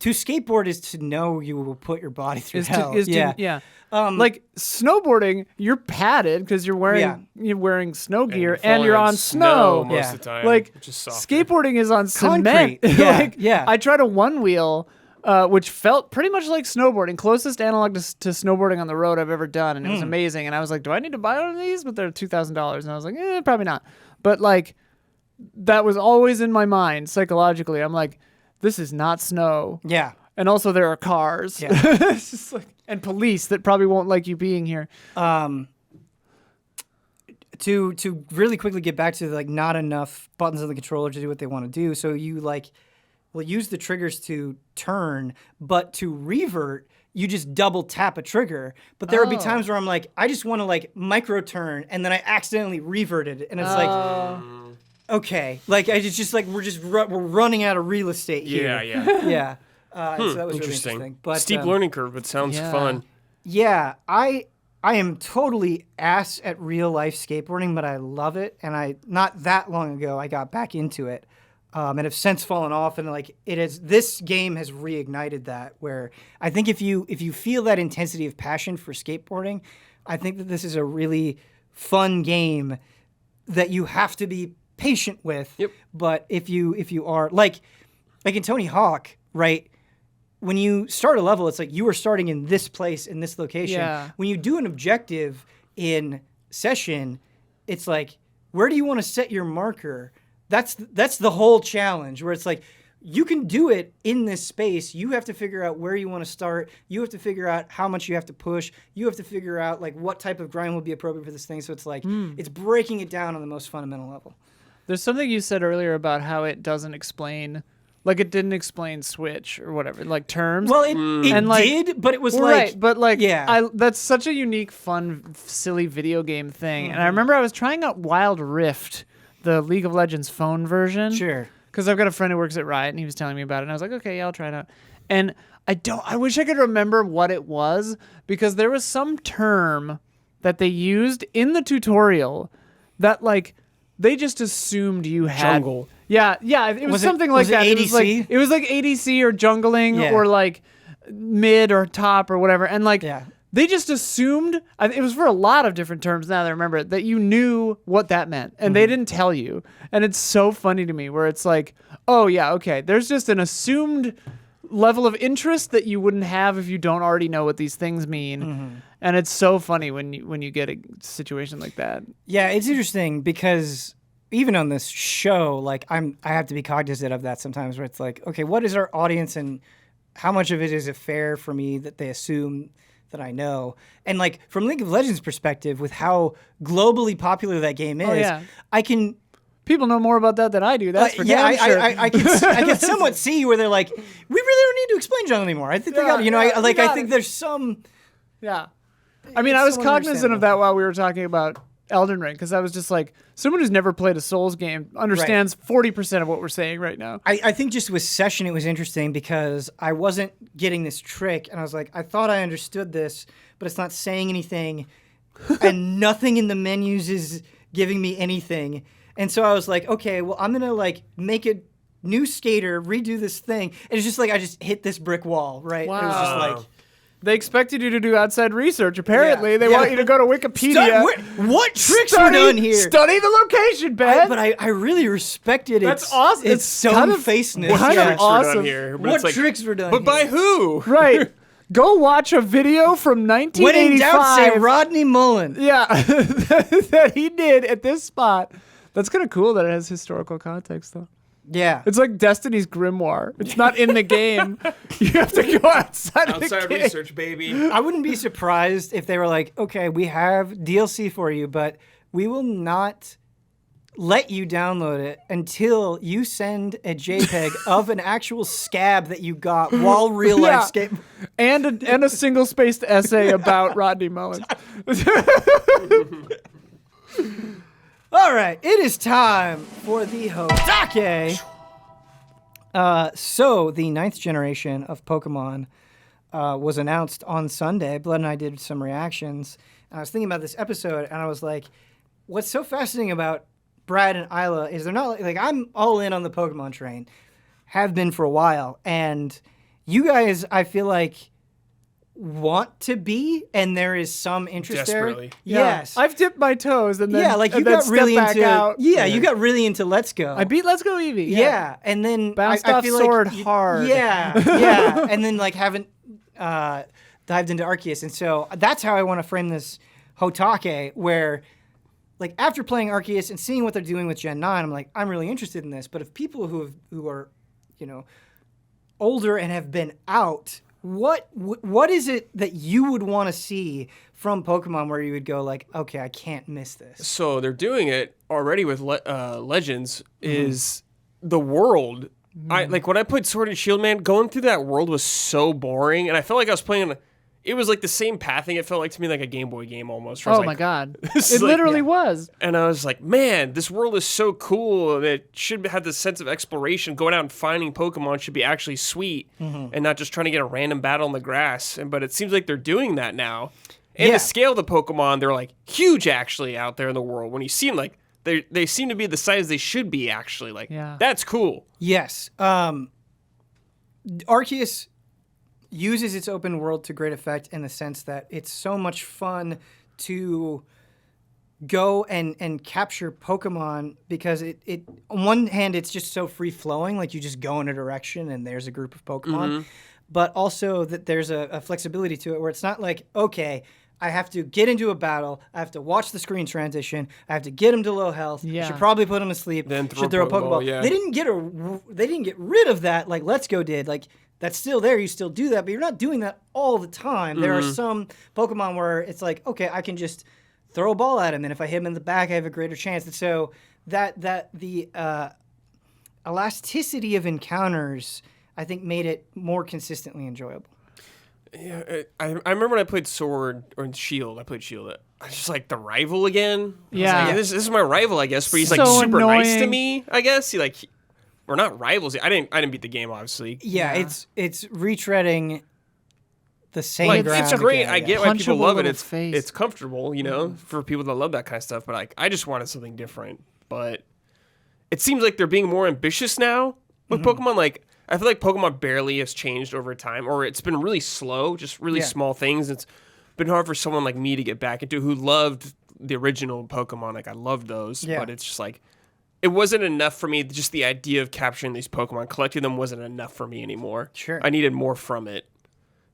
to skateboard is to know you will put your body through hell. Yeah. Like snowboarding, you're padded because you're wearing snow gear and you're falling on snow. most Yeah. of the time. Like which is softer. skateboarding is on Concrete. cement. Yeah, Like, yeah. I tried a one wheel, which felt pretty much like snowboarding, closest analog to snowboarding on the road I've ever done, and it was amazing. And I was like, do I need to buy one of these? But they're $2,000, and I was like, probably not. But like, that was always in my mind psychologically. I'm like, this is not snow. Yeah. And also there are cars. Yeah. It's just like, and police that probably won't like you being here. To really quickly get back to like not enough buttons on the controller to do what they want to do. So you like will use the triggers to turn, but to revert, you just double tap a trigger. But there would be times where I'm like, I just want to like micro turn, and then I accidentally reverted, and it's like, okay, like I just like we're running out of real estate here. Yeah. Yeah. So that was really Interesting. interesting. But Steep learning curve, but sounds Yeah. fun. yeah, I am totally ass at real life skateboarding, but I love it. And I not that long ago I got back into it, and have since fallen off. And like this game has reignited that. Where I think if you feel that intensity of passion for skateboarding, I think that this is a really fun game that you have to be patient with. Yep. But if you are like in Tony Hawk, right? When you start a level, it's like you are starting in this place, in this location. Yeah. When you do an objective in session, it's like, where do you want to set your marker? That's the whole challenge, where it's like, you can do it in this space. You have to figure out where you want to start. You have to figure out how much you have to push. You have to figure out like what type of grind will be appropriate for this thing. So it's like, it's breaking it down on the most fundamental level. There's something you said earlier about how it doesn't explain, like it didn't explain Switch or whatever, like terms. Well, it And, like- did, but it was Well, like, right, but like, yeah. that's such a unique, fun, silly video game thing. And I remember I was trying out Wild Rift, the League of Legends phone version. sure. Because I've got a friend who works at Riot, and he was telling me about it, and I was like, okay, yeah, I'll try it out. And I wish I could remember what it was, because there was some term that they used in the tutorial that like they just assumed you had. Jungle. Yeah, it was Was it- something like was it that. ADC? It was like ADC or jungling Yeah. or like mid or top or whatever, and like. Yeah. They just assumed, it was for a lot of different terms now that I remember it, that you knew what that meant, and they didn't tell you. And it's so funny to me where it's like, oh yeah, okay, there's just an assumed level of interest that you wouldn't have if you don't already know what these things mean. And it's so funny when you get a situation like that. Yeah, it's interesting because even on this show, like I have to be cognizant of that sometimes, where it's like, okay, what is our audience and how much of it is it fair for me that they assume that I know? And like from League of Legends perspective, with how globally popular that game is, yeah. I can People know more about that than I do. That's for yeah, damn sure. I can somewhat see where they're like, we really don't need to explain jungle anymore. I think they got, I think there's some. Yeah. I mean, I was somewhat cognizant of that while we were talking about Elden Ring, because I was just like, someone who's never played a Souls game understands 40% of what we're saying right now. I think just with Session, it was interesting because I wasn't getting this trick, and I was like, I thought I understood this, but it's not saying anything, and nothing in the menus is giving me anything. And so I was like, okay, well, I'm gonna like make a new skater, redo this thing. And it's just like I just hit this brick wall, right? Wow. It was just like, They expected you to do outside research. Apparently, they want you to go to Wikipedia. What tricks were done here? Study the location, Ben. But I really respected it. That's awesome. It's stone faceness. kind of awesome. Here, but What it's like, tricks were done but by here? who? Right. Go watch a video from 1985. When in doubt, say Rodney Mullen. Yeah, that he did at this spot. That's kind of cool that it has historical context, though. Yeah. It's like Destiny's Grimoire. It's not in the game. You have to go outside of the Outside game. research, baby. I wouldn't be surprised if they were like, okay, we have DLC for you, but we will not let you download it until you send a JPEG of an actual scab that you got while real life scab. And a single-spaced essay about Rodney Mullen. All right, it is time for the HOTTAKE. So the 9th generation of Pokemon was announced on Sunday. Blood and I did some reactions. And I was thinking about this episode, and I was like, what's so fascinating about Brad and Isla is they're not like I'm all in on the Pokemon train, have been for a while, and you guys, I feel like, want to be, and there is some interest Desperately. there. Yeah. Yes, I've dipped my toes and then like you and then got really stepped back into out. you got really into Let's Go. I beat Let's Go Eevee. Yeah, and then Bounced I off feel sword like hard. Yeah, and then like haven't dived into Arceus, and so that's how I want to frame this HOTTAKE, where like after playing Arceus and seeing what they're doing with Gen 9, I'm like I'm really interested in this. But if people who are older and have been out, what is it that you would want to see from Pokemon where you would go like, okay, I can't miss this? So they're doing it already with Legends. Is the world? I like when I played Sword and Shield, man. Going through that world was so boring, and I felt like I was playing. It was like the same pathing. It felt like to me like a Game Boy game almost. Oh my god, it literally was. And I was like, man, this world is so cool. And it should have this sense of exploration. Going out and finding Pokemon should be actually sweet, and not just trying to get a random battle in the grass. But it seems like they're doing that now. And the scale of the Pokemon, they're like huge actually out there in the world. When you see them, like they seem to be the size they should be actually. Like that's cool. Yes, Arceus uses its open world to great effect in the sense that it's so much fun to go and capture Pokemon because it on one hand it's just so free flowing, like you just go in a direction and there's a group of Pokemon, but also that there's a flexibility to it where it's not like, okay, I have to get into a battle, I have to watch the screen transition, I have to get him to low health, I should probably put him to sleep, then should throw a Pokeball. Yeah. They didn't get rid of that like Let's Go did. Like that's still there, you still do that, but you're not doing that all the time. There are some Pokemon where it's like, okay, I can just throw a ball at him, and if I hit him in the back, I have a greater chance. And so the elasticity of encounters, I think, made it more consistently enjoyable. Yeah, I remember when I played Sword or Shield. I played Shield. I was just like the rival again. Yeah, like, this is my rival, I guess. But he's like So super nice to annoying. me, I guess. We're not rivals. I didn't beat the game, obviously. Yeah, it's retreading the same Like ground. it's great. again, I get why people Punchable love it. little It's face. it's comfortable, for people that love that kind of stuff. But like, I just wanted something different. But it seems like they're being more ambitious now with Pokemon. Like I feel like Pokemon barely has changed over time, or it's been really slow, just really small things. It's been hard for someone like me to get back into who loved the original Pokemon. Like I loved those, but it's just like it wasn't enough for me. Just the idea of capturing these Pokemon, collecting them wasn't enough for me anymore. Sure. I needed more from it.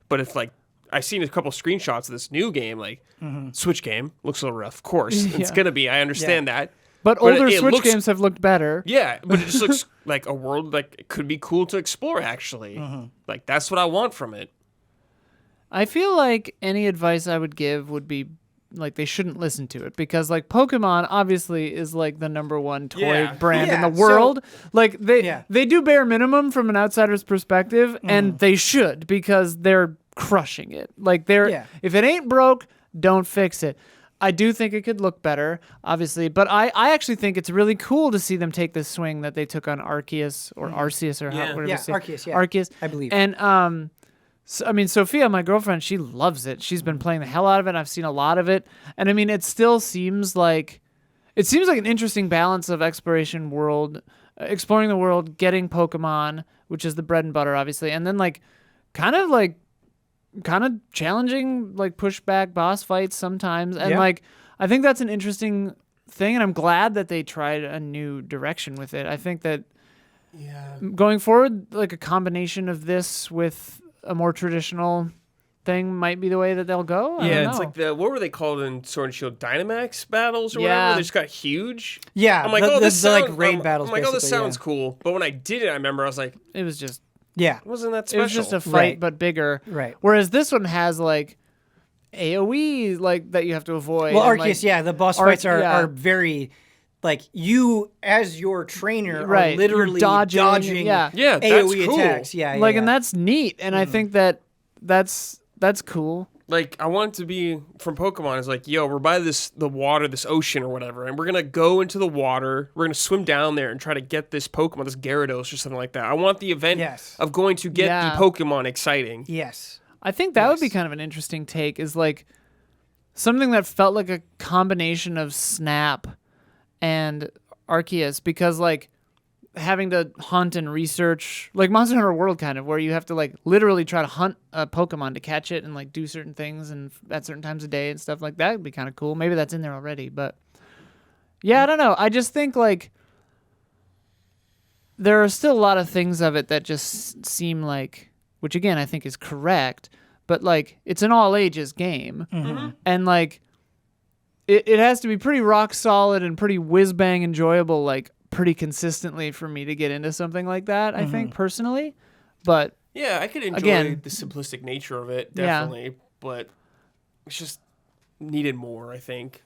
But if like I've seen a couple screenshots of this new game, like Switch game looks a little rough. Of course, it's gonna be. I understand that. But older it Switch looks- games have looked better. Yeah, but it just looks like a world like it could be cool to explore. Actually, like that's what I want from it. I feel like any advice I would give would be like they shouldn't listen to it because like Pokemon obviously is like the #1 toy brand in the so- world. Like they do bare minimum from an outsider's perspective, and they should because they're crushing it. Like if it ain't broke, don't fix it. I do think it could look better, obviously, but I actually think it's really cool to see them take this swing that they took on Arceus or Arceus or whatever you say. Arceus, Arceus, I believe. And so, I mean, Sophia, my girlfriend, she loves it. She's been playing the hell out of it. I've seen a lot of it, and I mean, it still seems like an interesting balance of exploring the world, getting Pokemon, which is the bread and butter, obviously, and then like kind of like kind of challenging, like pushback boss fights sometimes, and Yeah. like I think that's an interesting thing, and I'm glad that they tried a new direction with it. I think that going forward, like a combination of this with a more traditional thing might be the way that they'll go. I don't it's know. like what were they called in Sword and Shield? Dynamax battles or Yeah. whatever? They just got huge. Yeah, I'm like, the like raid battles. I'm like, oh, this basically, sounds cool. But when I did it, I remember I was like, It was just wasn't that it special? was just a fight, Right. but bigger. Right. Whereas this one has like AOE like that you have to avoid. Well, and, Arceus, like, the boss fights are yeah. very, like, you as your trainer Right, are literally you're dodging, yeah. Yeah, that's AOE cool. attacks. Yeah, like, yeah. and that's neat, and I think that's cool. Like, I want it to be from Pokemon. It's like, yo, we're by the water, this ocean or whatever, and we're gonna go into the water. We're gonna swim down there and try to get this Pokemon, this Gyarados or something like that. I want the event of going to get Yeah. the Pokemon exciting. Yes. I think that would be kind of an interesting take, is like something that felt like a combination of Snap and Arceus, because like having to hunt and research, like Monster Hunter World kind of, where you have to like literally try to hunt a Pokemon to catch it and like do certain things and at certain times of day and stuff like that would be kind of cool. Maybe that's in there already, but yeah, I don't know. I just think like there are still a lot of things of it that just seem like, which again I think is correct, but like it's an all ages game, and like it has to be pretty rock solid and pretty whiz bang enjoyable, like pretty consistently for me to get into something like that. I think personally, but Yeah, I could enjoy Again. the simplistic nature of it, Yeah. definitely, but it's just needed more, I think.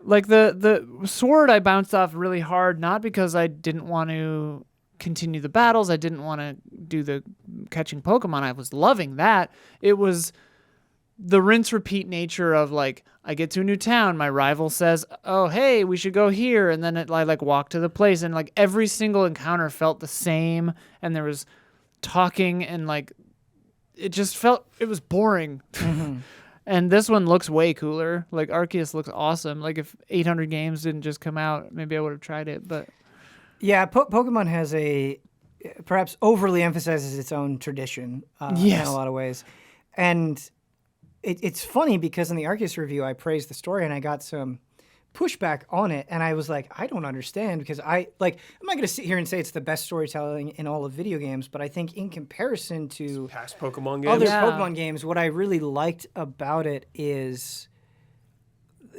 like the sword I bounced off really hard, not because I didn't want to continue the battles, I didn't want to do the catching Pokemon. I was loving that. It was the rinse repeat nature of like, I get to a new town, my rival says, oh hey, we should go here, and then I like walk to the place, and like every single encounter felt the same, and there was talking, and like it just felt, it was boring. And this one looks way cooler. Like Arceus looks awesome. Like if 800 games didn't just come out, maybe I would have tried it, but Yeah, Pokemon has perhaps overly emphasizes its own tradition in Yes. a lot of ways. And it's funny because in the Arceus review, I praised the story and I got some pushback on it. And I was like, I don't understand, because I'm not going to sit here and say it's the best storytelling in all of video games, but I think in comparison to Past Pokemon games. other Yeah. Pokemon games, what I really liked about it is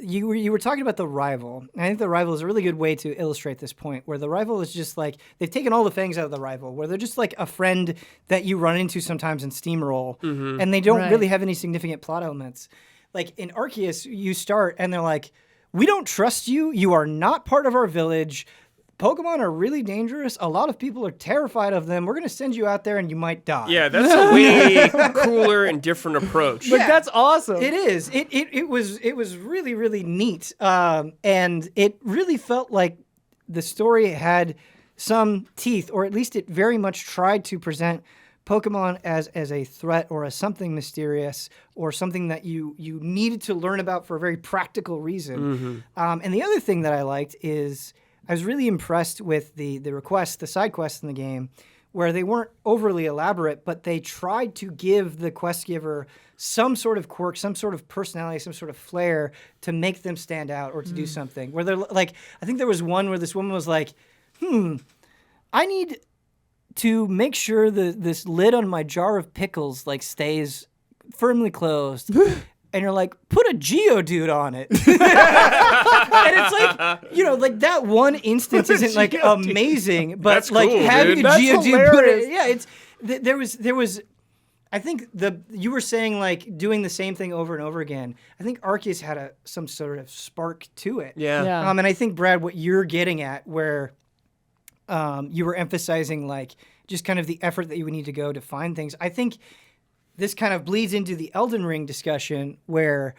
you were talking about the rival. And I think the rival is a really good way to illustrate this point, where the rival is just like, they've taken all the things out of the rival, where they're just like a friend that you run into sometimes in Steamroll, and they don't Right. really have any significant plot elements. Like in Arceus, you start and they're like, we don't trust you. You are not part of our village. Pokemon are really dangerous. A lot of people are terrified of them. We're going to send you out there and you might die. Yeah, that's a way cooler and different approach. But that's awesome. It is. It was really, really neat. And it really felt like the story had some teeth, or at least it very much tried to present Pokemon as a threat or as something mysterious or something that you needed to learn about for a very practical reason. And the other thing that I liked is I was really impressed with the requests, the side quests in the game, where they weren't overly elaborate, but they tried to give the quest giver some sort of quirk, some sort of personality, some sort of flair to make them stand out or to do something. Where they're like, I think there was one where this woman was like, I need to make sure that this lid on my jar of pickles like stays firmly closed. And you're like, put a Geodude on it. And it's like, like that one instance isn't like amazing, but That's like cool, having dude. a That's Geodude put hilarious. it, yeah, it's there was I think you were saying like doing the same thing over and over again. I think Arceus had some sort of spark to it. Yeah. Yeah. And I think, Brad, what you're getting at, where you were emphasizing like just kind of the effort that you would need to go to find things. I think this kind of bleeds into the Elden Ring discussion, where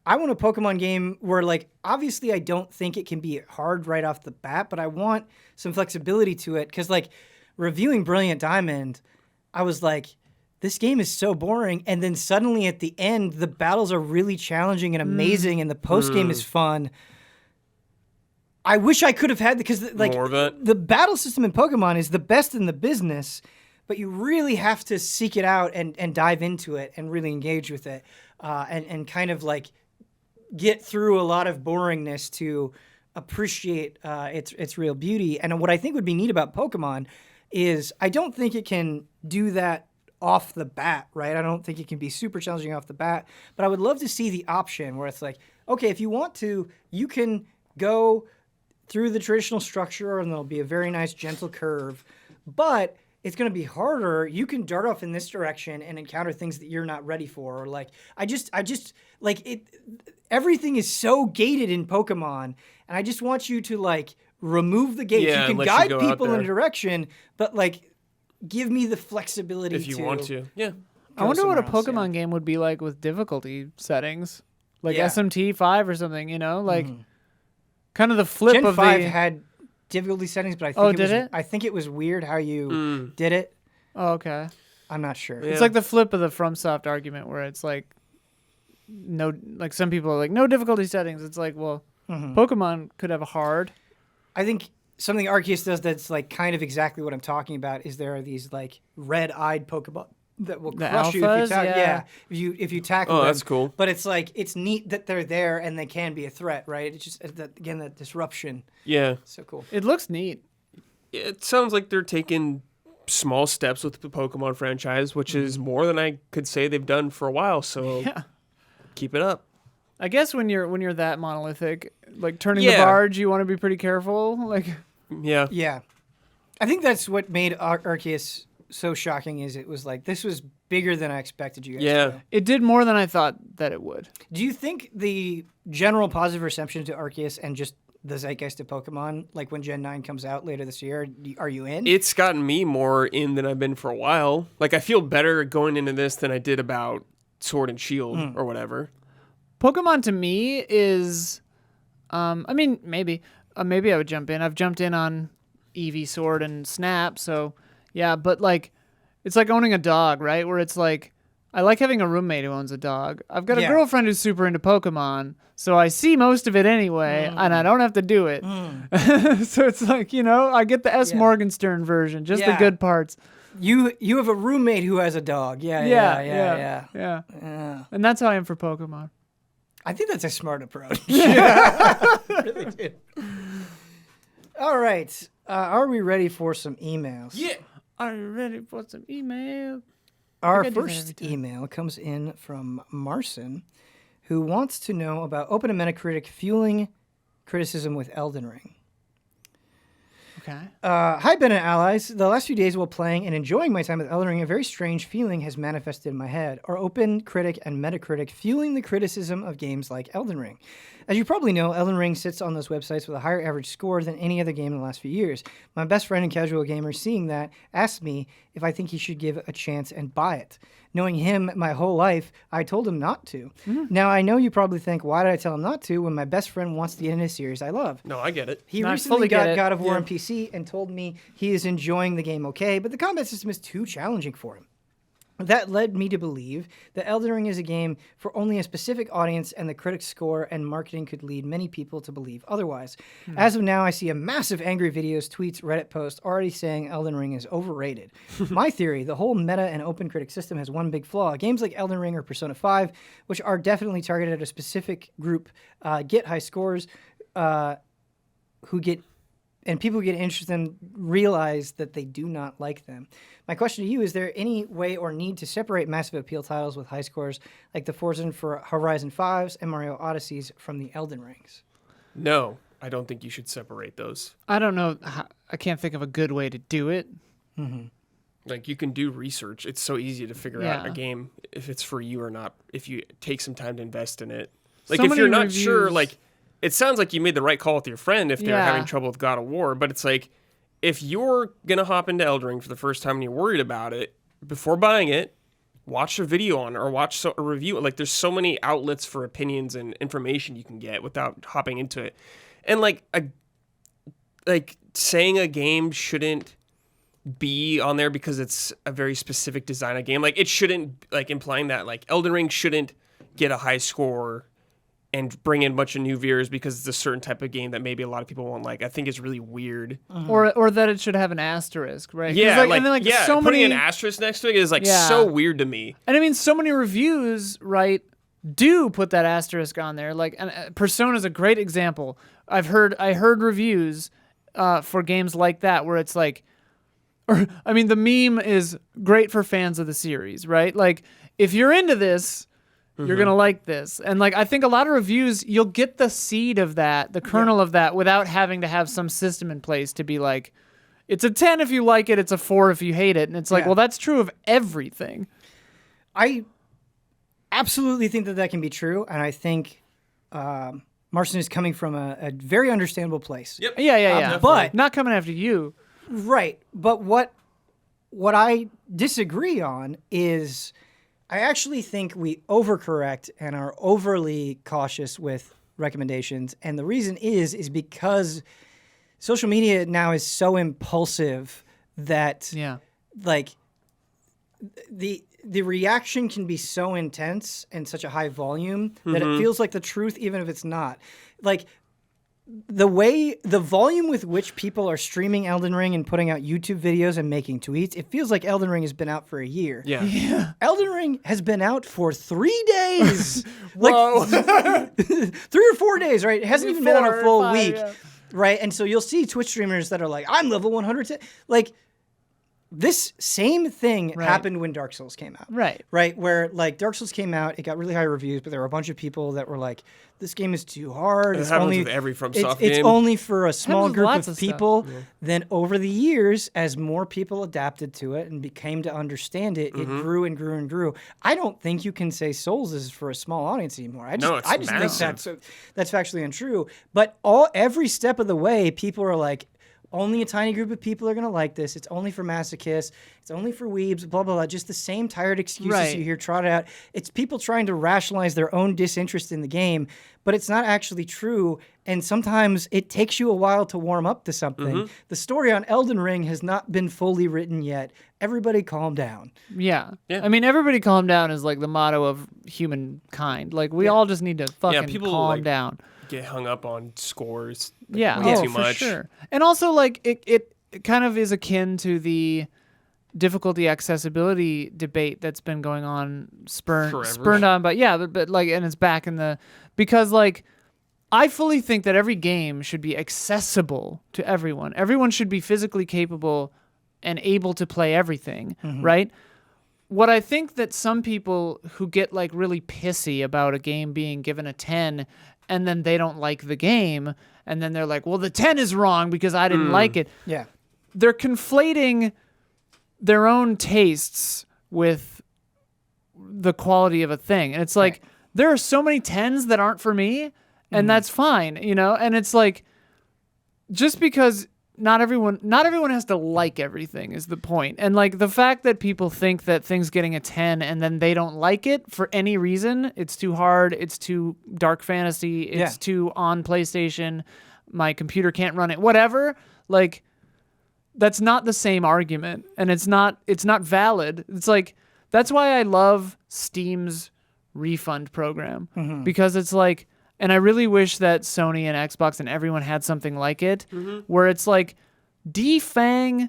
I want a Pokemon game where, like, obviously I don't think it can be hard right off the bat, but I want some flexibility to it. Because, like, reviewing Brilliant Diamond, I was like, this game is so boring. And then suddenly at the end, the battles are really challenging and amazing, and the post game is fun. I wish I could have had, because like More of it. the battle system in Pokemon is the best in the business, but you really have to seek it out and dive into it and really engage with it, and kind of like get through a lot of boringness to appreciate its real beauty. And what I think would be neat about Pokemon is I don't think it can do that off the bat, right? I don't think it can be super challenging off the bat, but I would love to see the option where it's like, okay, if you want to, you can go through the traditional structure and there'll be a very nice gentle curve, but it's going to be harder. You can dart off in this direction and encounter things that you're not ready for. Or like, I just like it. Everything is so gated in Pokemon, and I just want you to like remove the gates. Yeah, you can guide people in a direction, but like give me the flexibility if you want to. Yeah. I wonder what a somewhere else, Pokemon game would be like with difficulty settings, like Yeah. SMT 5 or something. You know, like kind of the flip Gen of 5 the. had difficulty settings, but I think did it? I think it was weird how you did it. Oh, okay. I'm not sure. Yeah. It's like the flip of the FromSoft argument where it's like no, like some people are like no difficulty settings. It's like, well, Pokemon could have a hard. I think something Arceus does that's like kind of exactly what I'm talking about is there are these like red-eyed Pokemon that will The crush you if you alphas? tackle. Yeah. If you tackle them. Oh, that's cool. But it's like it's neat that they're there and they can be a threat, right? It's just that disruption. Yeah. So cool. It looks neat. It sounds like they're taking small steps with the Pokemon franchise, which is more than I could say they've done for a while. So Yeah. keep it up. I guess when you're that monolithic, like turning the Yeah. barge, you want to be pretty careful. Like Yeah. Yeah, I think that's what made Arceus so shocking. Is it was like this was bigger than I expected you guys. Yeah. to do. it did more than I thought that it would. Do you think the general positive reception to Arceus and just the zeitgeist of Pokemon, like when Gen 9 comes out later this year, are you in? It's gotten me more in than I've been for a while. Like, I feel better going into this than I did about Sword and Shield or whatever. Pokemon to me is, I mean, maybe I would jump in. I've jumped in on Eevee, Sword, and Snap, so yeah. But like, it's like owning a dog, right? Where it's like, I like having a roommate who owns a dog. I've got a Yeah. girlfriend who's super into Pokemon, so I see most of it anyway, and I don't have to do it. So it's like, you know, I get the S. Yeah. Morgenstern version, just the Yeah. good parts. You have a roommate who has a dog. Yeah. Yeah. And that's how I am for Pokemon. I think that's a smart approach. I really do. All right. Are we ready for some emails? Yeah. Are you ready for some email? Our I do that first every time. email comes in from Marson, who wants to know about open and Metacritic fueling criticism with Elden Ring. Okay. Hi, Ben and allies. The last few days while playing and enjoying my time with Elden Ring, a very strange feeling has manifested in my head. Are Open Critic and Metacritic fueling the criticism of games like Elden Ring? As you probably know, Elden Ring sits on those websites with a higher average score than any other game in the last few years. My best friend and casual gamer, seeing that, asked me if I think he should give it a chance and buy it. Knowing him my whole life, I told him not to. Now, I know you probably think, why did I tell him not to when my best friend wants to get into a series I love? No, I get it. He No, I recently fully get got it. God of War Yeah. on PC and told me he is enjoying the game okay, but the combat system is too challenging for him. That led me to believe that Elden Ring is a game for only a specific audience, and the critics' score and marketing could lead many people to believe otherwise. As of now, I see a massive angry videos, tweets, Reddit posts already saying Elden Ring is overrated. My theory, the whole meta and open critic system has one big flaw. Games like Elden Ring or Persona 5, which are definitely targeted at a specific group, get high scores, and people who get interested in them realize that they do not like them. My question to you, is there any way or need to separate massive appeal titles with high scores like the Forza for Horizon 5s and Mario Odysseys from the Elden Rings? No, I don't think you should separate those. I don't know. I can't think of a good way to do it. Like, you can do research. It's so easy to figure out a Yeah. game if it's for you or not, if you take some time to invest in it. Like, So if many you're not sure, reviews- like, it sounds like you made the right call with your friend if they're Yeah. having trouble with God of War, but it's like, if you're going to hop into Elden Ring for the first time and you're worried about it, before buying it, watch a video on it or watch a review. Like, there's so many outlets for opinions and information you can get without hopping into it. And like saying a game shouldn't be on there because it's a very specific design of game. Like, it shouldn't, like, implying that like Elden Ring shouldn't get a high score and bring in a bunch of new viewers because it's a certain type of game that maybe a lot of people won't like. I think it's really weird. Or that it should have an asterisk, right? 'Cause Yeah, and then, so putting many an asterisk next to it is so weird to me. And I mean, so many reviews, right, do put that asterisk on there. Like, Persona is a great example. I heard reviews for games like that where it's like, I mean, the meme is great for fans of the series, right? Like, if you're into this, you're going to like this. And like, I think a lot of reviews, you'll get the seed of that, the kernel of that, without having to have some system in place to be like, it's a 10 if you like it, it's a 4 if you hate it. And it's like, well, that's true of everything. I absolutely think that can be true. And I think Marcin is coming from a very understandable place. Yep. Yeah. But not coming after you. Right. But what I disagree on is I actually think we overcorrect and are overly cautious with recommendations. And the reason is because social media now is so impulsive that like the reaction can be so intense and such a high volume that it feels like the truth even if it's not. Like the volume with which people are streaming Elden Ring and putting out YouTube videos and making tweets, it feels like Elden Ring has been out for a year. Yeah. Elden Ring has been out for 3 days. Whoa. 3 or 4 days, right? It hasn't even been on a full 5, week. yeah. Right? And so you'll see Twitch streamers that are like, I'm level 100. Like, this same thing happened when Dark Souls came out. Right. Where, like, Dark Souls came out, it got really high reviews, but there were a bunch of people that were like, this game is too hard. It happens with every FromSoft It's game. only for a small with group lots of of people. Yeah. Then over the years, as more people adapted to it and became to understand it, it grew and grew and grew. I don't think you can say Souls is for a small audience anymore. I just think that's factually untrue. But every step of the way, people are like, only a tiny group of people are going to like this. It's only for masochists. It's only for weebs, blah, blah, blah. Just the same tired excuses you hear trotted out. It's people trying to rationalize their own disinterest in the game, but it's not actually true. And sometimes it takes you a while to warm up to something. The story on Elden Ring has not been fully written yet. Everybody calm down. Yeah. I mean, everybody calm down is like the motto of humankind. Like, we all just need to fucking calm down. Get hung up on scores. Way too much. For sure. And also, like, it kind of is akin to the difficulty accessibility debate that's been going on, spurned on, but like, and it's back in the, because like, I fully think that every game should be accessible to everyone. Everyone should be physically capable and able to play everything, right? What I think that some people who get like really pissy about a game being given a 10 and then they don't like the game, and then they're like, well, the 10 is wrong because I didn't like it. Yeah. They're conflating their own tastes with the quality of a thing. And it's like, there are so many 10s that aren't for me, and that's fine, you know? And it's like, just because not everyone has to like everything is the point. And like the fact that people think that things getting a 10 and then they don't like it for any reason, it's too hard, it's too dark fantasy, it's too on PlayStation, my computer can't run it, whatever, like, that's not the same argument, and it's not valid. It's like, that's why I love Steam's refund program, because it's like, and I really wish that Sony and Xbox and everyone had something like it, where it's like, defang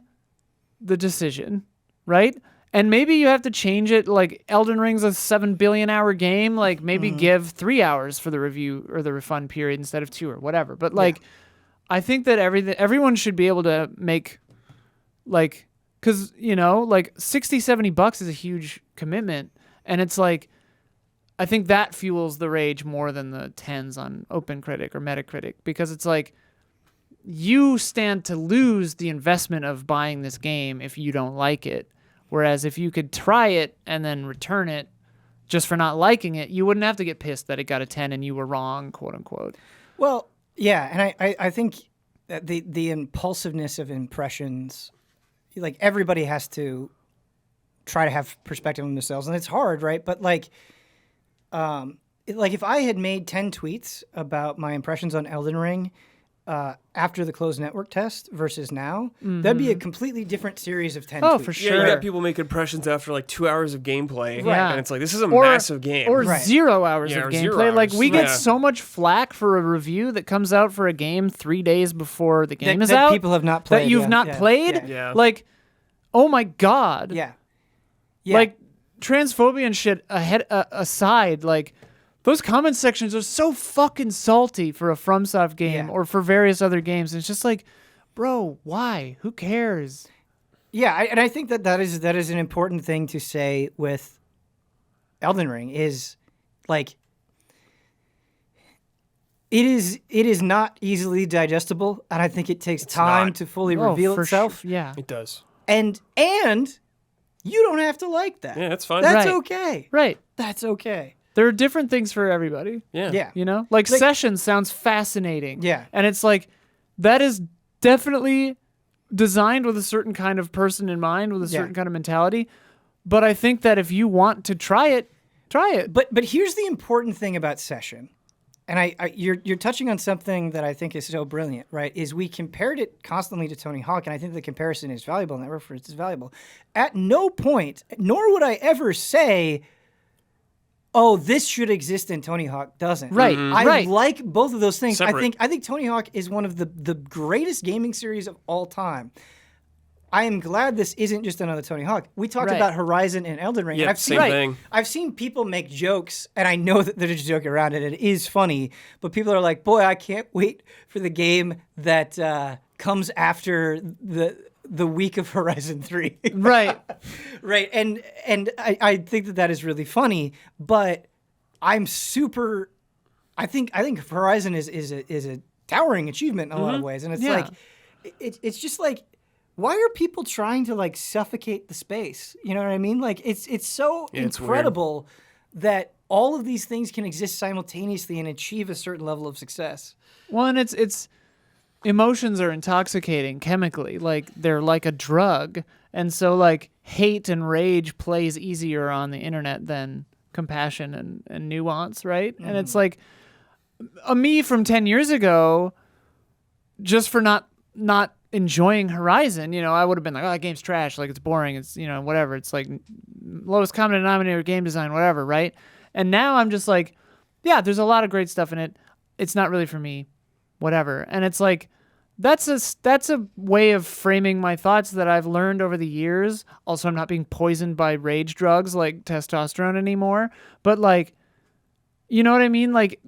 the decision, right? And maybe you have to change it, like Elden Ring's a 7 billion hour game, like maybe give 3 hours for the review or the refund period instead of 2 or whatever. But like, I think that everyone should be able to make, like, because, you know, like $60-$70 is a huge commitment, and it's like, I think that fuels the rage more than the 10s on OpenCritic or Metacritic, because it's like, you stand to lose the investment of buying this game if you don't like it. Whereas if you could try it and then return it just for not liking it, you wouldn't have to get pissed that it got a 10 and you were wrong, quote unquote. Well, yeah, and I think that the impulsiveness of impressions, like, everybody has to try to have perspective on themselves, and it's hard, right? But like if I had made 10 tweets about my impressions on Elden Ring, after the closed network test versus now, that'd be a completely different series of 10 Oh, tweets. for Yeah, sure. you got people making impressions after like 2 hours of gameplay. Yeah. And it's like, this is a massive game. Or Right. 0 hours Yeah, of or gameplay. 0 Like, hours. we get Yeah. so much flack for a review that comes out for a game 3 days before the game is that out. people have not played. that you've yeah, not yeah, played. Yeah. Yeah. Like, oh my God. Yeah. Yeah. Like, transphobia and shit aside, like, those comment sections are so fucking salty for a FromSoft game Yeah. or for various other games. It's just like, bro, why? Who cares? Yeah, and I think that is an important thing to say with Elden Ring is like it is not easily digestible, and I think it takes time not. to fully reveal for itself. Sure. Yeah. It does. And you don't have to like that. Yeah, that's fine. That's Right. okay. Right. That's okay. There are different things for everybody. Yeah. Yeah. You know? Like Sessions sounds fascinating. Yeah. And it's like, that is definitely designed with a certain kind of person in mind, with a certain kind of mentality. But I think that if you want to try it, try it. But here's the important thing about Session, and you're touching on something that I think is so brilliant, right? Is we compared it constantly to Tony Hawk, and I think the comparison is valuable and that reference is valuable. At no point, nor would I ever say, oh, this should exist and Tony Hawk doesn't. Right, I like both of those things. Separate. I think Tony Hawk is one of the greatest gaming series of all time. I am glad this isn't just another Tony Hawk. We talked Right. about Horizon and Elden Ring. Yeah, and I've same seen, thing. I've seen people make jokes, and I know that there's a joke around it, and it is funny, but people are like, boy, I can't wait for the game that comes after the week of Horizon 3. Right. Right. And I think that is really funny, but I'm super I think Horizon is a towering achievement in a lot of ways. And it's Yeah. like it's just like, why are people trying to like suffocate the space? You know what I mean? Like it's so it's incredible that all of these things can exist simultaneously and achieve a certain level of success. Well, and it's emotions are intoxicating chemically. Like, they're like a drug. And so, like, hate and rage plays easier on the internet than compassion and nuance, right? And it's like a me from 10 years ago, just for not enjoying Horizon, you know, I would have been like, oh, that game's trash, like, it's boring, it's, you know, whatever, it's like lowest common denominator game design, whatever, right? And now I'm just like, yeah, there's a lot of great stuff in it. It's not really for me, whatever. And it's like, that's a way of framing my thoughts that I've learned over the years. Also, I'm not being poisoned by rage drugs like testosterone anymore. But, like, you know what I mean? Like,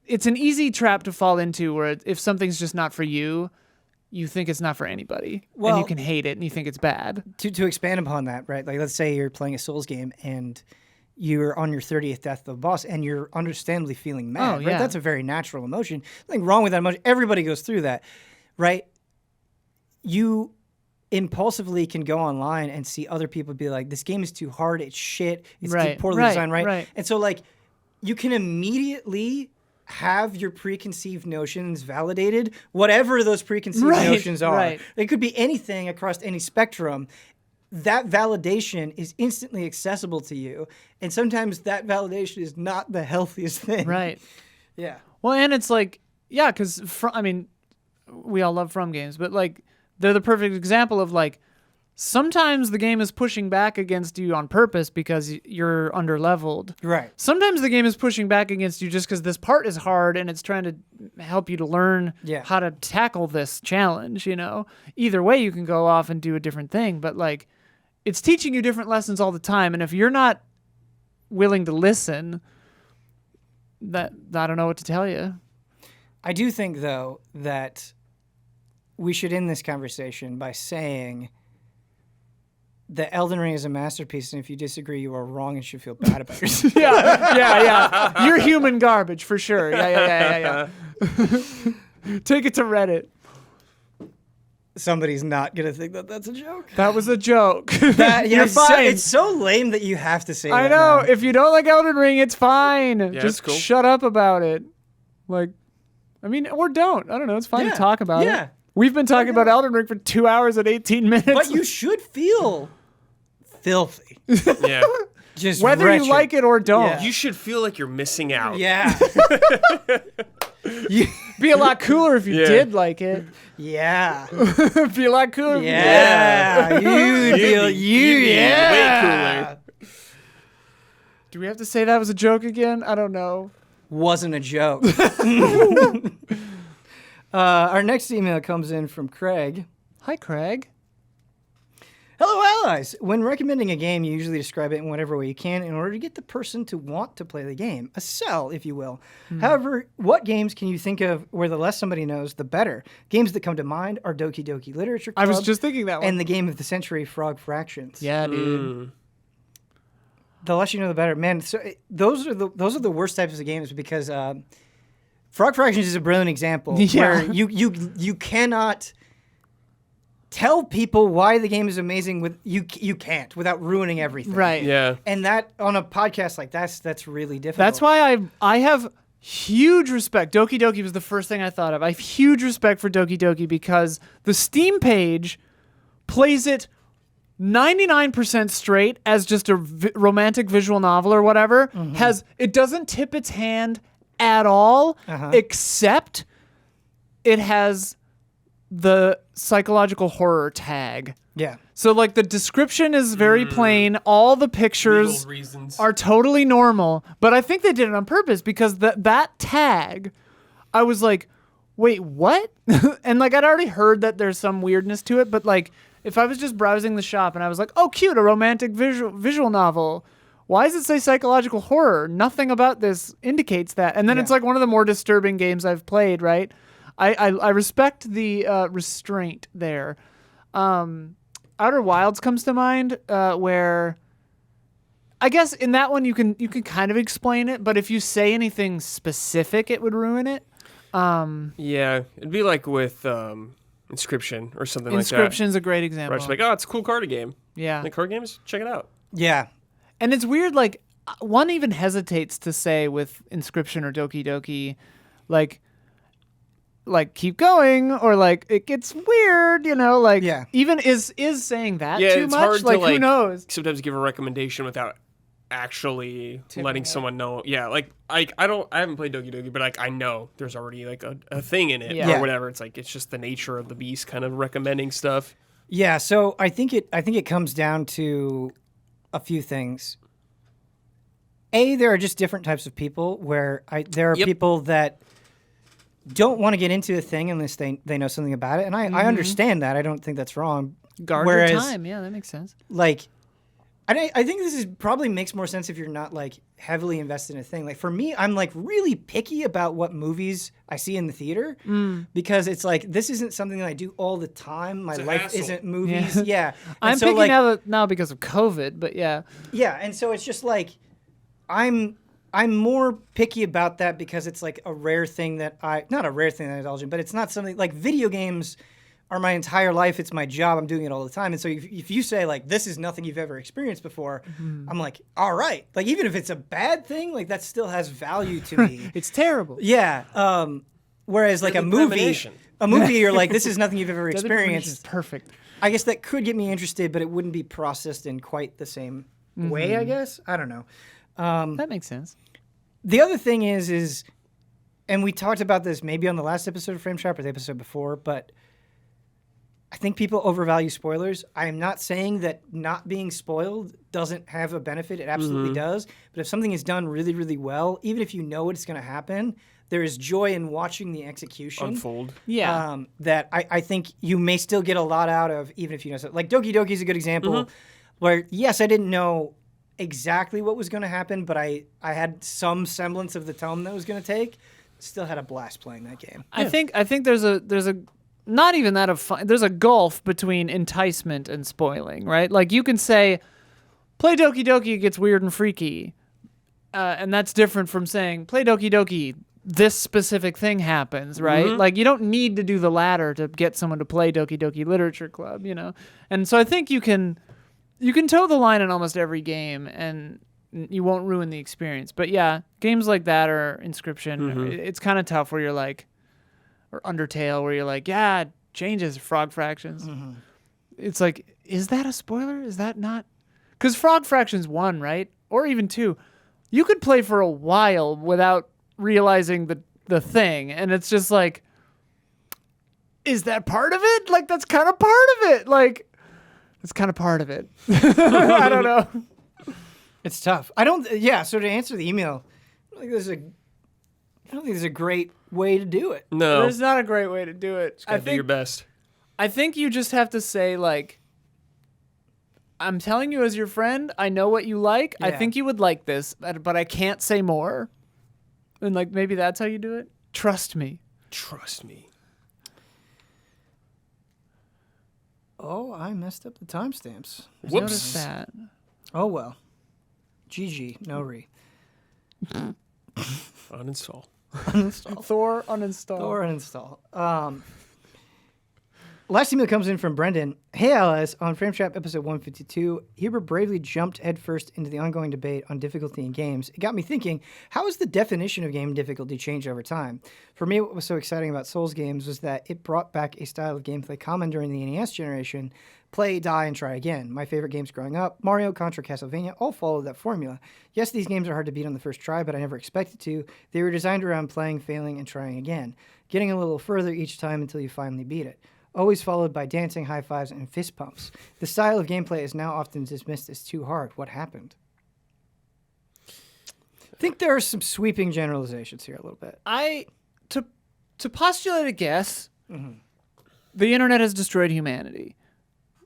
it's an easy trap to fall into where if something's just not for you, you think it's not for anybody. And Well, you can hate it and you think it's bad. To expand upon that, right? Like, let's say you're playing a Souls game and you're on your 30th death of the boss and you're understandably feeling mad, Oh, right? yeah. That's a very natural emotion. Nothing wrong with that emotion. Everybody goes through that, right? You impulsively can go online and see other people be like, this game is too hard, it's shit, it's Right, poorly right, designed, right? right. And so, like, you can immediately have your preconceived notions validated, whatever those preconceived Right, notions are. right. It could be anything across any spectrum. That validation is instantly accessible to you. And sometimes that validation is not the healthiest thing. Right. Yeah. Well, and it's like, yeah, because, I mean, we all love From games, but, like, they're the perfect example of, like, sometimes the game is pushing back against you on purpose because you're underleveled. Right. Sometimes the game is pushing back against you just because this part is hard and it's trying to help you to learn how to tackle this challenge, you know? Either way, you can go off and do a different thing, but, like, it's teaching you different lessons all the time. And if you're not willing to listen, that I don't know what to tell you. I do think, though, that we should end this conversation by saying that Elden Ring is a masterpiece, and if you disagree, you are wrong and should feel bad about yourself. Yeah. You're human garbage for sure. Yeah. Take it to Reddit. Somebody's not going to think that that's a joke. That was a joke. You're fine. So, it's so lame that you have to say I that know. now. If you don't like Elden Ring, it's fine. Just it's cool. shut up about it. Like, I mean, or don't. I don't know. It's fine to talk about it. We've been talking about Elden Ring for 2 hours and 18 minutes. But you should feel filthy. Yeah. Just whether wretched. you like it or don't. Yeah. You should feel like you're missing out. Yeah. Be a lot cooler if you Yeah. did like it. Yeah. Be a lot cooler. If Yeah. You feel Way cooler. Do we have to say that was a joke again? I don't know. Wasn't a joke. Our next email comes in from Craig. Hi, Craig. Hello, allies. When recommending a game, you usually describe it in whatever way you can in order to get the person to want to play the game. A sell, if you will. However, what games can you think of where the less somebody knows, the better? Games that come to mind are Doki Doki Literature Club I was just thinking that one. and the game of the century, Frog Fractions. Yeah, dude. The less you know, the better. Man, so those are the worst types of games because Frog Fractions is a brilliant example Yeah. where you cannot tell people why the game is amazing with you can't without ruining everything. Right. Yeah. And that on a podcast like that's really difficult. That's why I have huge respect. Doki Doki was the first thing I thought of. I have huge respect for Doki Doki because the Steam page plays it 99% straight as just a romantic visual novel or whatever. It doesn't tip its hand at all, except it has the psychological horror tag. Yeah. So like the description is very plain. All the pictures Legal reasons. are totally normal, but I think they did it on purpose because that tag, I was like, wait, what? And like I'd already heard that there's some weirdness to it, but like if I was just browsing the shop and I was like, oh, cute, a romantic visual novel. Why does it say psychological horror? Nothing about this indicates that. And then it's like one of the more disturbing games I've played, right? I respect the restraint there. Outer Wilds comes to mind, where I guess in that one you can kind of explain it, but if you say anything specific, it would ruin it. Yeah, it'd be like with Inscription or something like that. Inscription's a great example. Where it's like, oh, it's a cool card game. Yeah. Like card games, check it out. Yeah. And it's weird, like, one even hesitates to say with Inscription or Doki Doki, like keep going, or like it gets weird, like even is saying that too it's much? hard like to who knows? Sometimes give a recommendation without actually letting someone know. Yeah, like I haven't played Doki Doki, but like I know there's already like a thing in it or whatever. It's like it's just the nature of the beast kind of recommending stuff. Yeah, so I think it comes down to a few things. There are just different types of people where there are people that don't want to get into a thing unless they know something about it. And I understand that. I don't think that's wrong. Guard your time. Yeah, that makes sense. Like, I think this probably makes more sense if you're not like heavily invested in a thing. Like for me, I'm like really picky about what movies I see in the theater because it's like this isn't something that I do all the time. My life hassle. isn't movies. Yeah. I'm so, picky like, now because of COVID, but yeah. Yeah, and so it's just like I'm more picky about that because it's like a rare thing that not a rare thing that I indulge in, but it's not something like video games are my entire life. It's my job. I'm doing it all the time. And so if you say like, this is nothing you've ever experienced before, I'm like, all right. Like even if it's a bad thing, like that still has value to me. It's terrible. Yeah. Whereas like a movie, you're like, this is nothing you've ever experienced. Is perfect. I guess that could get me interested, but it wouldn't be processed in quite the same way, I guess. I don't know. That makes sense. The other thing is, and we talked about this maybe on the last episode of Frame Shop or the episode before, but I think people overvalue spoilers. I am not saying that not being spoiled doesn't have a benefit. It absolutely does. But if something is done really, really well, even if you know what's going to happen, there is joy in watching the execution Unfold. Yeah. that I think you may still get a lot out of, even if you know something. Like Doki Doki is a good example where, yes, I didn't know exactly what was going to happen, but I had some semblance of the tone that was going to take. Still had a blast playing that game. I think there's a not even that of fun. There's a gulf between enticement and spoiling, right? Like you can say, play Doki Doki, it gets weird and freaky. And that's different from saying, play Doki Doki, this specific thing happens, right? Like you don't need to do the latter to get someone to play Doki Doki Literature Club, And so I think you can toe the line in almost every game and you won't ruin the experience. But yeah, games like that or Inscription, it's kind of tough where you're like, or Undertale, where you're like, yeah, it changes Frog Fractions. It's like, is that a spoiler? Is that not? Because Frog Fractions won, right? or even 2, you could play for a while without realizing the thing, and it's just like, is that part of it? Like, that's kind of part of it. Like, it's kind of part of it. I don't know. It's tough. I don't. Yeah. So to answer the email, I don't think there's a great way to do it. No, There's not a great way to do it. just gotta do your best. I think you just have to say, like, I'm telling you as your friend, I know what you like. I Yeah. think you would like this, but I can't say more. And, like, maybe that's how you do it. Trust me. Trust me. Oh, I messed up the timestamps. Whoops. Notice that. Oh well. GG. No re. Uninstall. Thor uninstall. Or uninstall. Last email comes in from Brendan. Hey, Ellis. On FrameTrap episode 152, Huber bravely jumped headfirst into the ongoing debate on difficulty in games. It got me thinking, how has the definition of game difficulty changed over time? For me, what was so exciting about Souls games was that it brought back a style of gameplay common during the NES generation. Play, die, and try again. My favorite games growing up, Mario, Contra, Castlevania, all followed that formula. Yes, these games are hard to beat on the first try, but I never expected to. They were designed around playing, failing, and trying again. Getting a little further each time until you finally beat it. Always followed by dancing, high fives, and fist pumps. The style of gameplay is now often dismissed as too hard. What happened? I think there are some sweeping generalizations here a little bit. To postulate a guess, the internet has destroyed humanity.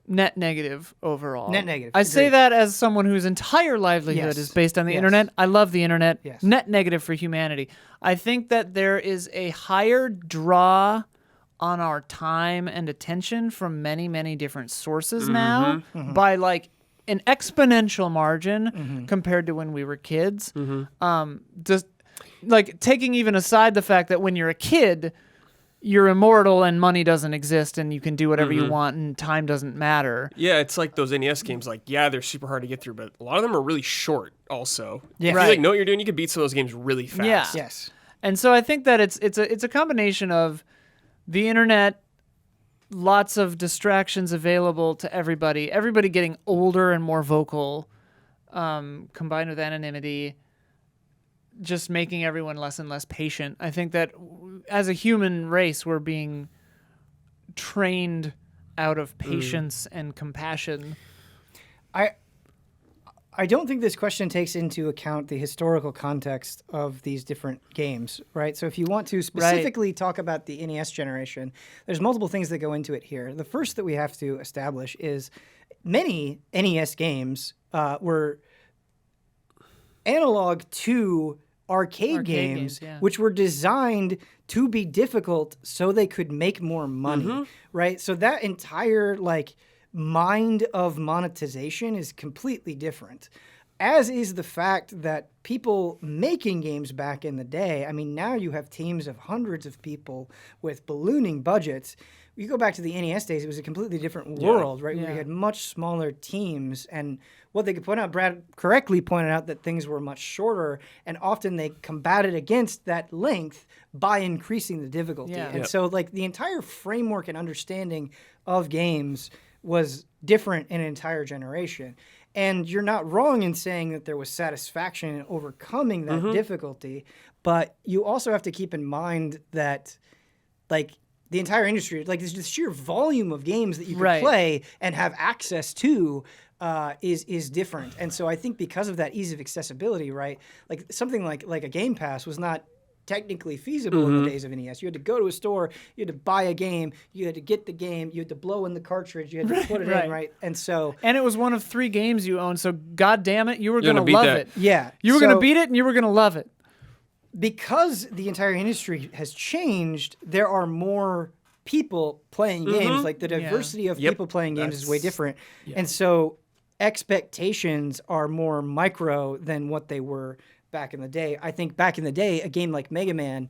Net negative overall. Net negative. I say Agreed. that as someone whose entire livelihood Yes. is based on the Yes. internet. I love the internet. Yes. Net negative for humanity. I think that there is a higher draw on our time and attention from many, many different sources now by like an exponential margin compared to when we were kids. Just like taking even aside the fact that when you're a kid, you're immortal and money doesn't exist and you can do whatever you want and time doesn't matter. Yeah, it's like those NES games. Like, yeah, they're super hard to get through, but a lot of them are really short. Also, Yeah. if Right. you like know what you're doing, you can beat some of those games really fast. Yeah. Yes. And so I think that it's a combination of the internet, lots of distractions available to everybody getting older and more vocal, combined with anonymity, just making everyone less and less patient. I think that as a human race, we're being trained out of patience and compassion. I don't think this question takes into account the historical context of these different games, right? So if you want to specifically talk about the NES generation, there's multiple things that go into it here. The first that we have to establish is many NES games were analog to arcade games, yeah. which were designed to be difficult so they could make more money, right? So that entire like mind of monetization is completely different, as is the fact that people making games back in the day, I mean, now you have teams of hundreds of people with ballooning budgets. You go back to the NES days, it was a completely different world, right? Where you had much smaller teams, and what they could point out, Brad correctly pointed out that things were much shorter, and often they combated against that length by increasing the difficulty. Yeah. And so like the entire framework and understanding of games was different in an entire generation. And you're not wrong in saying that there was satisfaction in overcoming that difficulty, but you also have to keep in mind that like the entire industry, like the sheer volume of games that you can play and have access to is different. And so I think because of that ease of accessibility, right, like something like a Game Pass was not technically feasible in the days of NES. You had to go to a store, you had to buy a game, you had to get the game, you had to blow in the cartridge, you had to put it in, right? And so... And it was one of 3 games you owned, so god damn it, you were going to love it. Yeah. You were going to beat it and you were going to love it. Because the entire industry has changed, there are more people playing games. Like the diversity of people playing games is way different. And so expectations are more micro than what they were back in the day. I think back in the day, a game like Mega Man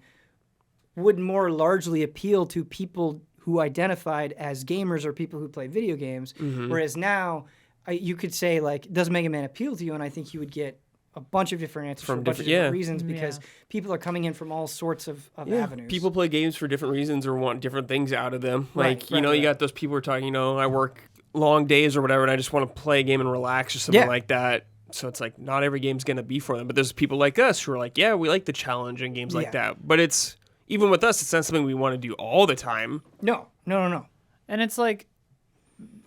would more largely appeal to people who identified as gamers or people who play video games. Whereas now, you could say, like, does Mega Man appeal to you? And I think you would get a bunch of different answers for a bunch of different reasons because people are coming in from all sorts of avenues. People play games for different reasons or want different things out of them. Like, you got those people who are talking, I work long days or whatever, and I just want to play a game and relax or something like that. So it's like not every game's gonna be for them, but there's people like us who are like, yeah, we like the challenge and games like that. But it's even with us, it's not something we want to do all the time. No. And it's like,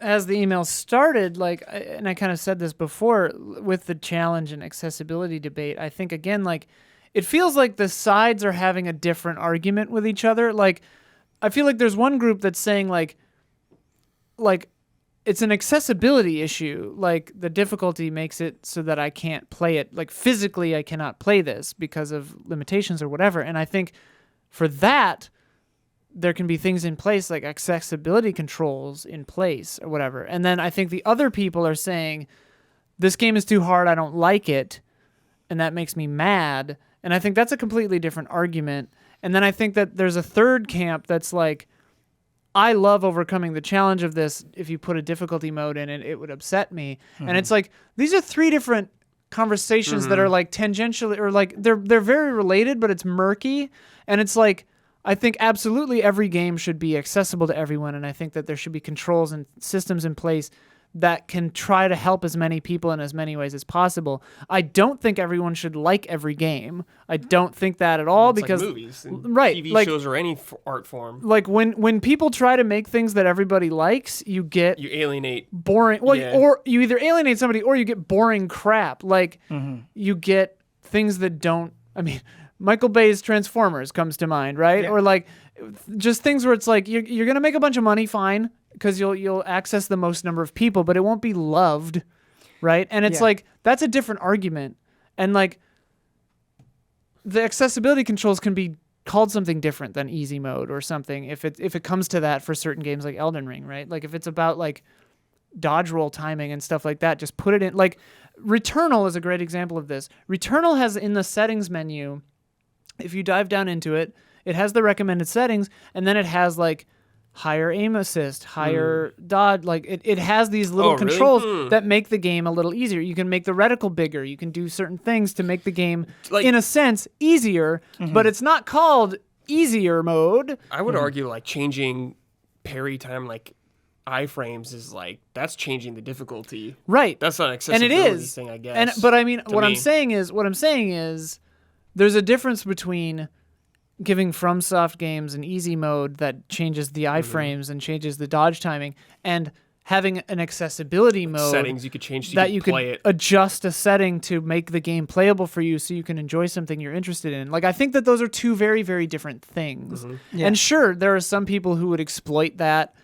as the email started, like, and I kind of said this before with the challenge and accessibility debate, I think again, like, it feels like the sides are having a different argument with each other. Like, I feel like there's one group that's saying like it's an accessibility issue. Like, the difficulty makes it so that I can't play it. Like, physically, I cannot play this because of limitations or whatever. And I think for that, there can be things in place like accessibility controls in place or whatever. And then I think the other people are saying, this game is too hard, I don't like it, and that makes me mad. And I think that's a completely different argument. And then I think that there's a third camp that's like, I love overcoming the challenge of this. If you put a difficulty mode in it, it would upset me. Mm-hmm. And it's like, these are three different conversations that are like tangentially, or like they're very related, but it's murky. And it's like, I think absolutely every game should be accessible to everyone. And I think that there should be controls and systems in place that can try to help as many people in as many ways as possible. I don't think everyone should like every game. I don't think that at all, it's because like movies and TV like, shows or any art form. Like when people try to make things that everybody likes, you alienate boring. Well, or you either alienate somebody or you get boring crap. Like you get things that don't. I mean, Michael Bay's Transformers comes to mind, right? Yeah. Or like just things where it's like you're gonna make a bunch of money, fine, because you'll access the most number of people, but it won't be loved, right? And it's like, that's a different argument. And like the accessibility controls can be called something different than easy mode or something if it comes to that for certain games like Elden Ring, right? Like if it's about like dodge roll timing and stuff like that, just put it in. Like Returnal is a great example of this. Returnal has in the settings menu, if you dive down into it, it has the recommended settings, and then it has like higher aim assist, higher dodge. Like it has these little controls that make the game a little easier. You can make the reticle bigger. You can do certain things to make the game, like, in a sense, easier, but it's not called easier mode. I would argue like changing parry time, like iframes, is like, that's changing the difficulty. Right. That's not an accessibility and it is. thing, I guess. But I mean, what I'm saying is there's a difference between giving FromSoft games an easy mode that changes the iframes and changes the dodge timing, and having an accessibility mode settings you could change so that you could play it. Adjust a setting to make the game playable for you so you can enjoy something you're interested in. Like, I think that those are two very, very different things. Yeah. And sure, there are some people who would exploit that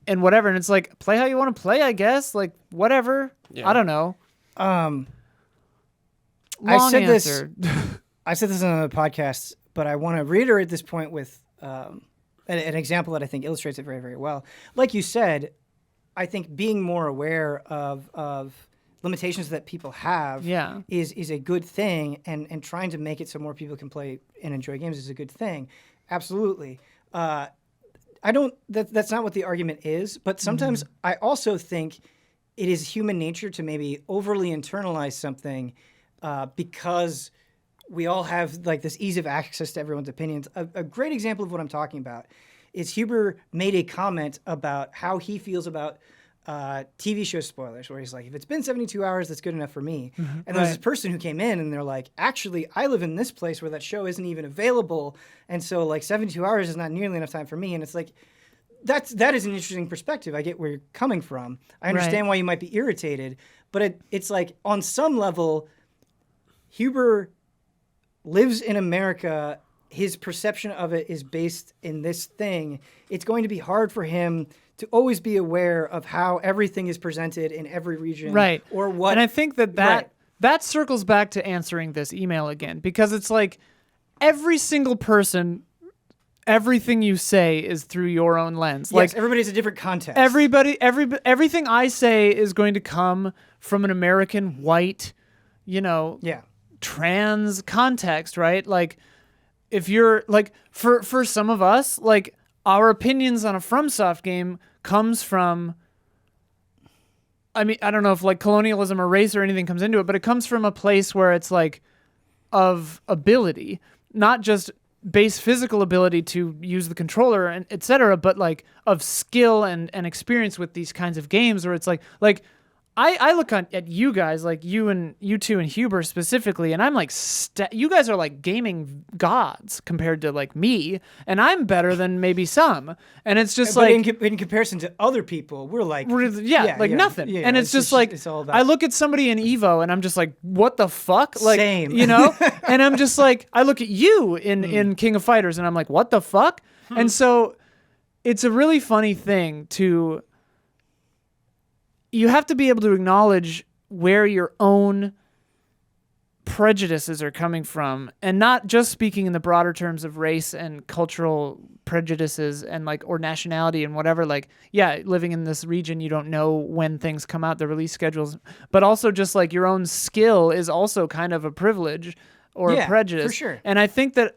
and whatever, and it's like, play how you want to play, I guess. Like, whatever. Yeah. I don't know. I said this on the podcast, but I want to reiterate this point with an example that I think illustrates it very, very well. Like you said, I think being more aware of limitations that people have is a good thing, and trying to make it so more people can play and enjoy games is a good thing. Absolutely. That's not what the argument is, but sometimes I also think it is human nature to maybe overly internalize something because we all have like this ease of access to everyone's opinions. A great example of what I'm talking about is Huber made a comment about how he feels about TV show spoilers, where he's like, if it's been 72 hours, that's good enough for me. And there was this person who came in and they're like, actually, I live in this place where that show isn't even available. And so like 72 hours is not nearly enough time for me. And it's like, that is an interesting perspective. I get where you're coming from. I understand why you might be irritated, but it's like on some level, Huber lives in America. His perception of it is based in this thing. It's going to be hard for him to always be aware of how everything is presented in every region. Right. Or what. And I think that circles back to answering this email again, because it's like every single person, everything you say is through your own lens. Yes, like everybody's a different context. Everything I say is going to come from an American white, trans context, right? Like, if you're like, for some of us, like, our opinions on a FromSoft game comes from, I mean, I don't know if like colonialism or race or anything comes into it, but it comes from a place where it's like of ability, not just base physical ability to use the controller and etc., but like of skill and experience with these kinds of games, where it's like I look at you guys, like you two and Huber specifically, and I'm like, you guys are like gaming gods compared to like me, and I'm better than maybe some. And it's just but like in comparison to other people, we're like nothing. Yeah, and it's just like it's all about. I look at somebody in Evo, and I'm just like, what the fuck? Like, Same. you know? And I'm just like, I look at you in King of Fighters, and I'm like, what the fuck? And so it's a really funny thing to. You have to be able to acknowledge where your own prejudices are coming from, and not just speaking in the broader terms of race and cultural prejudices and like, or nationality and whatever. Like, yeah, living in this region, you don't know when things come out, the release schedules, but also just like your own skill is also kind of a privilege or a prejudice. For sure. And I think that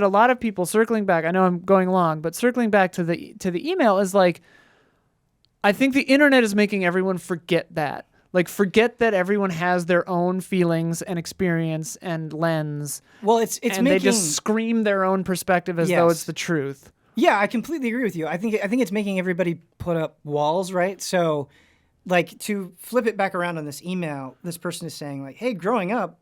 a lot of people, circling back, I know I'm going long, but circling back to the email is like, I think the internet is making everyone forget that. Like, forget that everyone has their own feelings and experience and lens. Well, it's and they just scream their own perspective as though it's the truth. Yeah, I completely agree with you. I think it's making everybody put up walls, right? So, like, to flip it back around on this email, this person is saying like, "Hey, growing up,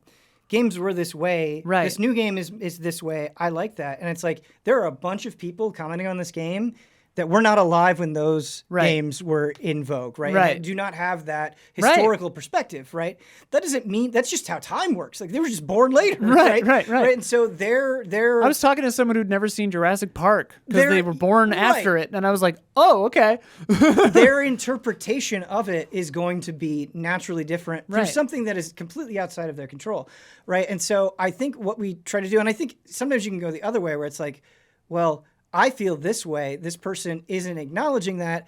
games were this way. Right. This new game is this way. I like that." And it's like there are a bunch of people commenting on this game that were not alive when those games were in vogue, right? Right. And do not have that historical perspective, right? That doesn't mean that's just how time works. Like they were just born later, right? Right. And so they're I was talking to someone who'd never seen Jurassic Park because they were born after it, and I was like, oh, okay. Their interpretation of it is going to be naturally different from Right. something that is completely outside of their control, right? And so I think what we try to do, and I think sometimes you can go the other way where it's like, well, I feel this way. This person isn't acknowledging that.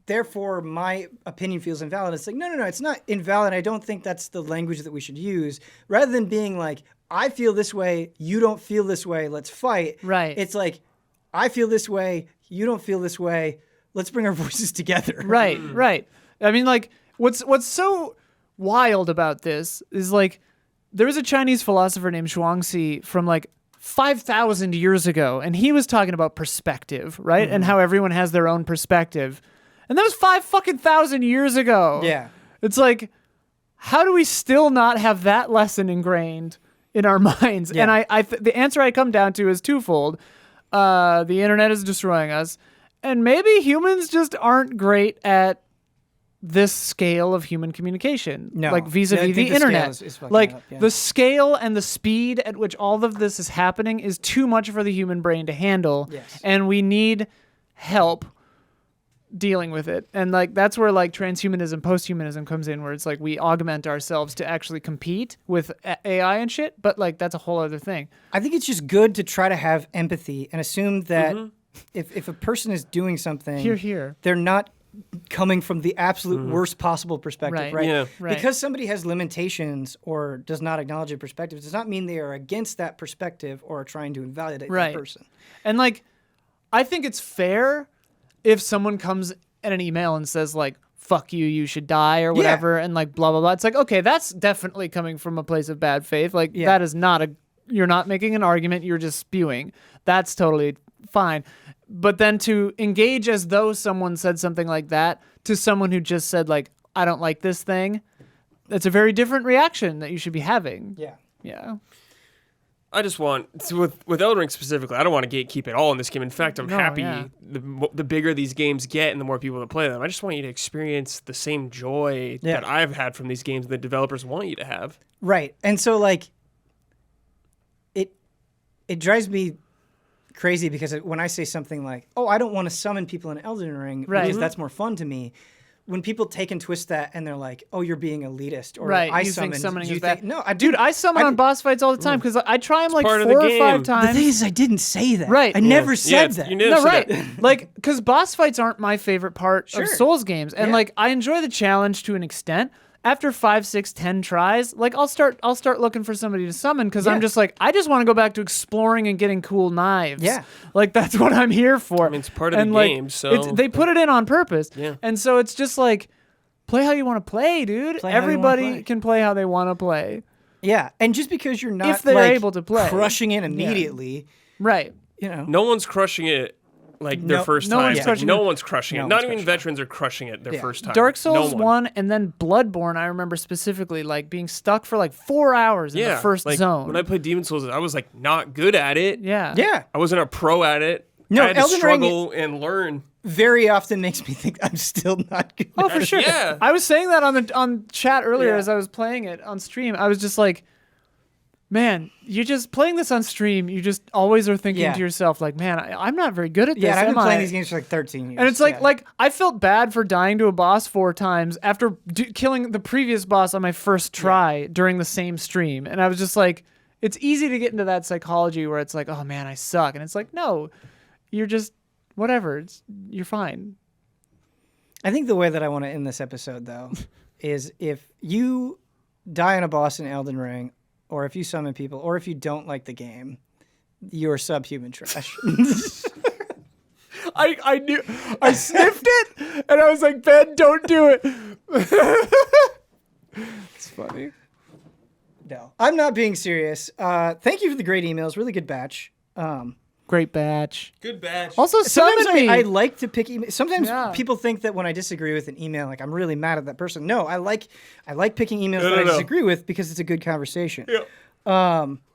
Therefore, my opinion feels invalid. It's like, no, it's not invalid. I don't think that's the language that we should use. Rather than being like, I feel this way, you don't feel this way, let's fight. Right. It's like, I feel this way, you don't feel this way, let's bring our voices together. Right. I mean, like, what's so wild about this is like, there was a Chinese philosopher named Zhuangzi from like 5,000 years ago, and he was talking about perspective, right? And how everyone has their own perspective. And that was 5,000 years ago. Yeah. It's like, how do we still not have that lesson ingrained in our minds? Yeah. And the answer I come down to is twofold. The internet is destroying us, and maybe humans just aren't great at this scale of human communication, No. like vis-a-vis the scale internet. is fucking Like up, yeah. the scale and the speed at which all of this is happening is too much for the human brain to handle. Yes. And we need help dealing with it. And like that's where like transhumanism, posthumanism comes in, where it's like we augment ourselves to actually compete with AI and shit. But like that's a whole other thing. I think it's just good to try to have empathy and assume that if a person is doing something, Here. they're not coming from the absolute worst possible perspective, Right. right? Yeah. Right. Because somebody has limitations or does not acknowledge a perspective does not mean they are against that perspective or are trying to invalidate Right. that person. And like, I think it's fair if someone comes in an email and says like, fuck you, you should die or whatever. And like, blah, blah, blah. It's like, okay, that's definitely coming from a place of bad faith. Like that is not you're not making an argument. You're just spewing. That's totally fine. But then to engage as though someone said something like that to someone who just said like, I don't like this thing, that's a very different reaction that you should be having. Yeah. Yeah. I just want, with Elden Ring specifically, I don't want to gatekeep it all in this game. In fact, I'm happy the bigger these games get and the more people that play them. I just want you to experience the same joy that I've had from these games that developers want you to have. Right. And so like it drives me crazy because when I say something like, "Oh, I don't want to summon people in Elden Ring because that's more fun to me," when people take and twist that and they're like, "Oh, you're being elitist," or Right, "I you summoned," think summoning you is think, bad? No, Dude, I summon on boss fights all the time because I try them like part 4 of the or 5 game. times. The thing is, I didn't say that. Right. I never said that. You didn't No, say right. that. Like, because boss fights aren't my favorite part Sure. of Souls games. And, like, I enjoy the challenge to an extent. After 5, 6, 10 tries, like, I'll start looking for somebody to summon because I'm just like, I just want to go back to exploring and getting cool knives. Yeah. Like, that's what I'm here for. I mean, it's part of the like, game, so... they put it in on purpose. Yeah. And so it's just like, play how you want to play, dude. Play how you wanna Everybody play. can play how they want to play. Yeah, and just because you're not If they're like, able to play. crushing it immediately, Right. you know. No one's crushing it like their first no time. one's Like, crushing no it. one's crushing it. No Not one's even crushing veterans are crushing it their first time. Dark Souls No one. 1 and then Bloodborne, I remember specifically like being stuck for like 4 hours in the first like, zone. When I played Demon Souls, I was like not good at it. yeah. Yeah. I wasn't a pro at it. No, I had to Elden Ring- struggle and learn. Very often makes me think I'm still not good. Oh, for sure. Yeah. I was saying that on chat earlier Yeah. as I was playing it on stream. I was just like, man, you're just playing this on stream. You just always are thinking Yeah. to yourself, like, man, I'm not very good at this. Yeah, and I've been am playing I? these games for like 13 years. And it's like, yeah. like I felt bad for dying to a boss 4 times after killing the previous boss on my first try during the same stream. And I was just like, it's easy to get into that psychology where it's like, oh man, I suck. And it's like, no, you're just whatever. You're fine. I think the way that I want to end this episode, though, is if you die on a boss in Elden Ring, or if you summon people, or if you don't like the game, you're subhuman trash. I knew. I sniffed it, and I was like, Ben, don't do it. It's funny. No, I'm not being serious. Thank you for the great emails. Really good batch. Great batch. Good batch. Also, Sometimes summon me. I like to pick emails. Sometimes Yeah. people think that when I disagree with an email, like I'm really mad at that person. No, I like picking emails No, that no, I no. disagree with because it's a good conversation. Yeah.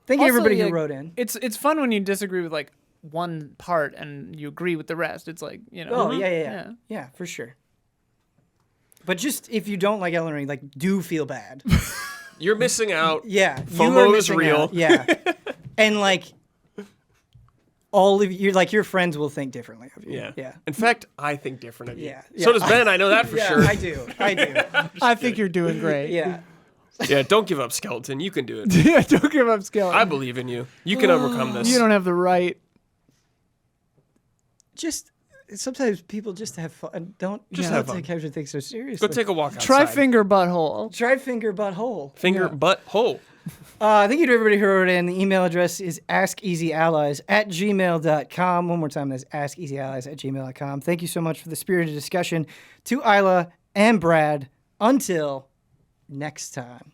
Thank you Also, everybody who like, wrote in. It's fun when you disagree with like one part and you agree with the rest. It's like, you know. Oh yeah, for sure. But just if you don't like Elden Ring, like do feel bad. You're missing out. Yeah, you FOMO are is missing real. out. Yeah, and like all of you, like your friends will think differently of you. Yeah. yeah, In fact, I think different of you. Yeah. So does Ben. I know that for yeah. sure. I do. I think you're doing great. Yeah. Yeah. Don't give up, Skeleton. You can do it. Yeah, don't give up skill. I believe in you. You can overcome this. You don't have the right. Just sometimes people just have fun. Don't have take fun. everything so seriously. Go take a walk outside. Try finger butthole. Try finger butthole. Finger butt hole. Thank you to everybody who wrote in. The email address is askeasyallies@gmail.com. One more time, that's askeasyallies@gmail.com. Thank you so much for the spirited discussion to Isla and Brad. Until next time.